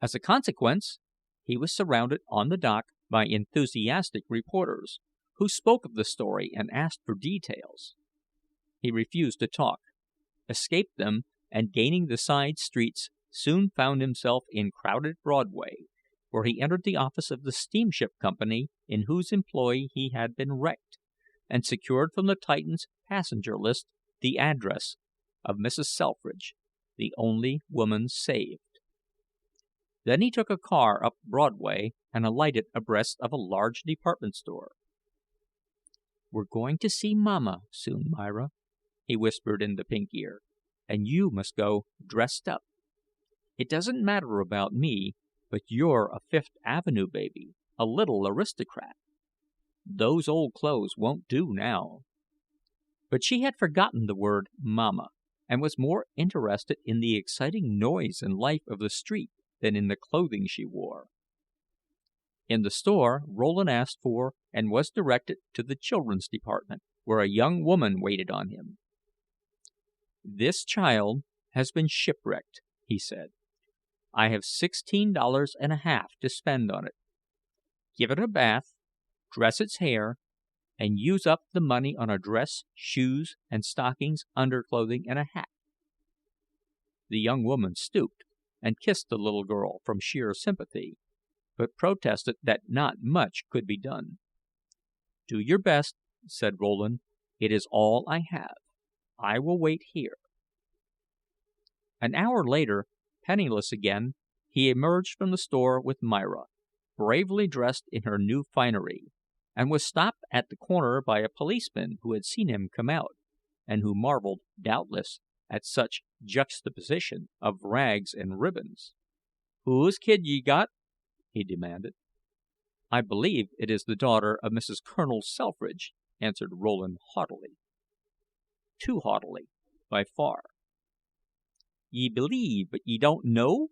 As a consequence, he was surrounded on the dock by enthusiastic reporters, who spoke of the story and asked for details. He refused to talk, escaped them, and gaining the side streets, soon found himself in crowded Broadway, where he entered the office of the steamship company in whose employ he had been wrecked, and secured from the Titan's passenger list the address of Mrs. Selfridge, the only woman saved. Then he took a car up Broadway and alighted abreast of a large department store. "We're going to see Mamma soon, Myra," he whispered in the pink ear, "and you must go dressed up. It doesn't matter about me, but you're a Fifth Avenue baby, a little aristocrat. Those old clothes won't do now." But she had forgotten the word "mamma," and was more interested in the exciting noise and life of the street than in the clothing she wore. In the store Rowland asked for and was directed to the children's department, where a young woman waited on him. "This child has been shipwrecked," he said. "I have $16.50 to spend on it. Give it a bath, dress its hair, and use up the money on a dress, shoes and stockings, underclothing, and a hat." The young woman stooped and kissed the little girl from sheer sympathy, but protested that not much could be done. "Do your best," said Rowland. "It is all I have. I will wait here." An hour later penniless again, he emerged from the store with Myra, bravely dressed in her new finery, and was stopped at the corner by a policeman who had seen him come out, and who marveled, doubtless, at such juxtaposition of rags and ribbons. "Whose kid ye got?" he demanded. "I believe it is the daughter of Mrs. Colonel Selfridge," answered Rowland haughtily. Too haughtily, by far. "Ye believe, but ye don't know?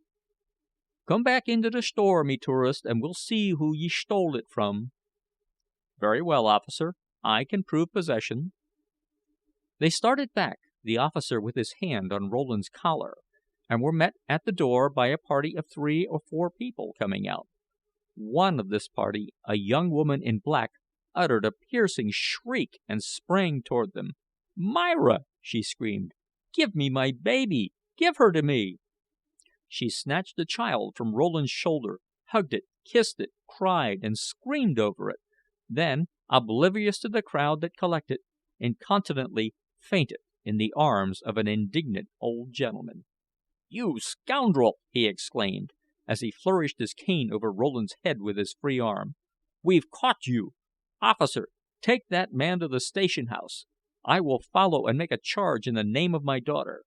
Come back into the store, me tourist, and we'll see who ye stole it from." "Very well, officer. I can prove possession." They started back, the officer with his hand on Rowland's collar, and were met at the door by a party of 3 or 4 people coming out. One of this party, a young woman in black, uttered a piercing shriek and sprang toward them. "Myra!" she screamed. "Give me my baby! Give her to me!" She snatched the child from Rowland's shoulder, hugged it, kissed it, cried and screamed over it, then, oblivious to the crowd that collected, incontinently fainted in the arms of an indignant old gentleman. "You scoundrel!" he exclaimed, as he flourished his cane over Rowland's head with his free arm. "We've caught you! Officer, take that man to the station house. I will follow and make a charge in the name of my daughter."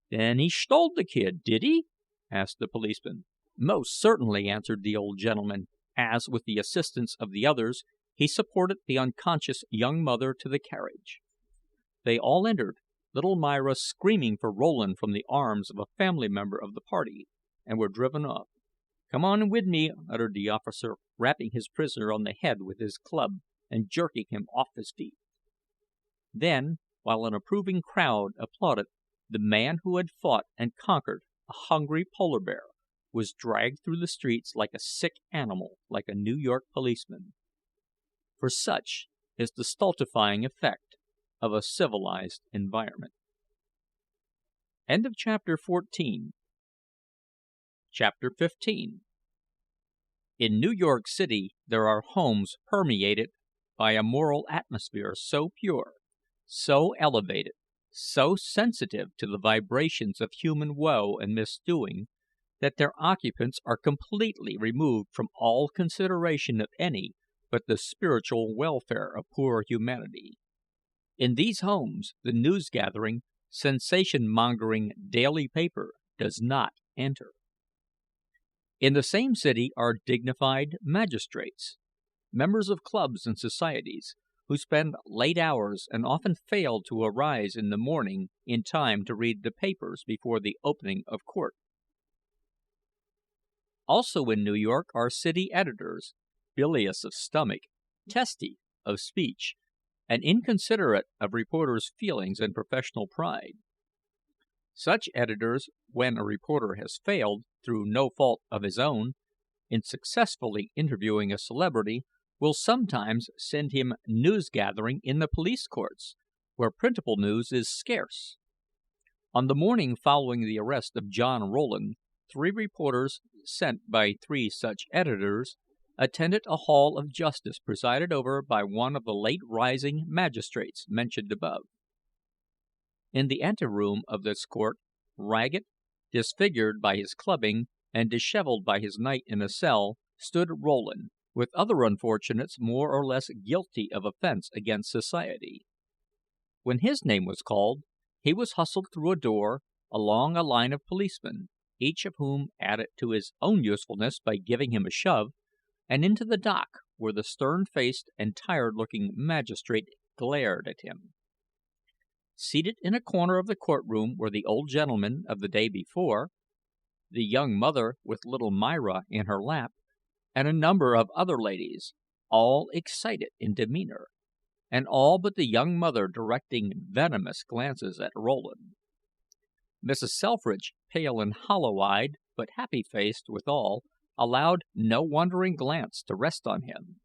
"Then he stole the kid, did he?" asked the policeman. "Most certainly," answered the old gentleman, as, with the assistance of the others, he supported the unconscious young mother to the carriage. They all entered, little Myra screaming for Rowland from the arms of a family member of the party, and were driven off. "Come on with me," uttered the officer, rapping his prisoner on the head with his club and jerking him off his feet. Then, while an approving crowd applauded, the man who had fought and conquered a hungry polar bear was dragged through the streets like a sick animal by a New York policeman. For such is the stultifying effect of a civilized environment. Chapter 15. In New York City there are homes permeated by a moral atmosphere so pure, so elevated, so sensitive to the vibrations of human woe and misdoing, that their occupants are completely removed from all consideration of any but the spiritual welfare of poor humanity. In these homes the news gathering, sensation mongering daily paper does not enter. In the same city are dignified magistrates, members of clubs and societies, who spend late hours and often fail to arise in the morning in time to read the papers before the opening of court. Also in New York are city editors, bilious of stomach, testy of speech, and inconsiderate of reporters' feelings and professional pride. Such editors, when a reporter has failed, through no fault of his own, in successfully interviewing a celebrity, will sometimes send him news gathering in the police courts, where printable news is scarce. On the morning following the arrest of John Rowland, 3 reporters, sent by 3 such editors, attended a hall of justice presided over by one of the late rising magistrates mentioned above. In the anteroom of this court, ragged, disfigured by his clubbing, and disheveled by his night in a cell, stood Rowland, with other unfortunates more or less guilty of offense against society. When his name was called, he was hustled through a door, along a line of policemen, each of whom added to his own usefulness by giving him a shove, and into the dock, where the stern-faced and tired-looking magistrate glared at him. Seated in a corner of the courtroom were the old gentleman of the day before, the young mother with little Myra in her lap, and a number of other ladies, all excited in demeanor, and all but the young mother directing venomous glances at Rowland. Mrs. Selfridge, pale and hollow-eyed, but happy-faced withal, allowed no wandering glance to rest on him.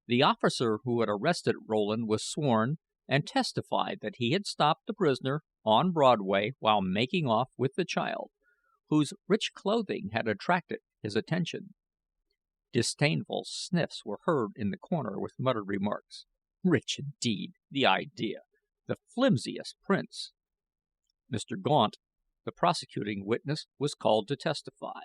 The officer who had arrested Rowland was sworn, and testified that he had stopped the prisoner on Broadway while making off with the child, whose rich clothing had attracted his attention. Disdainful sniffs were heard in the corner, with muttered remarks. "Rich indeed! The idea! The flimsiest prince!" Mr. Gaunt, The prosecuting witness was called to testify.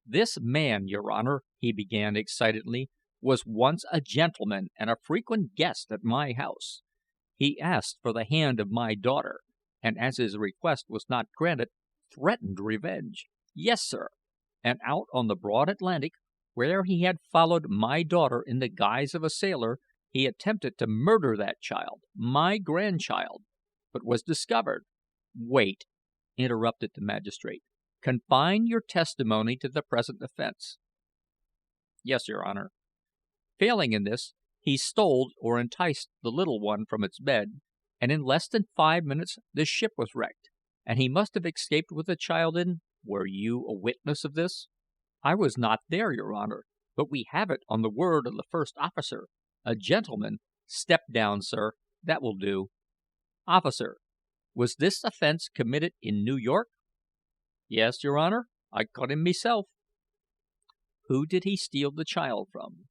"This man, your Honor," he began excitedly, "was once a gentleman and a frequent guest at my house. He asked for the hand of my daughter, and as his request was not granted, threatened revenge. Yes, sir, and out on the broad Atlantic, where he had followed my daughter in the guise of a sailor, he attempted to murder that child, my grandchild, but was discovered." "Wait," interrupted the magistrate. "Confine your testimony to the present offense." "Yes, your Honor. Failing in this, he stole or enticed the little one from its bed, and in less than 5 minutes the ship was wrecked, and he must have escaped with the child in—" "Were you a witness of this?" "I was not there, your Honor, but we have it on the word of the first officer, a gentleman—" "Step down, sir. That will do. Officer, was this offense committed in New York?" "Yes, your Honor. I caught him meself." "Who did he steal the child from?"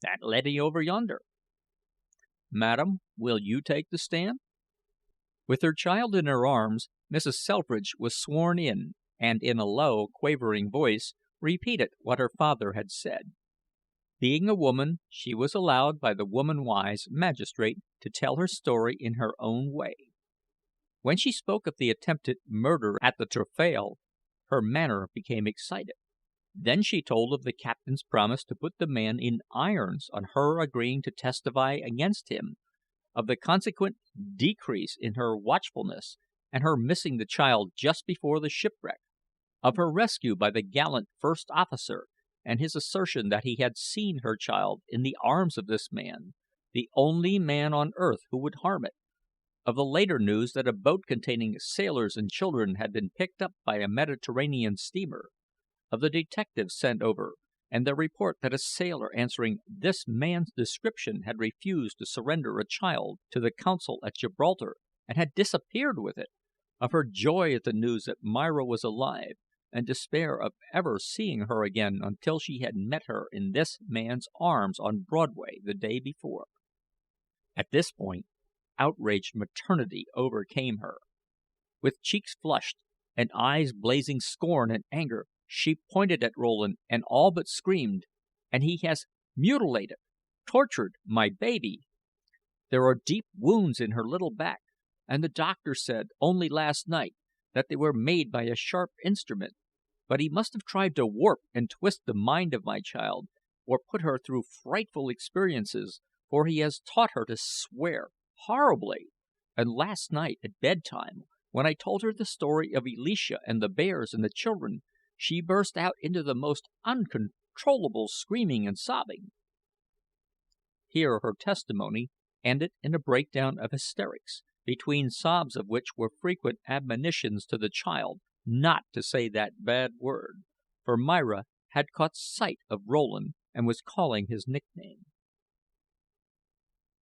"That leddy over yonder." "Madam, will you take the stand?" With her child in her arms, Mrs. Selfridge was sworn in, and in a low, quavering voice repeated what her father had said. Being a woman, she was allowed by the woman wise magistrate to tell her story in her own way. When she spoke of the attempted murder at the taffrail, her manner became excited. Then she told of the captain's promise to put the man in irons on her agreeing to testify against him, of the consequent decrease in her watchfulness, and her missing the child just before the shipwreck, of her rescue by the gallant first officer, and his assertion that he had seen her child in the arms of this man, the only man on earth who would harm it, of the later news that a boat containing sailors and children had been picked up by a Mediterranean steamer, of the detectives sent over, and their report that a sailor answering this man's description had refused to surrender a child to the consul at Gibraltar and had disappeared with it, of her joy at the news that Myra was alive, and despair of ever seeing her again until she had met her in this man's arms on Broadway the day before. At this point, outraged maternity overcame her. With cheeks flushed and eyes blazing scorn and anger, she pointed at Rowland and all but screamed, "And he has mutilated, tortured my baby! There are deep wounds in her little back, and the doctor said, only last night, that they were made by a sharp instrument. But he must have tried to warp and twist the mind of my child, or put her through frightful experiences, for he has taught her to swear horribly. And last night, at bedtime, when I told her the story of Elisha and the bears and the children, she burst out into the most uncontrollable screaming and sobbing." Here her testimony ended in a breakdown of hysterics, between sobs of which were frequent admonitions to the child not to say that bad word, for Myra had caught sight of Rowland and was calling his nickname.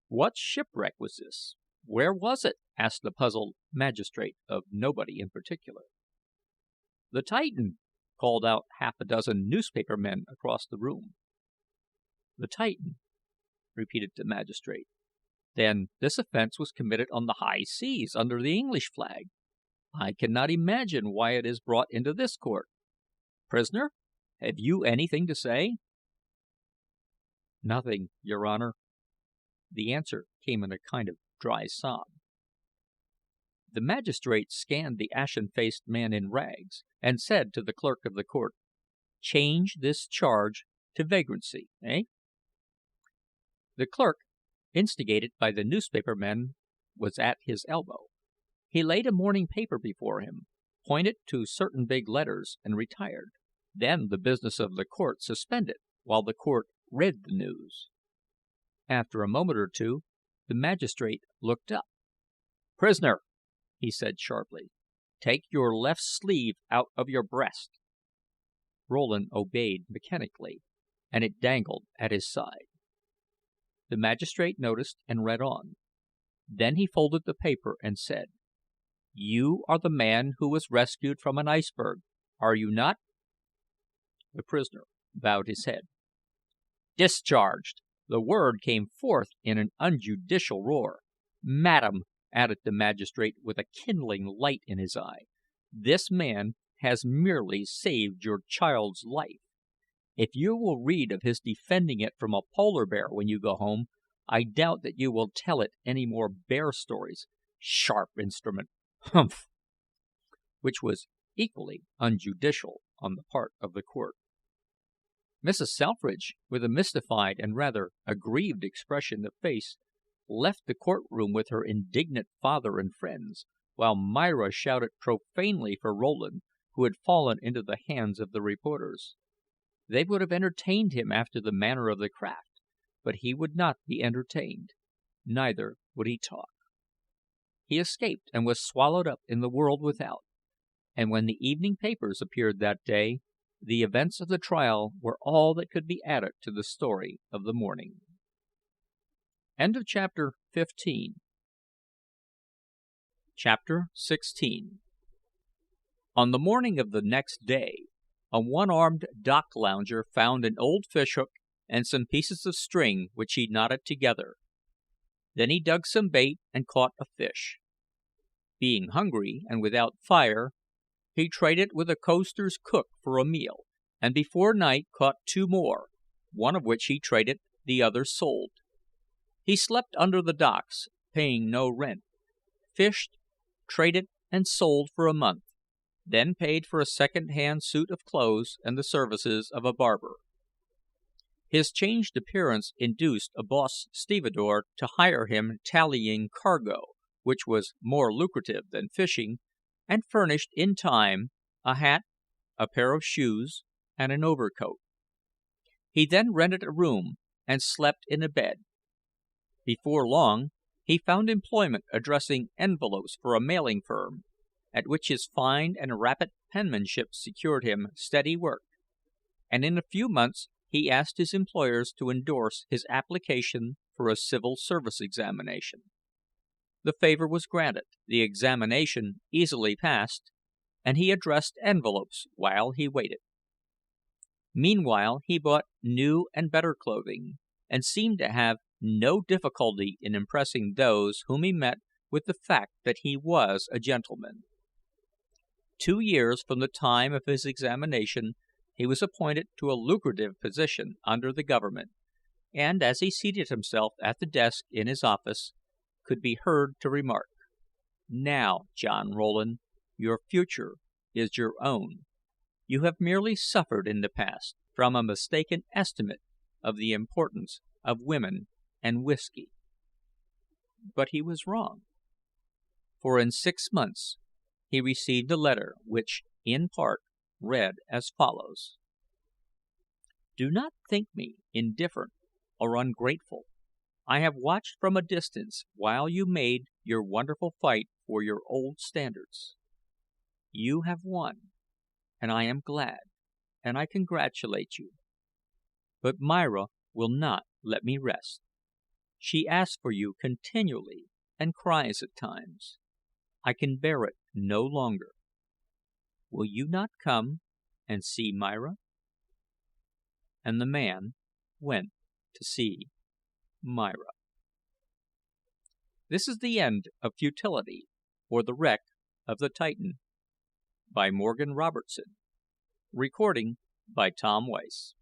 "What shipwreck was this? Where was it?" asked the puzzled magistrate of nobody in particular. "The Titan," called out half a dozen newspaper men across the room. "The Titan," repeated the magistrate. "Then this offense was committed on the high seas under the English flag. I cannot imagine why it is brought into this court. Prisoner, have you anything to say?" "Nothing, your Honor." The answer came in a kind of dry sob. The magistrate scanned the ashen-faced man in rags, and said to the clerk of the court, "Change this charge to vagrancy, eh?" The clerk, instigated by the newspaper men, was at his elbow. He laid a morning paper before him, pointed to certain big letters, and retired. Then the business of the court suspended while the court read the news. After a moment or two, the magistrate looked up. "Prisoner," he said sharply, "take your left sleeve out of your breast." Rowland obeyed mechanically, and it dangled at his side. The magistrate noticed and read on. Then he folded the paper and said, "You are the man who was rescued from an iceberg, are you not?" The prisoner bowed his head. "Discharged!" The word came forth in an unjudicial roar. "Madam, added the magistrate with a kindling light in his eye. "This man has merely saved your child's life. If you will read of his defending it from a polar bear when you go home, I doubt that you will tell it any more bear stories. Sharp instrument! Humph!" Which was equally unjudicial on the part of the court. Mrs. Selfridge, with a mystified and rather aggrieved expression of face, left the court room with her indignant father and friends, while Myra shouted profanely for Rowland, who had fallen into the hands of the reporters. They would have entertained him after the manner of the craft, but he would not be entertained, neither would he talk. He escaped and was swallowed up in the world without, and when the evening papers appeared that day, the events of the trial were all that could be added to the story of the morning. Chapter 16. On the morning of the next day, a one-armed dock lounger found an old fishhook and some pieces of string which he knotted together. Then he dug some bait and caught a fish. Being hungry and without fire, he traded with a coaster's cook for a meal, and before night caught two more, one of which he traded, the other sold. He slept under the docks, paying no rent, fished, traded, and sold for a month, then paid for a second-hand suit of clothes and the services of a barber. His changed appearance induced a boss stevedore to hire him tallying cargo, which was more lucrative than fishing, and furnished in time a hat, a pair of shoes, and an overcoat. He then rented a room and slept in a bed. Before long he found employment addressing envelopes for a mailing firm, at which his fine and rapid penmanship secured him steady work, and in a few months he asked his employers to endorse his application for a civil service examination. The favor was granted, the examination easily passed, and he addressed envelopes while he waited. Meanwhile he bought new and better clothing, and seemed to have no difficulty in impressing those whom he met with the fact that he was a gentleman. 2 years from the time of his examination he was appointed to a lucrative position under the government, and as he seated himself at the desk in his office, could be heard to remark: "Now, John Rowland, your future is your own. You have merely suffered in the past from a mistaken estimate of the importance of women and whiskey." But he was wrong, for in 6 months he received a letter which, in part, read as follows: "Do not think me indifferent or ungrateful. I have watched from a distance while you made your wonderful fight for your old standards. You have won, and I am glad, and I congratulate you. But Myra will not let me rest. She asks for you continually, and cries at times. I can bear it no longer. Will you not come and see Myra?" And the man went to see Myra. This is the end of Futility, or the Wreck of the Titan, by Morgan Robertson. Recording by Tom Weiss.